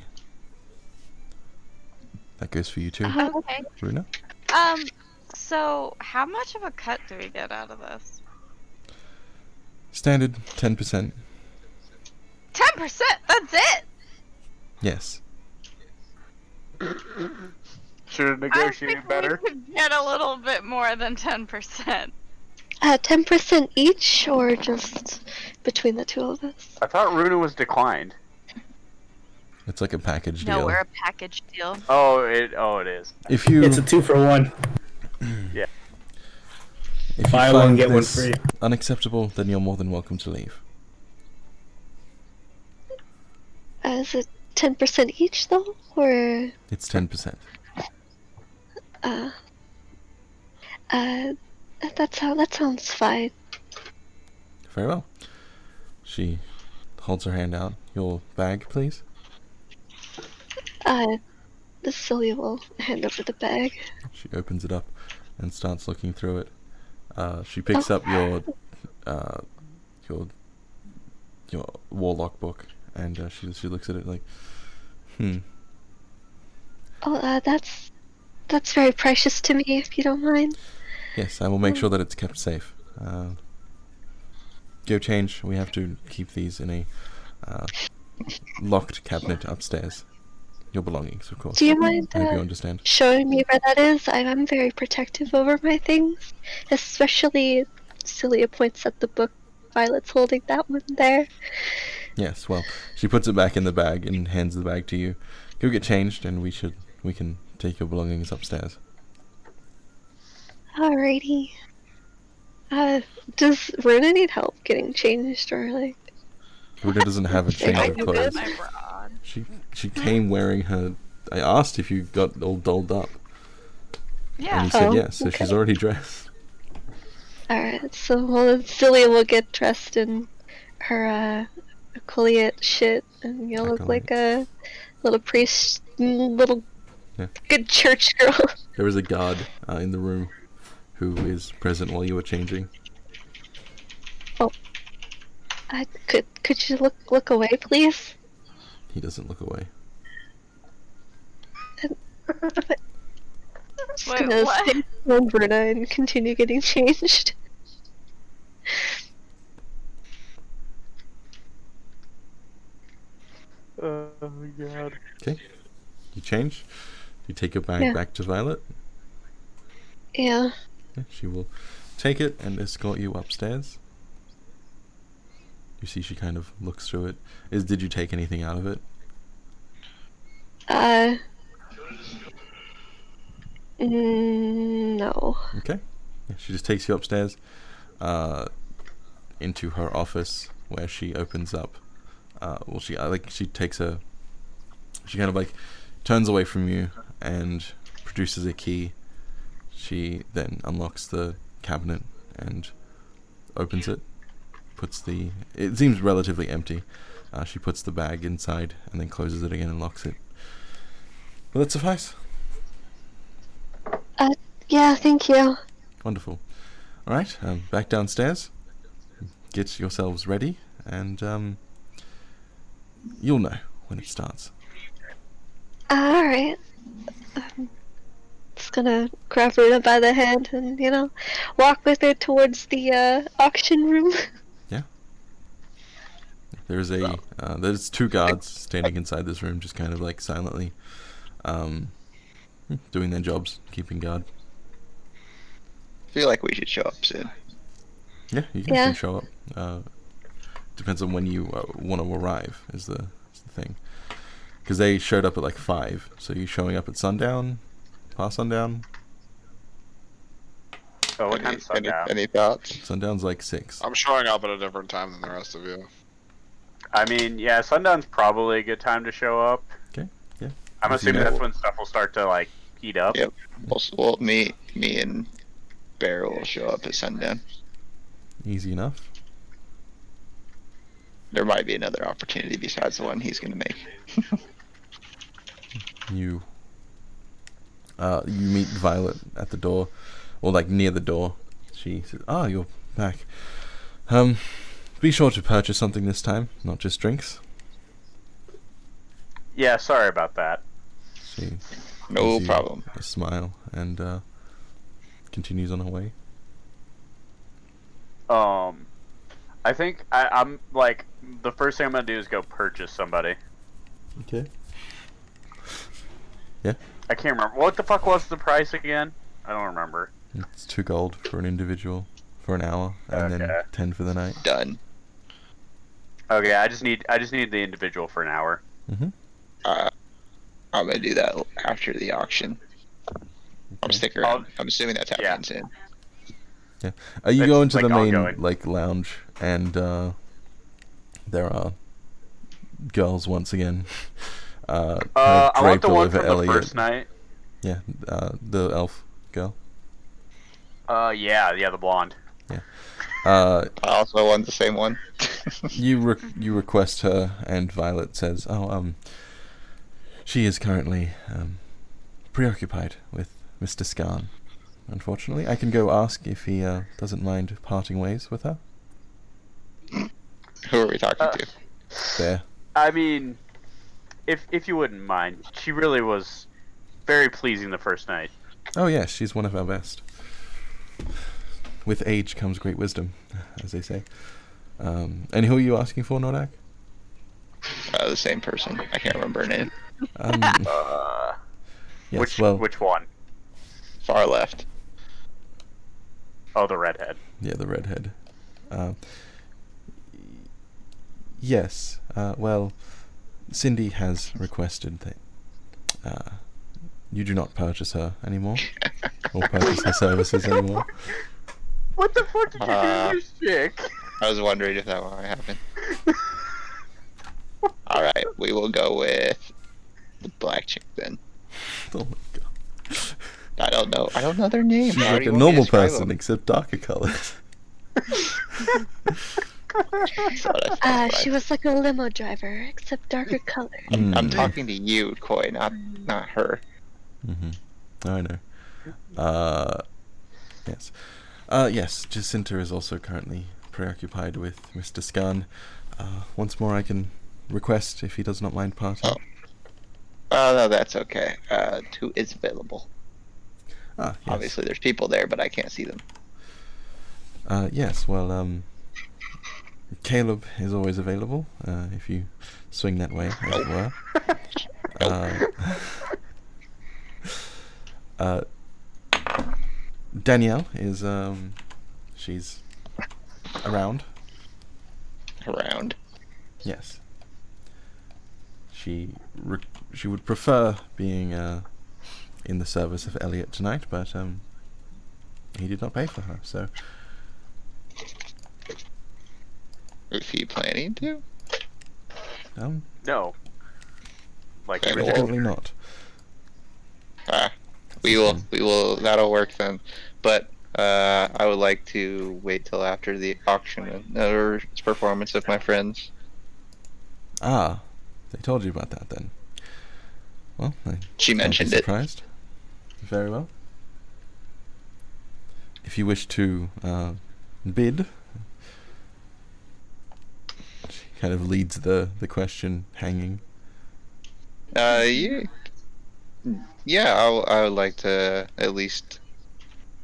That goes for you too, Okay. Runa. So how much of a cut do we get out of this? Standard 10%. 10%. That's it. Yes. Should have I negotiated think better. we could get a little bit more than 10%. 10% each, or just between the two of us? I thought Runa was declined. It's like a package No, deal. we're a package deal. Oh, it is. If you It's a 2-for-1. if you Buy one, find get one this free. unacceptable, then you're more than welcome to leave. Is it 10% each though, or It's 10%. that sounds fine. Very well. She holds her hand out. Your bag, please. The Celia will hand over the bag. She opens it up and starts looking through it. She picks up your warlock book, and she looks at it like, Oh, that's very precious to me, if you don't mind. Yes, I will make sure that it's kept safe. Go change. We have to keep these in a locked cabinet upstairs. Your belongings, of course. Do you mind I hope you understand. showing me where that is? I'm very protective over my things, especially Celia points at the book. Violet's holding that one there. Yes, well, she puts it back in the bag and hands the bag to you. Go get changed, and we can take your belongings upstairs. Alrighty. Does Runa need help getting changed, or like? Runa doesn't have a change of you clothes. good? My rod. She came wearing her. I asked if you got all dolled up, and Yeah. you said Oh, yes, so okay. she's already dressed. Alright, so Celia will get dressed in her Colliet shit, and you'll look like a little priest, little Yeah. good church girl. There is a guard in the room who is present while you were changing. Could you look away, please? He doesn't look away. Just Wait, gonna what? stay on Bruna and continue getting changed. Oh my god. Okay, you change. You take your bag Yeah. back to Violet. Yeah. Yeah, she will take it and escort you upstairs. You see she kind of looks through it. Did you take anything out of it? No. Okay. Yeah, she just takes you upstairs into her office where she opens up. She takes a. She kind of like turns away from you and produces a key. She then unlocks the cabinet and opens it. It seems relatively empty. She puts the bag inside and then closes it again and locks it. Will that suffice? Yeah, thank you. Wonderful. Alright, back downstairs. Get yourselves ready, and you'll know when it starts. Alright. I'm just gonna grab Runa by the hand and, walk with her towards the auction room. There's two guards standing inside this room, just kind of like silently doing their jobs, keeping guard. I feel like we should show up soon. Yeah, you guys can show up. Depends on when you want to arrive, is the thing. Because they showed up at like 5, so you showing up at sundown, past sundown? Oh, what time's sundown? Any thoughts? Sundown's like 6. I'm showing up at a different time than the rest of you. I mean, yeah, sundown's probably a good time to show up. Okay, yeah. I'm assuming that's when stuff will start to like heat up. Yep. Well, me and Bear will show up at sundown. Easy enough. There might be another opportunity besides the one he's gonna make. You meet Violet at the door, or like near the door. She says, "Ah, you're back. Be sure to purchase something this time, not just drinks." Yeah, sorry about that. She No gives you problem. a smile and continues on her way. I think I'm like the first thing I'm gonna do is go purchase somebody. Okay. Yeah. I can't remember what the fuck was the price again. I don't remember. It's 2 gold for an individual for an hour, and then Okay. 10 for the night. Done. Okay, I just need the individual for an hour. Mhm. I'm gonna do that after the auction. I'm Okay. sticking around. I'm assuming that's happening Yeah. soon. You It's, go into like, the main ongoing. like lounge, and there are girls once again. I want the draped all one over from Elliot. the first night. Yeah, the elf girl. Yeah, the blonde. I also want the same one. You request her, and Violet says, "Oh, she is currently preoccupied with Mr. Scarn. Unfortunately, I can go ask if he doesn't mind parting ways with her." Who are we talking to? There. I mean, if you wouldn't mind, she really was very pleasing the first night. Oh yes, she's one of our best. With age comes great wisdom, as they say. And who are you asking for, Nordak? The same person. I can't remember her name. Yes, Which one? Far left. Oh, the redhead. Yeah, the redhead. Yes. Well, Cindy has requested that you do not purchase her anymore, or purchase her services anymore. What the fuck did you do to this chick? I was wondering if that might happen. Alright, we will go with the black chick then. Oh my god. I don't know their name. She's How like do a you want me to normal describe person, them? except darker colors. That's what I thought. She was like a limo driver, except darker color. I'm talking to you, Koi, not her. I know. Yes. Yes, Jacinta is also currently preoccupied with Mr. Scan. Once more, I can request if he does not mind parting. Oh, no, that's okay. Who is available? Yes. Obviously, there's people there, but I can't see them. Yes, well, Caleb is always available, if you swing that way, as it were. Danielle is, she's around. Around. Yes. She would prefer being, in the service of Elliot tonight, but, he did not pay for her, so... Is he planning to? No. Like, Okay, Evidently not. We will, that'll work then. But, I would like to wait till after the auction or performance of my friends. Ah, they told you about that then. Well, She mentioned it. surprised. Very well. If you wish to bid, she kind of leads the question hanging. Yeah, I would like to at least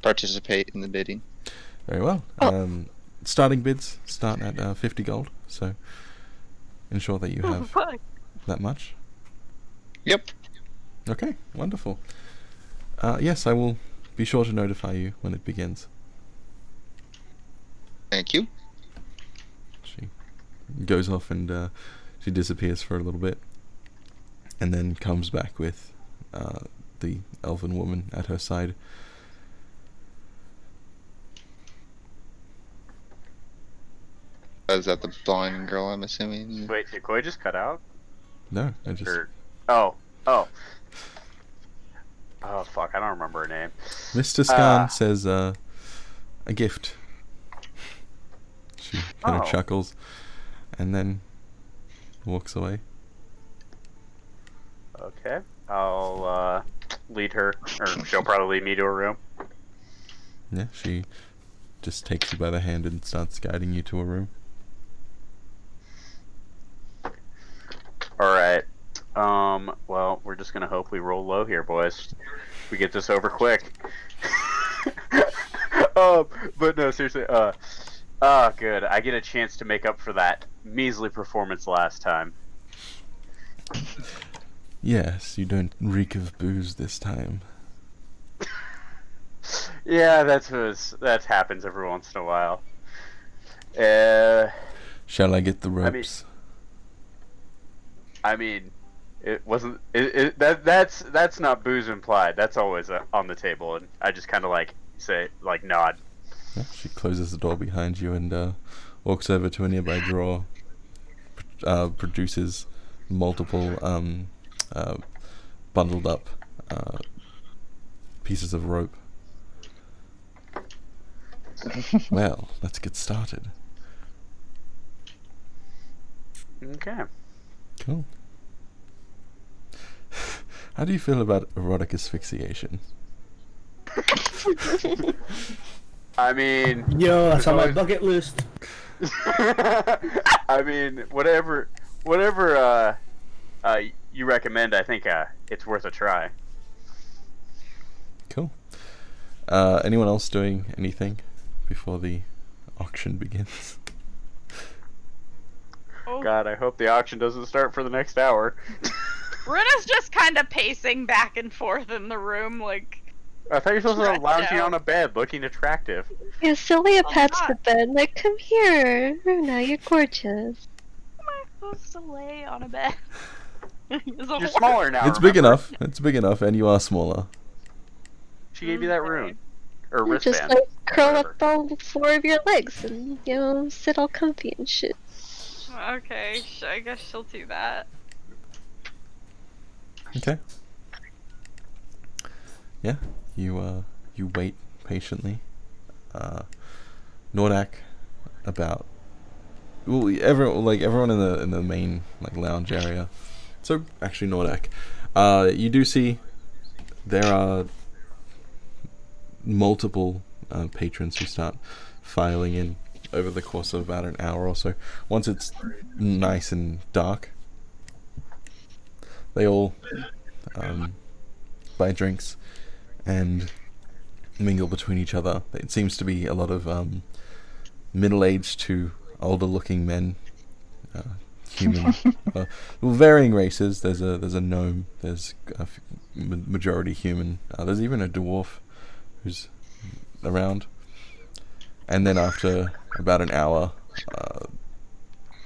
participate in the bidding. Very well. Starting bids start at 50 gold, so ensure that you have that much. Yep. Okay, wonderful. Yes, I will be sure to notify you when it begins. Thank you. She goes off and she disappears for a little bit, and then comes back with the elven woman at her side. Is that the blonde girl, I'm assuming? Wait, did Koi just cut out? No, I just... Oh, fuck, I don't remember her name. Mr. Scan says, a gift. She kind of chuckles, and then walks away. Okay, I'll lead her, or she'll probably lead me to her room. Yeah, she just takes you by the hand and starts guiding you to a room. Alright. Well, we're just gonna hope we roll low here, boys. We get this over quick. But no, seriously, good. I get a chance to make up for that measly performance last time. Yes, you don't reek of booze this time. Yeah, that happens every once in a while. Shall I get the ropes? I mean, it wasn't. That's not booze implied. That's always on the table, and I just kind of like say nod. Yeah, she closes the door behind you and walks over to a nearby drawer. Produces multiple bundled up pieces of rope. Well, let's get started. Okay. Cool. How do you feel about erotic asphyxiation? I mean, Yo, that's on my always- bucket list. I mean, whatever you recommend, I think it's worth a try. Cool. Anyone else doing anything before the auction begins? Oh, God, I hope the auction doesn't start for the next hour. Runa's just kind of pacing back and forth in the room, like. I thought you were supposed to Stressed lounging out. on a bed, looking attractive. Yeah, Celia I'm pats not. the bed, like, come here, Runa, you're gorgeous. How am I supposed to lay on a bed? You're smaller now. It's big remember? enough. It's big enough, and you are smaller. She gave you that room. Or You wristband. just, like, curl whatever. up all 4 of your legs and, sit all comfy and shit. Okay, I guess she'll do that. Okay. Yeah, you wait patiently. Nordak, everyone in the main lounge area. So actually, Nordak, you do see there are multiple patrons who start filing in over the course of about an hour or so. Once it's nice and dark, they all buy drinks and mingle between each other. It seems to be a lot of middle-aged to older-looking men, human, varying races. There's a gnome. There's a majority human. There's even a dwarf who's around. And then after about an hour,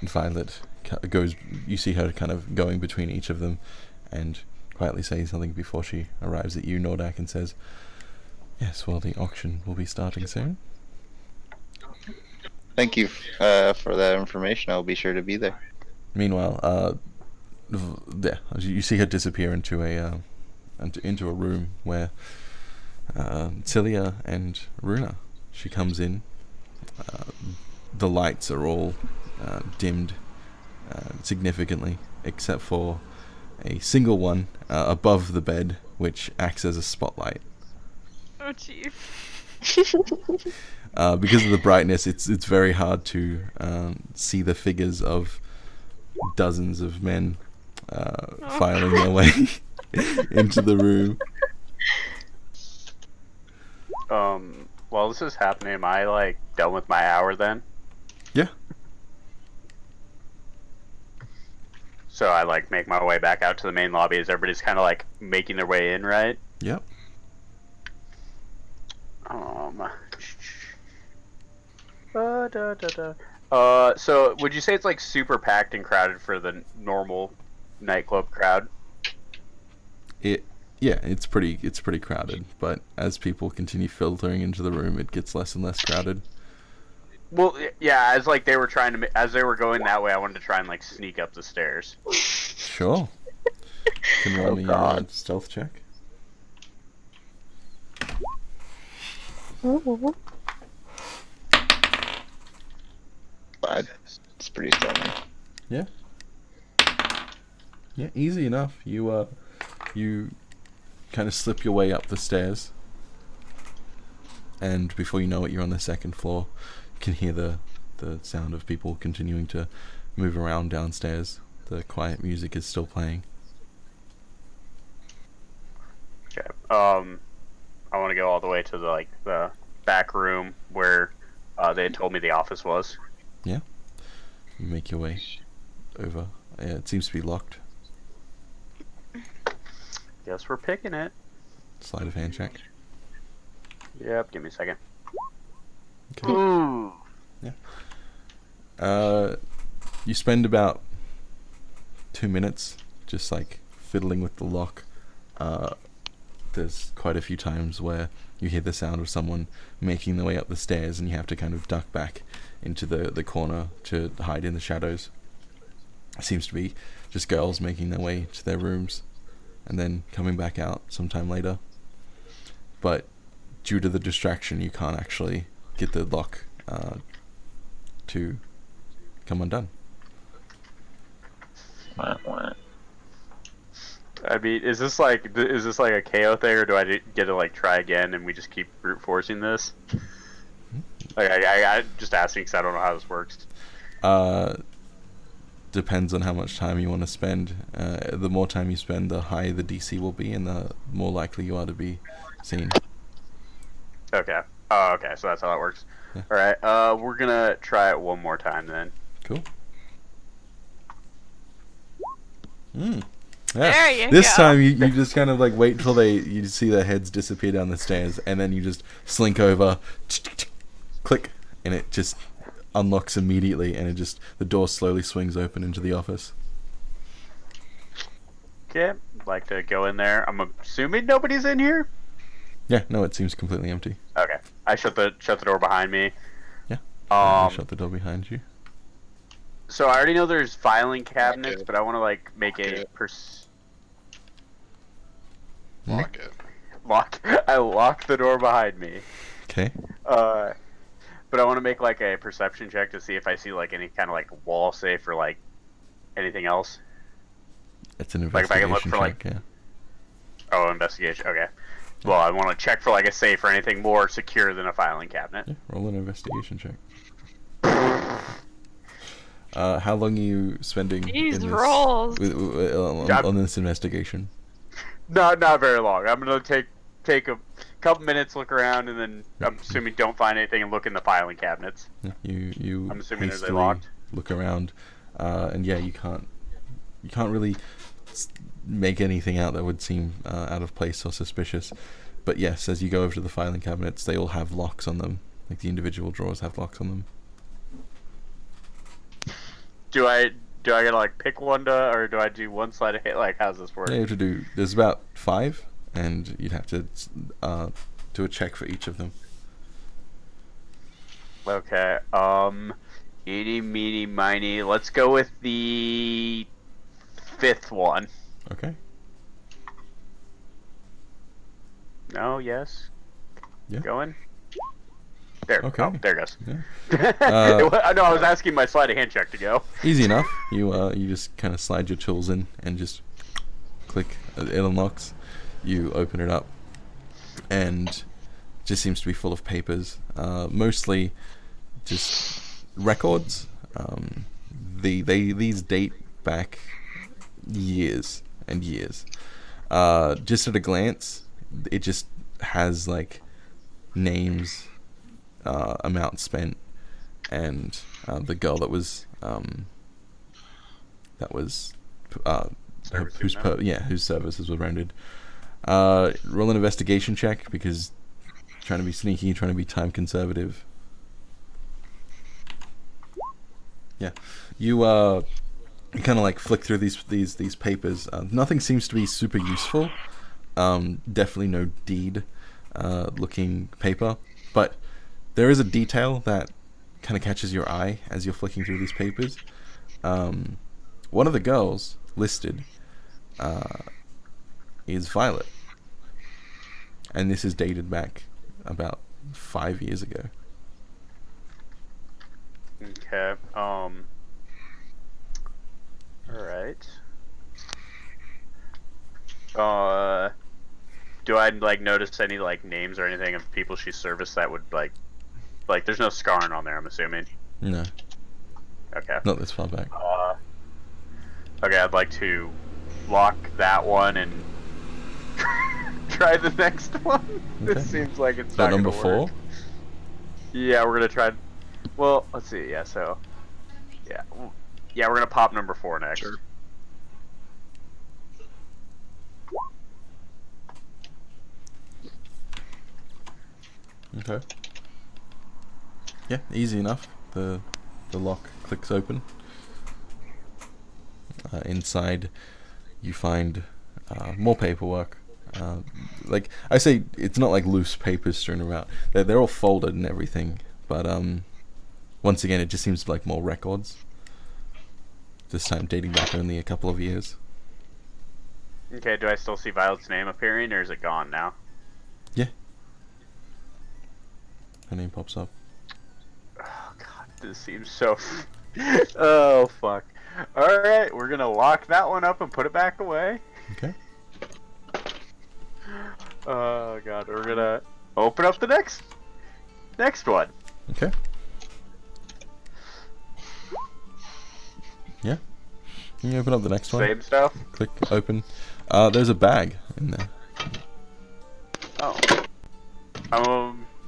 Violet goes. You see her kind of going between each of them, and quietly saying something before she arrives at you, Nordak, and says, "Yes, well, the auction will be starting soon." Thank you for that information. I'll be sure to be there. Meanwhile, there you see her disappear into a room where Cilia and Runa. She comes in. The lights are all dimmed significantly, except for a single one above the bed, which acts as a spotlight. Oh, jeez. Because of the brightness, it's very hard to see the figures of dozens of men filing their way into the room. While this is happening, am I done with my hour then? Yeah. So I make my way back out to the main lobby as everybody's kind of making their way in, right? Yep. So would you say it's super packed and crowded for the normal nightclub crowd? Yeah, it's pretty crowded, but as people continue filtering into the room, it gets less and less crowded. Well, yeah, as they were as they were going that way, I wanted to try and sneak up the stairs. Sure. Can roll me a stealth check. Ooh. But it's pretty stunning. Yeah. Yeah, easy enough. You kind of slip your way up the stairs, and before you know it, you're on the second floor. You can hear the sound of people continuing to move around downstairs. The quiet music is still playing. Okay. I want to go all the way to the back room where they had told me the office was. Yeah. You make your way over. Yeah, it seems to be locked. Guess we're picking it. Sleight of hand check. Yep. Give me a second. Okay. Ooh. You spend about 2 minutes just fiddling with the lock. There's quite a few times where you hear the sound of someone making their way up the stairs, and you have to kind of duck back into the corner to hide in the shadows. It seems to be just girls making their way to their rooms and then coming back out sometime later. But due to the distraction, you can't actually get the lock to come undone. I mean, is this like a KO thing, or do I get to like try again and we just keep brute forcing this? Like I just asking because I don't know how this works. Depends on how much time you want to spend. The more time you spend, the higher the DC will be, and the more likely you are to be seen. Okay. Oh, okay. So that's how that works. Yeah. All right. We're gonna try it one more time then. Cool. Yeah. There you This go. time you just kind of like wait till you see their heads disappear down the stairs, and then you just slink over, click, and it just unlocks immediately, and the door slowly swings open into the office. Okay. Like to go in there. I'm assuming nobody's in here. Yeah, no, it seems completely empty. Okay. I shut the door behind me. Yeah. Shut the door behind you. So I already know there's filing cabinets, Okay. but I want to like make a Okay. Lock it. I lock the door behind me. Okay. But I want to make like a perception check to see if I see like any kind of like wall safe or like anything else. It's an Like, if I can investigation look for, check. Yeah. Oh, investigation. Okay. Well, I want to check for like a safe or anything more secure than a filing cabinet. Yeah. Roll an investigation check. How long are you spending These in this, rolls. on this investigation? Not very long. I'm gonna take a couple minutes, look around, and then I'm assuming don't find anything and look in the filing cabinets. Yeah, you I'm assuming they're hastily locked. look around, and yeah, you can't really make anything out that would seem out of place or suspicious. But yes, as you go over to the filing cabinets, they all have locks on them. Like the individual drawers have locks on them. Do I gotta like pick one or do I do one sleight of hand? Like, how's this work? Yeah, you have to do. There's about 5, and you'd have to do a check for each of them. Okay. Eeny, meeny, miny. Let's go with the 5th one. Okay. No. Yes. Yeah. Going. There. Okay. Oh, there it goes. Yeah. No, I was asking my sleight of hand check to go. Easy enough. You just kind of slide your tools in and just click. It unlocks. You open it up, and it just seems to be full of papers. Mostly just records. These date back years and years. Just at a glance, it just has like names, amount spent, and the girl that was whose services were rendered. Roll an investigation check because trying to be sneaky, trying to be time conservative. Yeah, you kind of like flick through these papers. Nothing seems to be super useful. Definitely no deed looking paper, but there is a detail that kind of catches your eye as you're flicking through these papers. One of the girls listed is Violet, and this is dated back about 5 years ago. Okay. All right. Do I like notice any like names or anything of people she serviced that would like there's no scarring on there, I'm assuming. No, Okay. not this far back. Okay, I'd like to lock that one and try the next one. Okay. This seems like it's So not number gonna 4. work. Yeah, we're gonna try. Well, let's see. Yeah, so yeah, we're gonna pop number 4 next. Sure. Okay. Yeah, easy enough. The lock clicks open. Inside, you find more paperwork. Like I say, it's not like loose papers strewn around. They're all folded and everything. But once again, it just seems like more records. This time dating back only a couple of years. Okay, do I still see Violet's name appearing, or is it gone now? Yeah. Her name pops up. This seems so. Oh fuck! All right, we're gonna lock that one up and put it back away. Okay. Oh god, we're gonna open up the next one. Okay. Yeah. Can you open up the next one? Same stuff. Click open. There's a bag in there. Oh.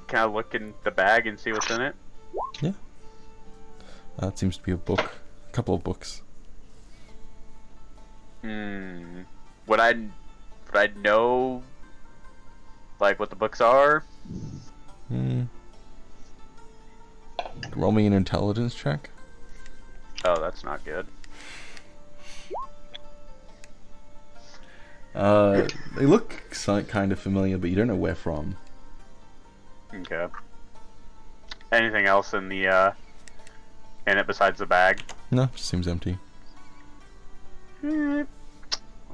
Can I look in the bag and see what's in it? Yeah. It seems to be a book. A couple of books. Would I know like what the books are? Roll me an intelligence check. Oh, that's not good. They look kind of familiar, but you don't know where from. Okay. Anything else in the in it besides the bag? No, just seems empty.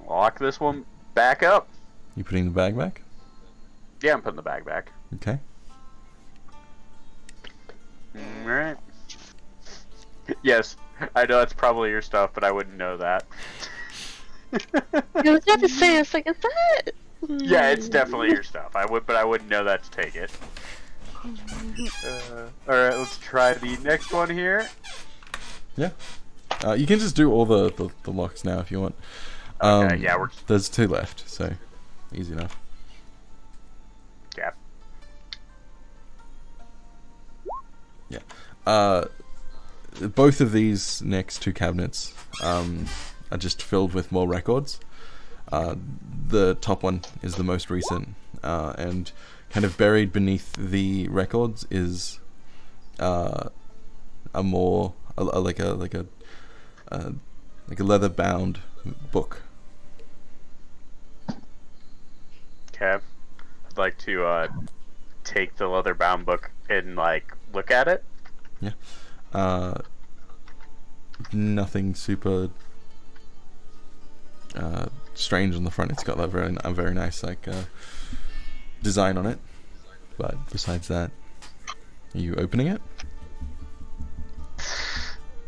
Lock this one back up. You putting the bag back? Yeah, I'm putting the bag back. Okay. Alright. Yes, I know that's probably your stuff, but I wouldn't know that. I was about to say, I was like, is that? Yeah, it's definitely your stuff. But I wouldn't know that to take it. Alright, let's try the next one here. Yeah. You can just do all the locks now if you want. Okay, yeah, There's 2 left, so easy enough. Yeah. Yeah. Both of these next 2 cabinets are just filled with more records. The top one is the most recent, and kind of buried beneath the records is a leather bound book. Okay. I'd like to take the leather bound book and like look at it. Yeah. Nothing super strange on the front. It's got that a very nice design on it. But besides that, are you opening it?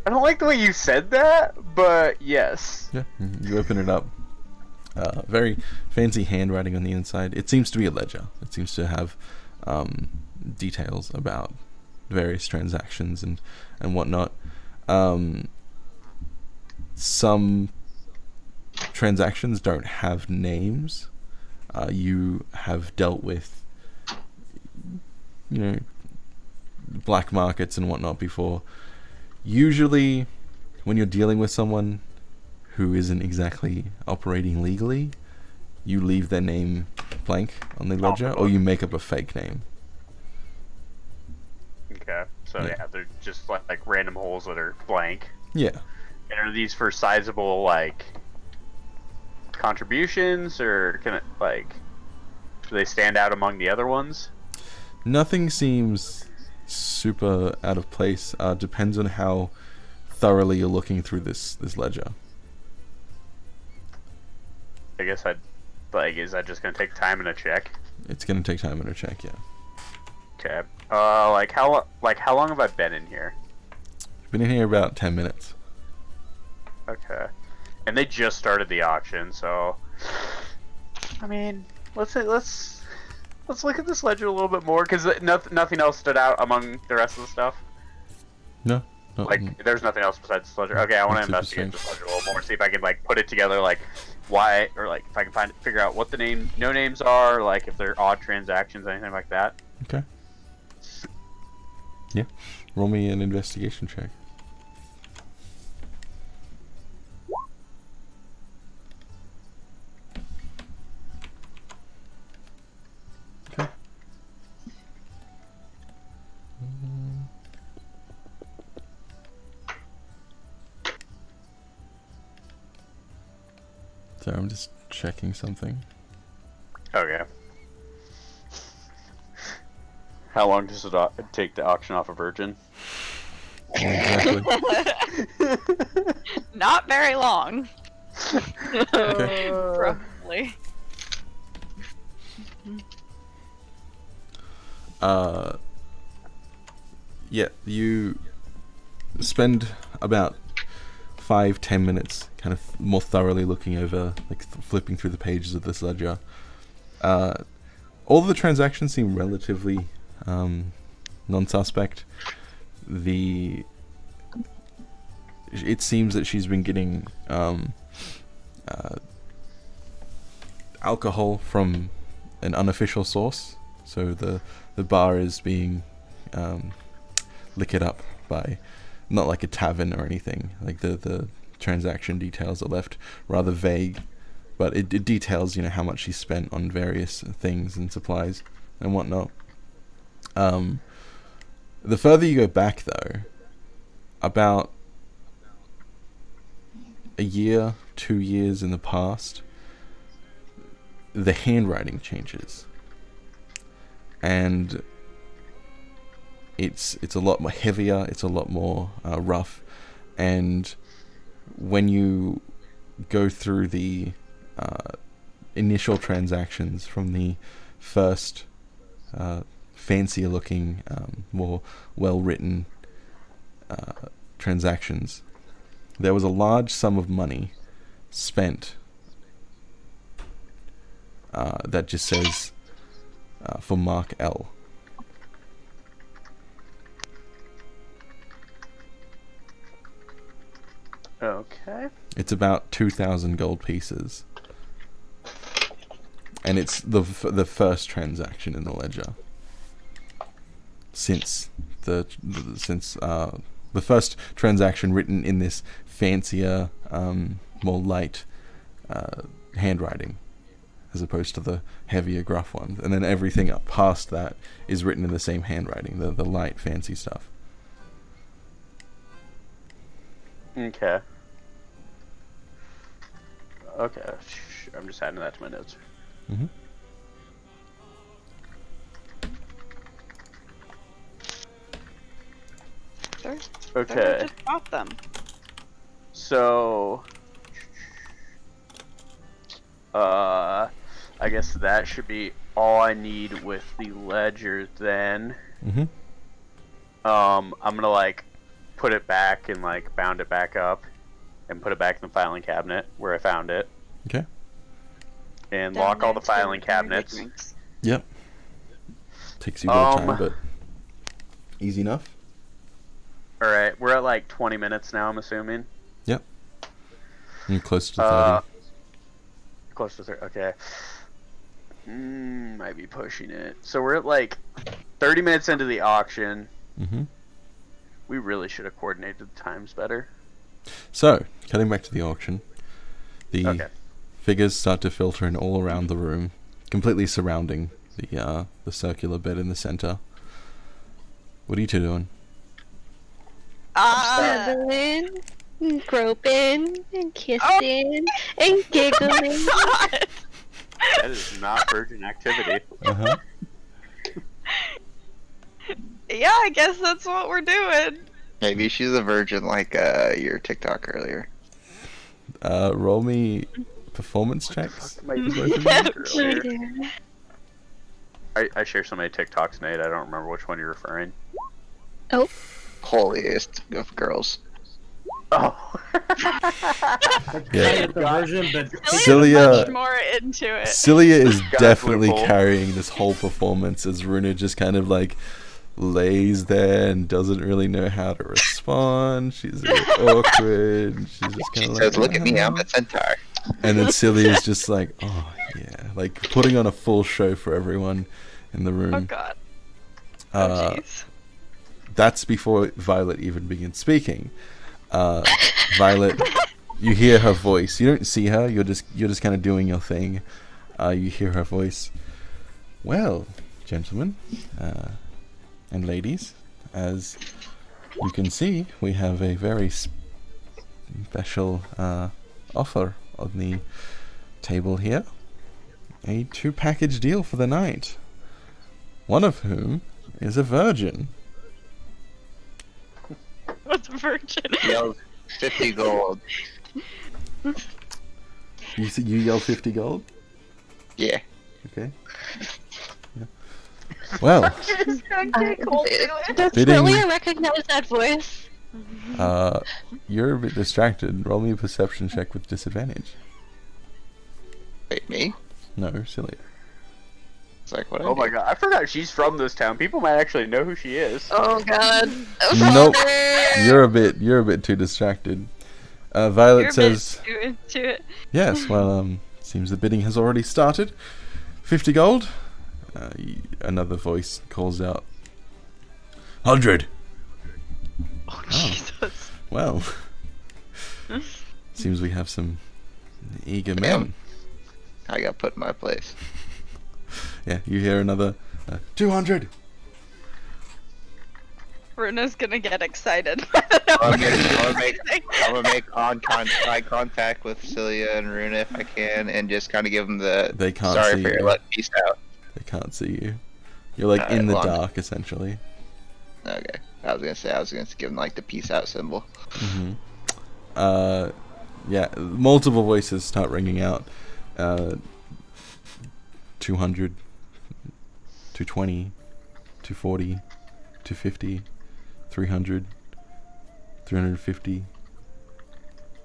I don't like the way you said that, but yes. Yeah. You open it up. Very fancy handwriting on the inside. It seems to be a ledger. It seems to have details about various transactions and whatnot. Some transactions don't have names. You have dealt with, black markets and whatnot before. Usually, when you're dealing with someone who isn't exactly operating legally, you leave their name blank on the ledger, or you make up a fake name. Okay, so yeah, they're just like random holes that are blank. Yeah. And are these for sizable like contributions, or can it do they stand out among the other ones? Nothing seems super out of place. Depends on how thoroughly you're looking through this ledger. I guess is that just gonna take time and a check? It's gonna take time and a check, yeah. Okay. How long have I been in here? Been in here about 10 minutes. Okay. And they just started the auction, so I mean, let's look at this ledger a little bit more, because nothing else stood out among the rest of the stuff. No. There's nothing else besides this ledger. Okay, I want to investigate this ledger a little more, see if I can put it together, why, or if I can figure out what the no names are, if they're odd transactions, anything like that. Okay. Yeah. Roll me an investigation check. Okay. So I'm just checking something. Okay. How long does it take to auction off a virgin? Exactly. Not very long. Okay. Probably. Yeah, you spend about 5-10 minutes kind of more thoroughly looking over, like flipping through the pages of this ledger. All the transactions seem relatively non-suspect. It seems that she's been getting alcohol from an unofficial source, so the bar is being liquored up by, not like a tavern or anything. Like the transaction details are left rather vague, but it details, how much she spent on various things and supplies and whatnot. The further you go back, though, about a year, 2 years in the past, the handwriting changes, and it's a lot more heavier, it's a lot more rough, and when you go through the initial transactions from the first fancier looking, more well written transactions, there was a large sum of money spent that just says for Mark L. Okay. It's about 2,000 gold pieces, and it's the first transaction in the ledger since the first transaction written in this fancier, more light handwriting, as opposed to the heavier, gruff one. And then everything up past that is written in the same handwriting, the light, fancy stuff. Okay. Okay. I'm just adding that to my notes. Mm-hmm. Okay. I just bought them. So, I guess that should be all I need with the ledger then. Mm-hmm. I'm gonna like put it back and like bound it back up and put it back in the filing cabinet where I found it. Okay. And lock all the filing cabinets. Yep. Takes you a bit of time, but easy enough. Alright, we're at like 20 minutes now, I'm assuming. Yep. And close to 30. Close to 30, okay. Might be pushing it. So we're at like 30 minutes into the auction. Mm-hmm. We really should have coordinated the times better. So, cutting back to the auction, the Okay. figures start to filter in all around the room, completely surrounding the circular bed in the center. What are you two doing? Snuggling, and groping, and kissing, and giggling. God. That is not virgin activity. Uh-huh. Yeah, I guess that's what we're doing. Maybe she's a virgin like your TikTok earlier. Roll me performance checks. Oh, dear. I share so many TikToks, Nate. I don't remember which one you're referring. Oh, Holiest of girls. Oh. Yeah. The version, but Celia- much more into it. Celia is Guys, definitely loophole. carrying this whole performance as Runa just kind of like lays there and doesn't really know how to respond. She's very awkward. She's just She kind of says, like, "Look at me, I'm a centaur." And then Celia's just like, oh yeah, like putting on a full show for everyone in the room. Oh god. Uh, Jeez. That's before Violet even begins speaking. Violet, you hear her voice. You don't see her. You're just kind of doing your thing. You hear her voice. Well, gentlemen and ladies, as you can see, we have a very special offer on the table here. A 2-package deal for the night. One of whom is a virgin. What's a virgin? Yells 50 gold. You yell 50 gold? Yeah. Okay. Yeah. Well, does Bidding- Celia recognize that voice? You're a bit distracted. Roll me a perception check with disadvantage. Wait, me? No, silly. It's like, what Oh my god, I forgot she's from this town. People might actually know who she is. Oh god. Nope. You're a bit too distracted. Violet says, You're a bit too into it. yes, well, seems the bidding has already started. 50 gold. Another voice calls out, 100. Oh, Jesus. Well, seems we have some eager men. I got put in my place. Yeah, you hear another 200. Bruno's gonna get excited. I'm gonna make eye contact with Celia and Runa if I can, and just kind of give them the They can't sorry see for your you. luck, peace out. They can't see you. You're like Alright, in the well, dark, essentially. Okay, I was gonna give them like the peace out symbol. Mm-hmm. Yeah, multiple voices start ringing out. 200, 220, 240, 250, 300, 350,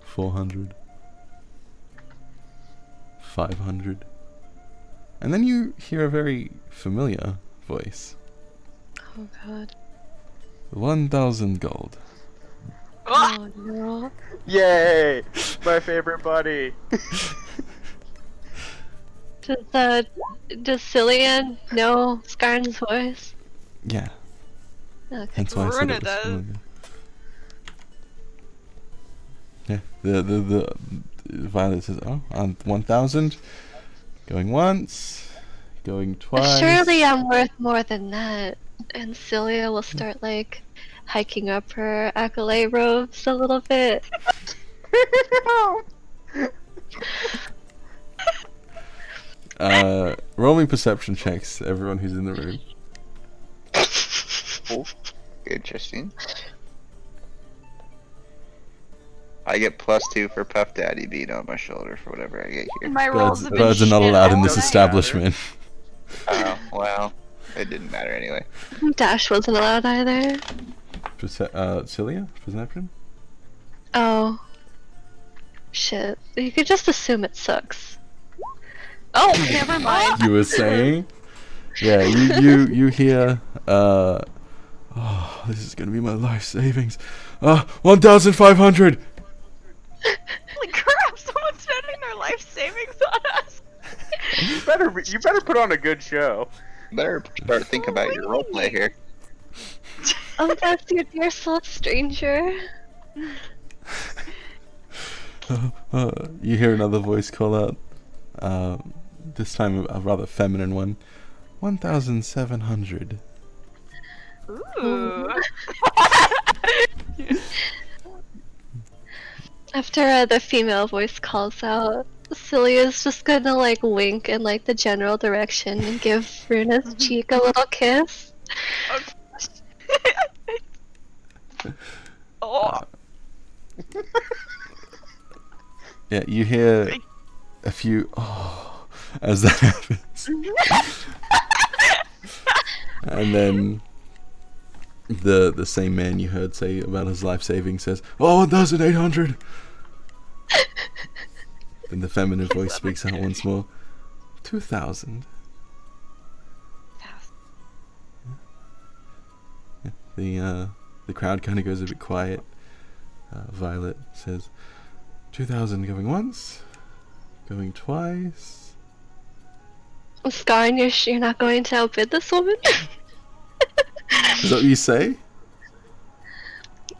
400, 500. And then you hear a very familiar voice. Oh god. 1,000 gold. Oh no. Yay! My favorite buddy. Does Cillian know Skarn's voice? Yeah, Okay. hence why I said Runa it was does. familiar. Yeah, the Violet says, oh, 1,000. Going once, going twice. Surely I'm worth more than that. And Celia will start like hiking up her accolade robes a little bit. Roll me perception checks, everyone who's in the room. Interesting. I get +2 for Puff Daddy being on my shoulder for whatever I get here. My rolls have been Birds are not shit allowed in all this night. establishment. Oh, well, it didn't matter anyway. Dash wasn't allowed either. Cilia, perception? Oh. Shit. You could just assume it sucks. Oh, never mind. You were saying? Yeah, you hear, oh, this is gonna be my life savings. 1,500! Holy crap, someone's spending their life savings on us. You better put on a good show. Better start thinking about your roleplay here. Oh, that's your dear soul stranger. You hear another voice call out, this time a rather feminine one. 1,700. Ooh. After the female voice calls out, Celia's just gonna like wink in like the general direction and give Runa's cheek a little kiss. Oh. Yeah, you hear a few as that happens. And then the same man you heard say about his life saving says, 1,800. Then the feminine voice speaks out once more. 2,000. Yeah, the crowd kind of goes a bit quiet. Violet says, 2,000 going once, going twice. Skarn, you're not going to outbid this woman? Is that what you say?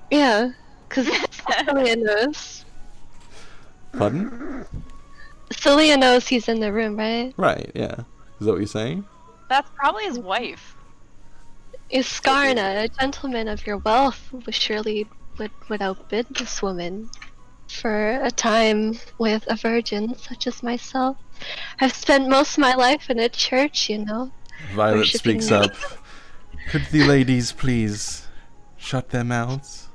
Yeah, because Celia knows. Pardon? Celia knows he's in the room, right? Right, yeah. Is that what you're saying? That's probably his wife. Is Skarn, a gentleman of your wealth, surely would outbid this woman for a time with a virgin such as myself. I've spent most of my life in a church, you know. Violet Worshipping speaks me. up. Could the ladies please shut their mouths?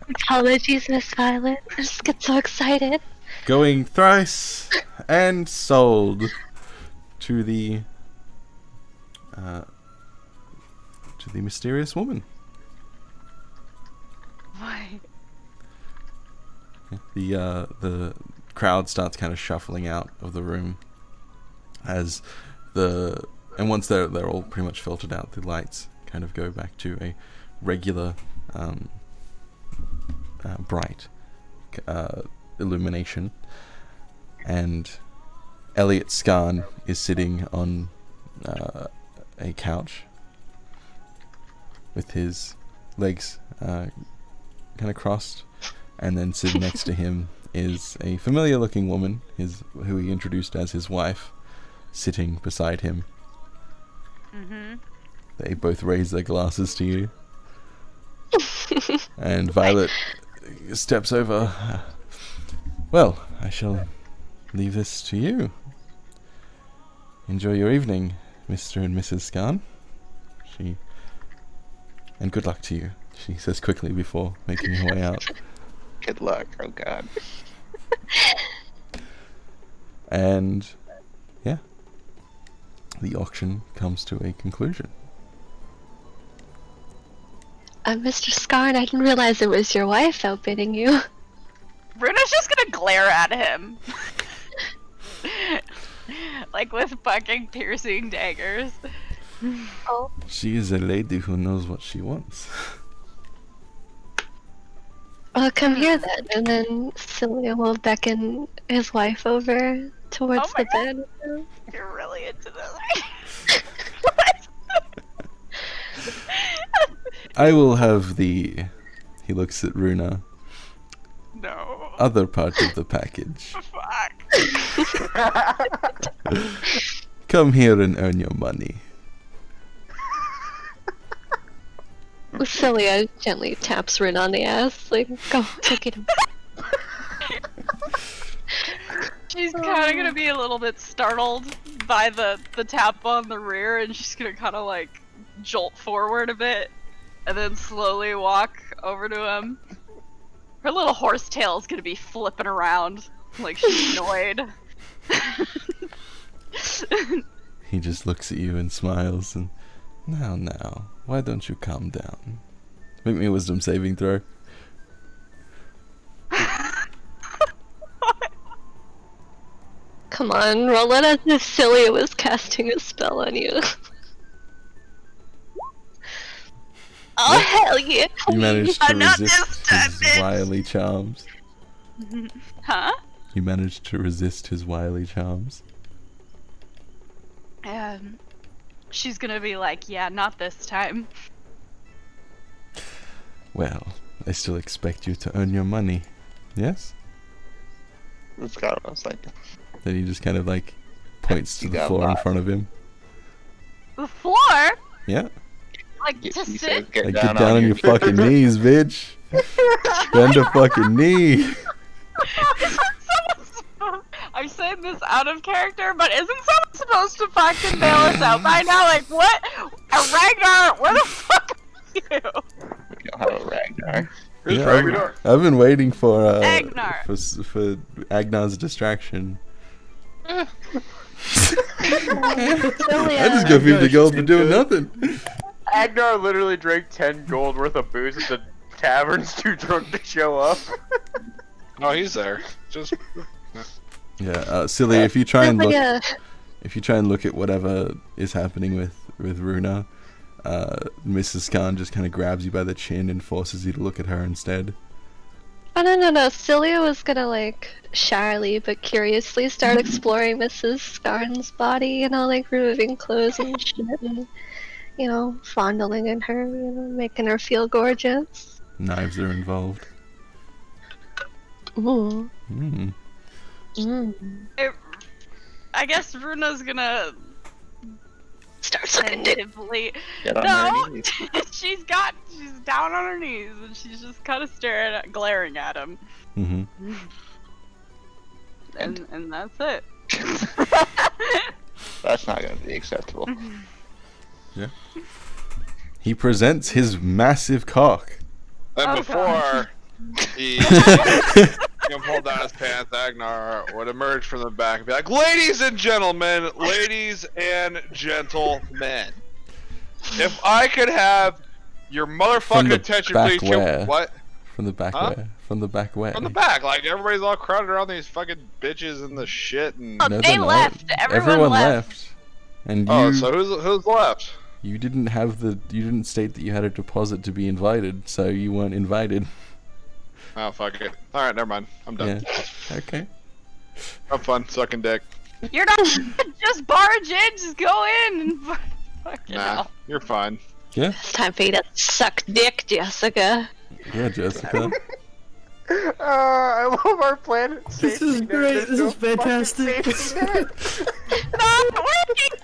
Apologies, Miss Violet. I just get so excited. Going thrice and sold to the mysterious woman. boy. The crowd starts kind of shuffling out of the room as once they're all pretty much filtered out, the lights kind of go back to a regular bright illumination, and Elliot Scarn is sitting on a couch with his legs kind of crossed, and then sitting next to him is a familiar looking woman, who he introduced as his wife, sitting beside him. Mm-hmm. They both raise their glasses to you. And Violet steps over. Well, I shall leave this to you. Enjoy your evening, Mr. and Mrs. Scarn. And good luck to you, she says quickly before making her way out. Good luck. Oh God. And yeah, the auction comes to a conclusion. Mr. Scarn, I didn't realize it was your wife outbidding you. Runa's just gonna glare at him. Like with fucking piercing daggers. Oh. She is a lady who knows what she wants. Well, come here then, and then Celia will beckon his wife over towards the bed. You're really into this. I will have he looks at Runa, No. other part of the package. Fuck. Come here and earn your money. Celia gently taps Rin on the ass, like, go get him. She's kind of gonna be a little bit startled by the tap on the rear, and she's gonna kind of like jolt forward a bit, and then slowly walk over to him. Her little horse tail is gonna be flipping around like she's annoyed. He just looks at you and smiles and, now, why don't you calm down? Make me a wisdom saving throw. Come on, roll it as if Celia was casting a spell on you. Oh, hell yeah! You managed to Not this resist time, his bitch. wily charms. Huh? You managed to resist his wily charms. She's gonna be like, yeah, not this time. Well, I still expect you to earn your money. Yes? That's kind of what I was like. Then he just kind of like points to You the got floor in lied. front of him. The floor? Yeah. Like He to says, sit? get Like, down, get down on your fucking knees, bitch. Bend a fucking knee. I'm saying this out of character, but isn't someone supposed to fucking bail us out by now? Like, what? Ragnar, where the fuck are you? We don't have a Ragnar. Who's Yeah, Ragnar? I've been waiting for Agnar. for Agnar's distraction. Celia. I just got 50 gold for doing nothing. Agnar literally drank 10 gold worth of booze at the tavern's too drunk to show up. Oh, he's there. Just Yeah, Silly, if you try and look, Celia. if you try and look at whatever is happening with Runa, Mrs. Khan just kind of grabs you by the chin and forces you to look at her instead. Oh, no. Celia was gonna, like, shyly but curiously start exploring Mrs. Scarn's body, like, removing clothes and shit, and, fondling in her, making her feel gorgeous. Knives are involved. Ooh. Mm. I guess Runa's gonna Start sucking dick. tentatively. Get on No, her knees. she's down on her knees and she's just kind of glaring at him, Mm-hmm. and that's it. That's not going to be acceptable. He presents his massive cock. then Oh, before he pulled down his pants, Agnar would emerge from the back and be like, ladies and gentlemen, if I could have your From motherfucking the attention, back please. where? What? From the back Huh? way. From the back way. From the back, like everybody's all crowded around these fucking bitches and the shit and. Oh, No, they they're not. left. Everyone left. And Oh, you, so who's left? you didn't state that you had a deposit to be invited, so you weren't invited. Oh fuck it. All right, never mind. I'm done. Yeah. Okay. Have fun sucking dick. You're not just barge in, just go in and fucking Nah, hell. you're fine. Yeah. It's time for you to suck dick, Jessica. Yeah, Jessica. I love our planet. This is great. This is fantastic. Not working.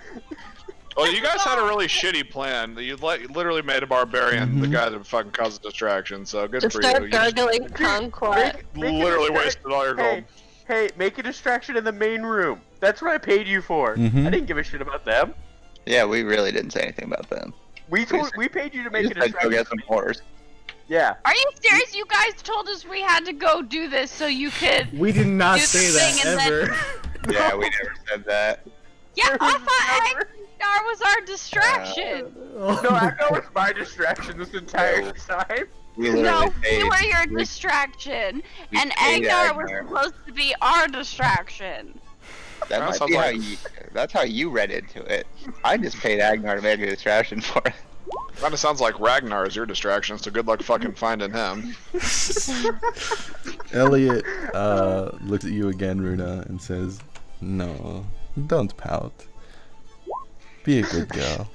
Well, you guys had a really shitty plan. You literally made a barbarian the guy that fucking caused a distraction. So good Just for you. start You just gargling kumquat. literally wasted all your gold. Hey, make a distraction in the main room. That's what I paid you for. Mhm. I didn't give a shit about them. Yeah, we really didn't say anything about them. We paid you to make We a just said go distraction. get some horse. Yeah. Are you serious? You guys told us we had to go do this so you could. We did not Do the say that thing and then- ever. Yeah, we never said that. Yeah, I thought Agnar was our distraction. No, Agnar was my distraction this entire time. We No, literally we paid. were your we- distraction, we and paid Agnar was Agnar. supposed to be our distraction. That might sounds be how like- you. That's how you read into it. I just paid Agnar to make a distraction for it. Kinda sounds like Ragnar is your distraction, so good luck fucking finding him. Elliot looks at you again, Runa, and says, "No, don't pout. Be a good girl.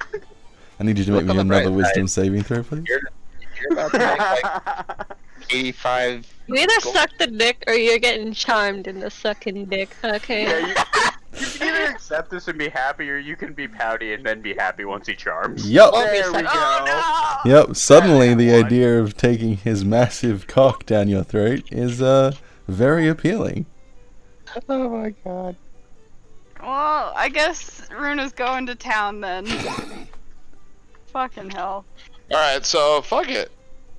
I need you to make Look me on the another bright wisdom saving throw, please." You're about to make like 85. You either suck the dick or you're getting charmed in the sucking dick, okay? Yeah, you can either accept this and be happy, or you can be pouty and then be happy once he charms. Yep. There we go. Oh no! Yep. Suddenly, the One. idea of taking his massive cock down your throat is very appealing. Oh my god. Well, I guess Runa's going to town then. Fucking hell. Alright, so fuck it.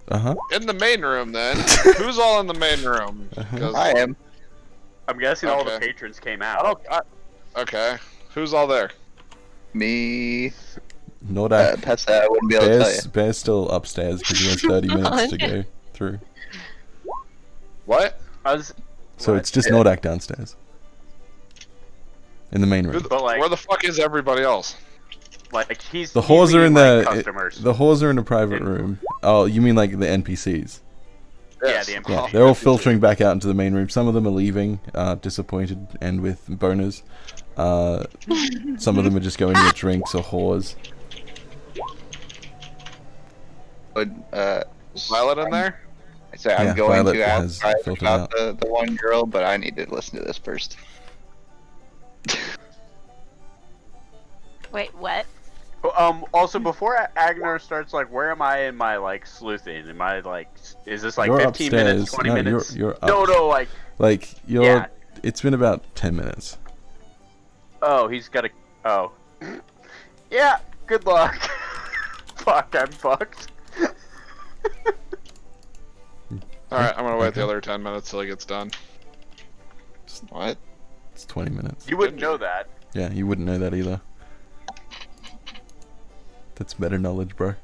Uh-huh. In the main room then. Who's all in the main room? 'Cause I am. I'm guessing all the Okay. patrons came I out. don't. Okay. Who's all there? Me. Nodak. Pesta, I wouldn't be able to tell you. Bear's still upstairs because he has 30 minutes to go through. What? I was, So What? it's just Yeah. Nordak downstairs. In the main Who room. the- But, like- where the fuck is everybody else? like he's The he's whores are in meeting, the like, customers. the whores are in a private room. Oh, you mean like the NPCs? Yeah, the NPCs. Yeah, they're all filtering back out into the main room. Some of them are leaving, disappointed and with boners. Some of them are just going to get drinks or whores. But, Is Violet in there? so I'm Yeah, going Violet to has ask Violet filtered about the one girl, but I need to listen to this first. Wait, what? Also, before Agnar starts, like, where am I in my like sleuthing? Am I like, is this like You're 15 minutes, upstairs. 20 No, minutes? you're up. No, like, Like you're. Yeah. It's been about 10 minutes. oh, he's got a, oh, yeah. Good luck. Fuck, I'm fucked. Alright, I'm gonna wait Okay. the other 10 minutes till he gets done. What? It's 20 minutes. You wouldn't know that. Yeah, you wouldn't know that either. That's better knowledge, bro.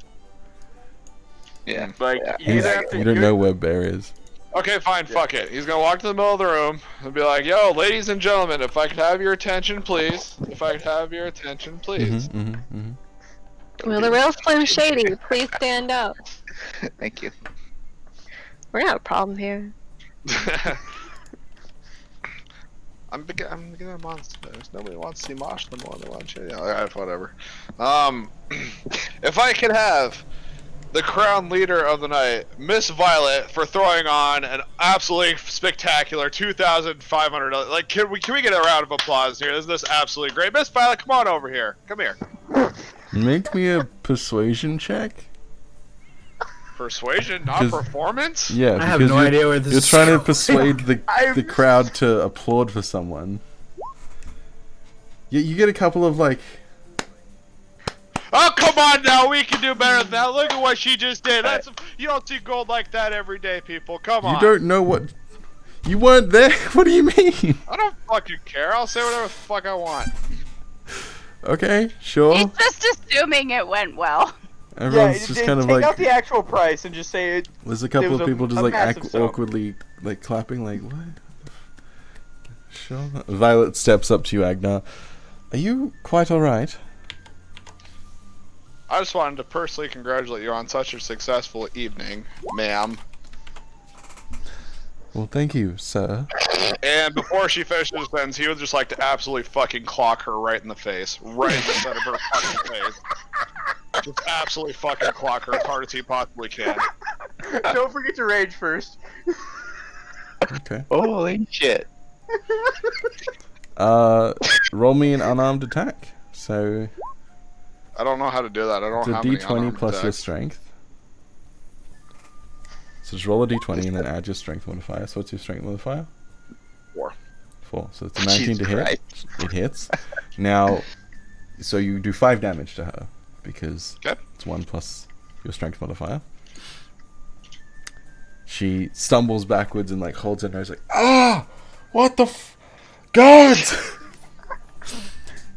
Yeah. Like, Yeah. you either have to. You don't know where Bear is. Okay, fine, fuck it. He's gonna walk to the middle of the room and be like, yo, ladies and gentlemen, if I could have your attention, please. If I could have your attention, please. Well, the real Slim Shady, please stand up. Thank you. We're not a problem here. I'm beginning a monster. Nobody wants to see Mosh no more than watch it. Yeah, alright, whatever. If I could have the crown leader of the night, Miss Violet, for throwing on an absolutely spectacular 2,500. Like, can we get a round of applause here? Isn't this absolutely great? Miss Violet, come on over here. Come here. Make me a persuasion check. Persuasion, not 'Cause- performance. Yeah, I have because no you're, idea where this you're is trying to going. persuade the I'm- crowd to applaud for someone. You get a couple of like. Oh, come on now. We can do better than that. Look at what she just did. You don't see gold like that every day, people. Come on. You don't know what. You weren't there. What do you mean? I don't fucking care. I'll say whatever the fuck I want. Okay, sure. He's just assuming it went well. Everyone's just kind of take out like. the actual price and just say it. There's a couple was of people just a like massive sum. awkwardly like clapping, like what? Sure. Violet steps up to you, Agnar. Are you quite all right? I just wanted to personally congratulate you on such a successful evening, ma'am. Well, thank you, sir. And before she finishes the sentence, he would just like to absolutely fucking clock her right in the face. Right in the center of her fucking face. Just absolutely fucking clock her as hard as he possibly can. Don't forget to rage first. Okay. Holy shit. Roll me an unarmed attack. So I don't know how to do that. I don't it's a have any d20 unarmed plus your attacks. strength. So just roll a d20 and then add your strength modifier. So what's your strength modifier? 4. 4. So it's a 19 Jesus to hit. Christ. It hits. Now, so you do 5 damage to her because Okay. it's 1 plus your strength modifier. She stumbles backwards and like holds her nose like, ah, what the God!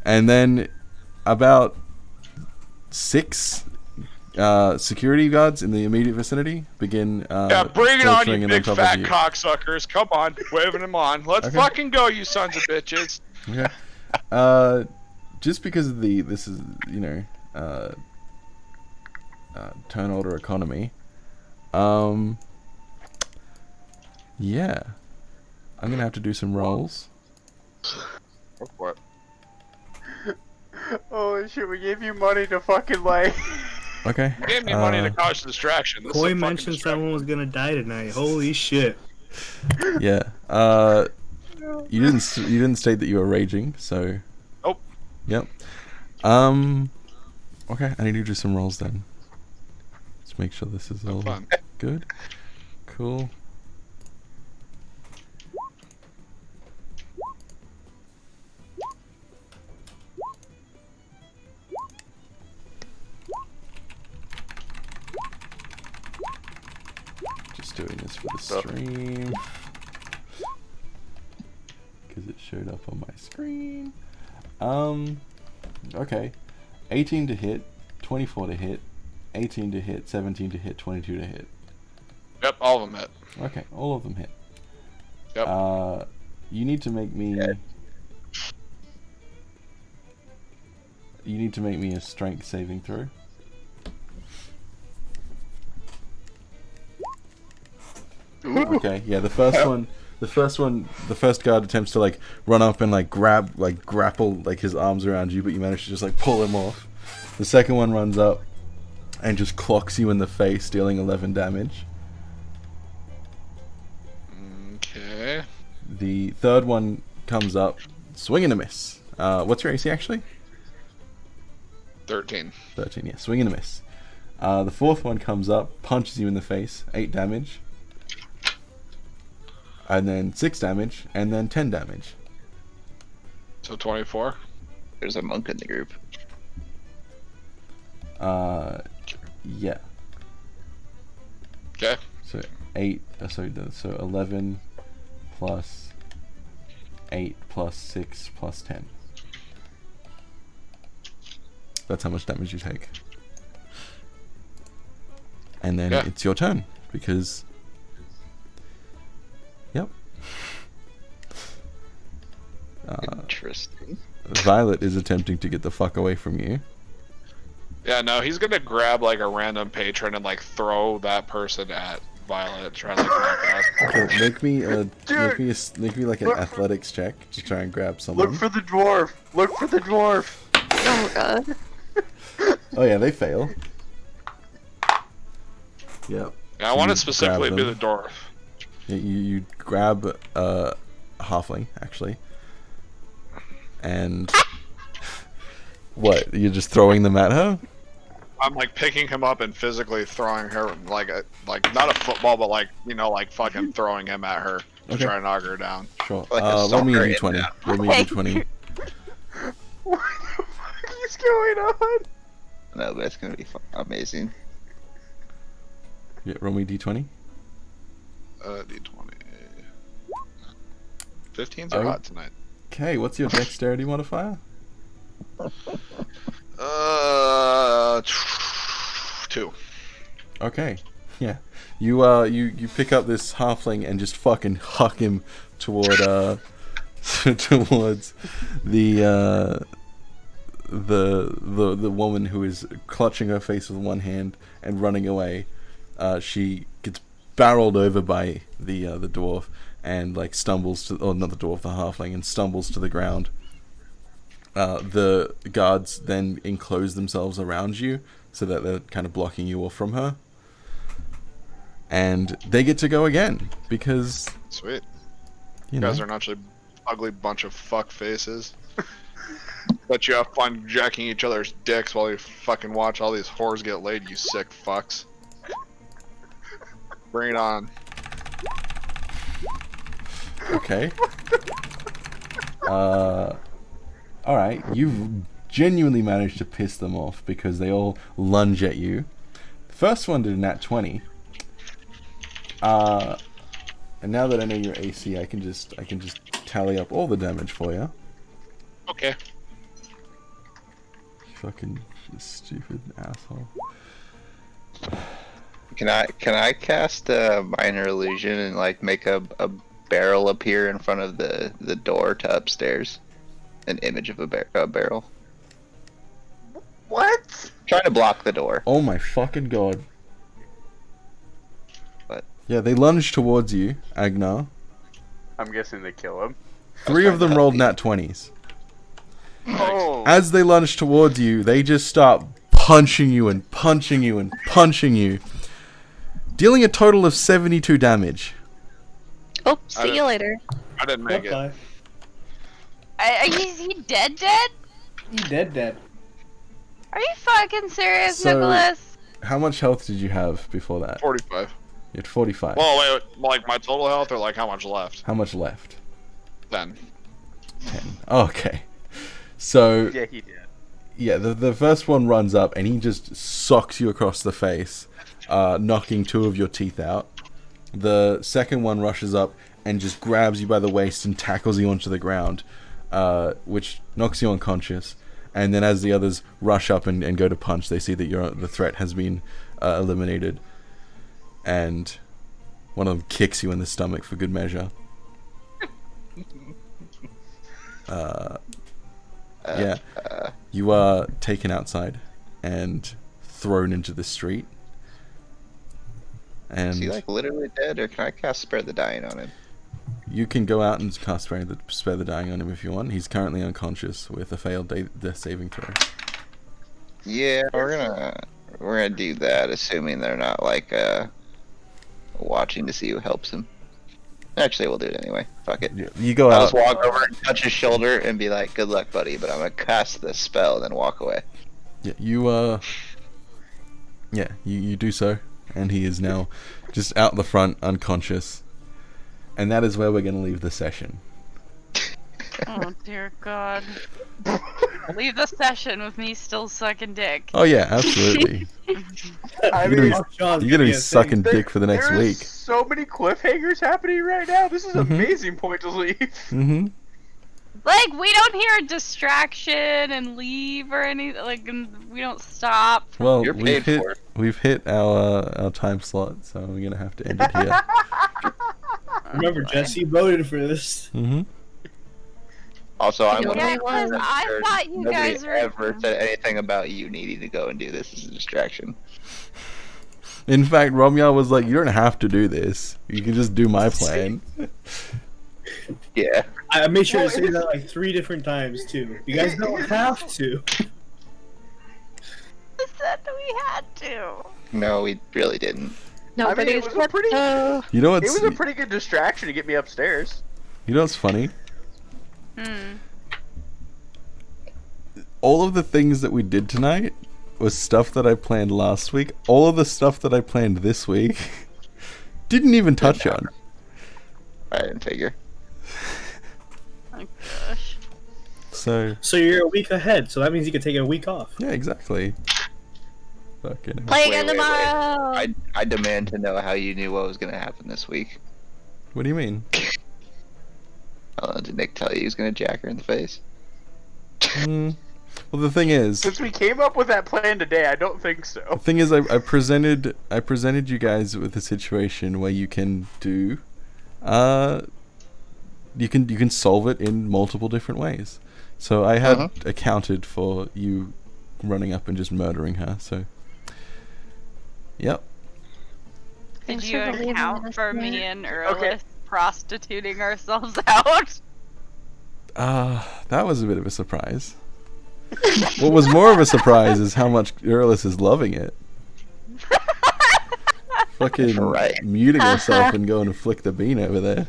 And then about 6 security guards in the immediate vicinity begin Yeah, bring it on, filtering you in big top fat of you. cocksuckers. Come on, waving them on. Let's Okay. fucking go, you sons of bitches. Okay. Just because of this is, turn order economy. Yeah. I'm gonna have to do some rolls. What? Oh shit, we gave you money to fucking like. Okay. You gave me money to cause distraction. This is a Coy fucking mentioned distraction. someone was gonna die tonight. Holy shit. Yeah. You didn't state that you were raging, so. Nope. Yep. Okay, I need to do some rolls then. Let's make sure this is all fun. good. Cool. Just doing this for the stream. Because it showed up on my screen. Okay. 18 to hit, 24 to hit, 18 to hit, 17 to hit, 22 to hit. Yep, all of them hit. Okay, all of them hit. Yep. You need to make me... You need to make me a strength saving throw. Okay, yeah, the first guard attempts to like run up and like grapple like his arms around you, but you manage to just like pull him off. The second one runs up and just clocks you in the face, dealing 11 damage. Okay. The third one comes up, swing and a miss. What's your AC actually? 13. 13, yeah, swing and a miss. The fourth one comes up, punches you in the face, 8 damage. And then 6 damage, and then 10 damage. So 24. There's a monk in the group. Yeah. Okay. So 8, so 11 plus 8 plus 6 plus 10. That's how much damage you take. And then Yeah. it's your turn, because... Yep. Interesting. Violet is attempting to get the fuck away from you. Yeah, no, he's gonna grab like a random patron and like throw that person at Violet, trying to like knock it out. Okay, make me Dude. make me like an athletics check to try and grab someone. Look for the dwarf. Look for the dwarf. Oh god. Oh yeah, they fail. Yep. Yeah, I want You it specifically to grab be the them. dwarf. Yeah, you grab a halfling actually, and what? You're just throwing them at her? I'm like picking him up and physically throwing her like not a football, but like like fucking throwing him at her to Okay. try and knock her down. Sure. Like a Roll me a soccer in d20. that. Roll me a d20. What the fuck is going on? No, that's gonna be amazing. Yeah, roll me a d20. D20. 15s Oh. are hot tonight. Okay, what's your dexterity modifier? 2. Okay. Yeah. You pick up this halfling and just fucking huck him toward towards the woman who is clutching her face with one hand and running away. She gets barreled over by the dwarf and like stumbles to, or not the dwarf, the halfling, and stumbles to the ground. The guards then enclose themselves around you so that they're kind of blocking you off from her. And they get to go again because Sweet. you You know. guys are an actually ugly bunch of fuck faces. But you have fun jacking each other's dicks while you fucking watch all these whores get laid, you sick fucks. Bring it on. Okay. Alright, you've genuinely managed to piss them off because they all lunge at you. The first one did a nat 20. And now that I know your AC, I can just tally up all the damage for you. Okay. Fucking stupid asshole. Can I cast a minor illusion and like make a barrel appear in front of the door to upstairs? An image of a barrel. What? Trying to block the door. Oh my fucking god. What? Yeah, they lunge towards you, Agnar. I'm guessing they kill him. 3 of them rolled nat 20s. Oh. As they lunge towards you, they just start punching you and punching you and punching you, dealing a total of 72 damage. Oh, see you later. I didn't make it. Bye. Is he dead? Dead? You dead. Are you fucking serious, So- Nicholas? How much health did you have before that? 45. You had 45. Well, wait, like my total health or like how much left? How much left? Then. 10. Okay. So, Yeah, he did. yeah, the first one runs up and he just socks you across the face, knocking 2 of your teeth out. The second one rushes up and just grabs you by the waist and tackles you onto the ground, which knocks you unconscious. And then as the others rush up and go to punch, they see that the threat has been eliminated. And one of them kicks you in the stomach for good measure. Yeah, you are taken outside and thrown into the street. And Is he like literally dead, or can I cast Spare the Dying on him? you can go out and cast Spare the Dying on him if you want. He's currently unconscious with a failed death saving throw. Yeah, we're gonna do that, assuming they're not like watching to see who helps him. Actually, we'll do it anyway. Fuck it. You go I'll out. just walk over and touch his shoulder and be like, "Good luck, buddy," but I'm gonna cast this spell and then walk away. Yeah, you do so, and he is now just out the front, unconscious. And that is where we're going to leave the session. Oh dear God. Leave the session with me still sucking dick. Oh yeah, absolutely. I You're mean, gonna be sucking dick for the next there week. is so many cliffhangers happening right now. This is an amazing point to leave. Mm-hmm. Like, we don't hear a distraction and leave or anything. Like, and we don't stop. Well, You're paid for it. we've hit our time slot, so we're gonna have to end it here. Remember, Jesse voted for this. Mm-hmm. Also, I'm Yeah, gonna because I thought you nobody guys were. ever said anything about you needing to go and do this as a distraction. In fact, Romeo was like, "You don't have to do this. You can just do my plan." Yeah. I made sure to say that like 3 different times too. You guys don't have to. Said we had to. No, we really didn't. Nobody's it was a pretty- You know It what's was a pretty good distraction to get me upstairs. you know what's funny? Hmm. All of the things that we did tonight was stuff that I planned last week. All of the stuff that I planned this week didn't even touch on. I didn't figure. Oh gosh. So So you're a week ahead, so that means you can take a week off. yeah, exactly. Fucking hell. Play Wait, again wait, wait. tomorrow. I demand to know how you knew what was gonna happen this week. What do you mean? Did Nick tell you he was gonna jack her in the face? Well, the thing is, Since we came up with that plan today, I don't think so. the thing is, I presented you guys with a situation where you can do, you can solve it in multiple different ways. So I had accounted for you running up and just murdering her. So, yep. Did Thanks you for believing in account us, for man. me and Erlis prostituting ourselves out? That was a bit of a surprise. What was more of a surprise is how much Erlis is loving it. Fucking Right. muting herself and going to flick the bean over there.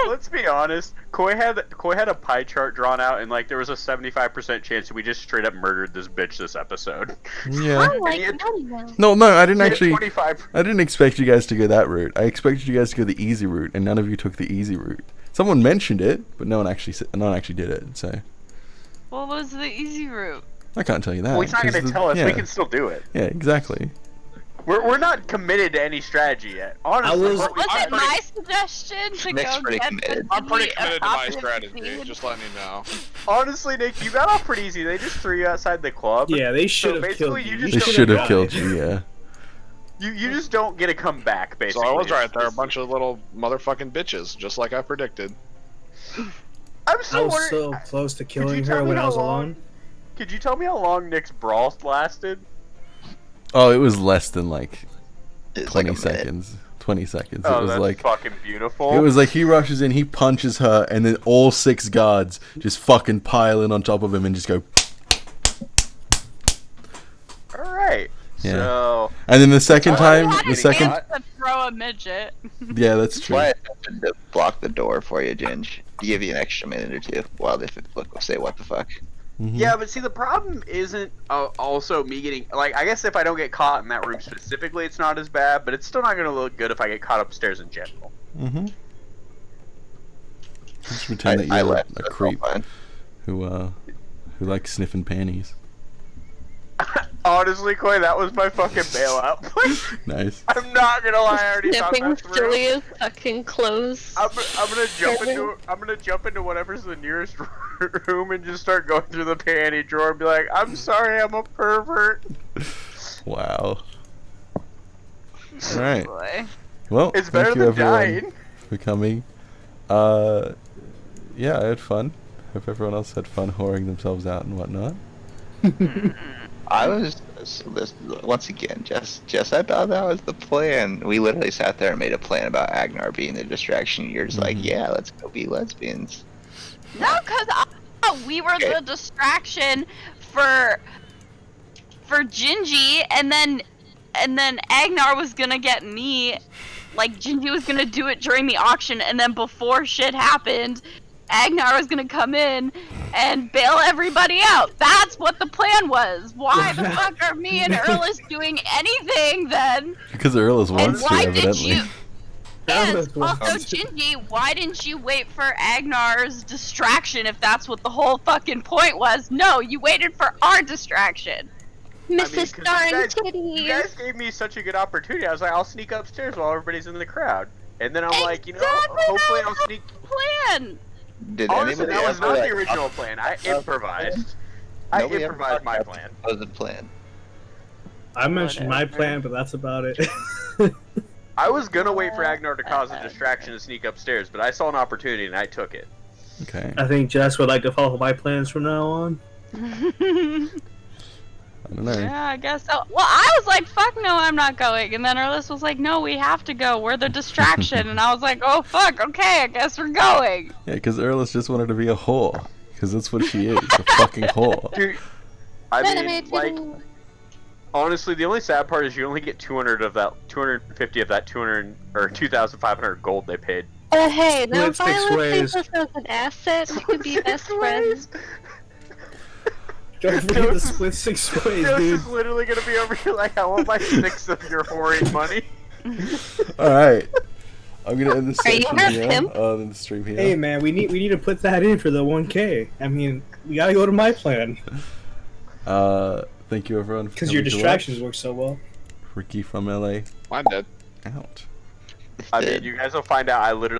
Let's be honest. Koi had a pie chart drawn out, and like there was a 75% chance that we just straight up murdered this bitch this episode. Yeah. I'm like And nutty now. No, I didn't He had actually. 25. I didn't expect you guys to go that route. I expected you guys to go the easy route, and none of you took the easy route. Someone mentioned it, but no one actually did it. So What was the easy route? I can't tell you that. Well, he's not 'cause going to the- tell us. Yeah, We can still do it. yeah, exactly. We're not committed to any strategy yet. Honestly, I was- what we- Was I'm it pretty- my suggestion to Nick's go pretty get committed. the I'm pretty meat committed to my of strategy. seed? Just letting you know. honestly, Nick, you got off pretty easy. They just threw you outside the club. Yeah, they should have killed basically, you. you You just They don't should have die. killed you. Yeah. You just don't get to come back. Basically, So I was right. They're a bunch of little motherfucking bitches, just like I predicted. I'm I so was worried. so close to Could you killing tell her me when I how was long- alone. Could you tell me how long Nick's brawl lasted? Oh, it was less than like It's 20 like a minute. seconds. 20 seconds. Oh, It was that's like fucking beautiful. it was like he rushes in, he punches her, and then all 6 guards just fucking pile in on top of him and just go. All right. Yeah. So And then the second Oh, time, Had the a second, chance to throw a midget. yeah, that's true. Why I attempted to block the door for you, Ginge. To give you an extra minute or two while they say what the fuck. Mhm. yeah, but see, the problem isn't also me getting like. I guess if I don't get caught in that room specifically, it's not as bad. But it's still not going to look good if I get caught upstairs in general. Mm-hmm. Just pretend that I you're left. a That's all creep fine. who likes sniffing panties. Honestly, Koi, that was my fucking bailout. Nice. I'm not gonna lie, I already thought Sniffing that through. Julia's fucking clothes. I'm gonna jump into whatever's the nearest room and just start going through the panty drawer and be like, I'm sorry, I'm a pervert. Wow. All right. Boy. Well, It's thank better you than everyone dying. for coming. Yeah, I had fun. Hope everyone else had fun whoring themselves out and whatnot. I was once again just I thought that was the plan. We literally sat there and made a plan about Agnar being the distraction. You're just like, yeah, let's go be lesbians. No, because we were Okay. the distraction for Gingy, and then Agnar was gonna get me. Like Gingy was gonna do it during the auction, and then before shit happened, Agnar was gonna come in and bail everybody out. That's what the plan was. Why the fuck are me and Erlis doing anything then? Because Erlis And wants to, why did evidently. you? And Erlis wants also, to. Gingy, why didn't you wait for Agnar's distraction if that's what the whole fucking point was? No, you waited for our distraction. Mrs. 'cause Darn you Titties. guys gave me such a good opportunity. I was like, I'll sneak upstairs while everybody's in the crowd. And then I'm like, you know, Exactly, hopefully that I'll was the sneak. Plan. Did Honestly, anybody that was ever not like, the original plan. I improvised. I Nobody ever improvised my talked plan. about the plan. I mentioned my Whatever. plan, but that's about it. I was gonna wait for Agnar to cause a distraction and sneak upstairs, but I saw an opportunity and I took it. Okay. I think Jess would like to follow my plans from now on. I don't know. Yeah, I guess so. Well, I was like, fuck no, I'm not going. And then Erlis was like, no, we have to go. We're the distraction. And I was like, oh, fuck, okay, I guess we're going. Yeah, because Erlis just wanted to be a whore. Because that's what she is, a fucking whore. Dude, I mean, like, honestly, the only sad part is you only get 200 of that, 250 of that 200 or 2,500 gold they paid. Hey, no Split 6 violence ways. thinks us as an asset. We could be best friends. Don't forget the split 6 ways, This dude. is literally gonna be over here like, I want my 6 of your whoring money. Alright. I'm gonna end the Are you session a here. pimp? The stream here. Hey man, we need to put that in for the 1K. I mean, we gotta go to my plan Thank you everyone for because your coming to distractions watch. work so well. Ricky from LA Mine did. out. I mean, you guys will find out I literally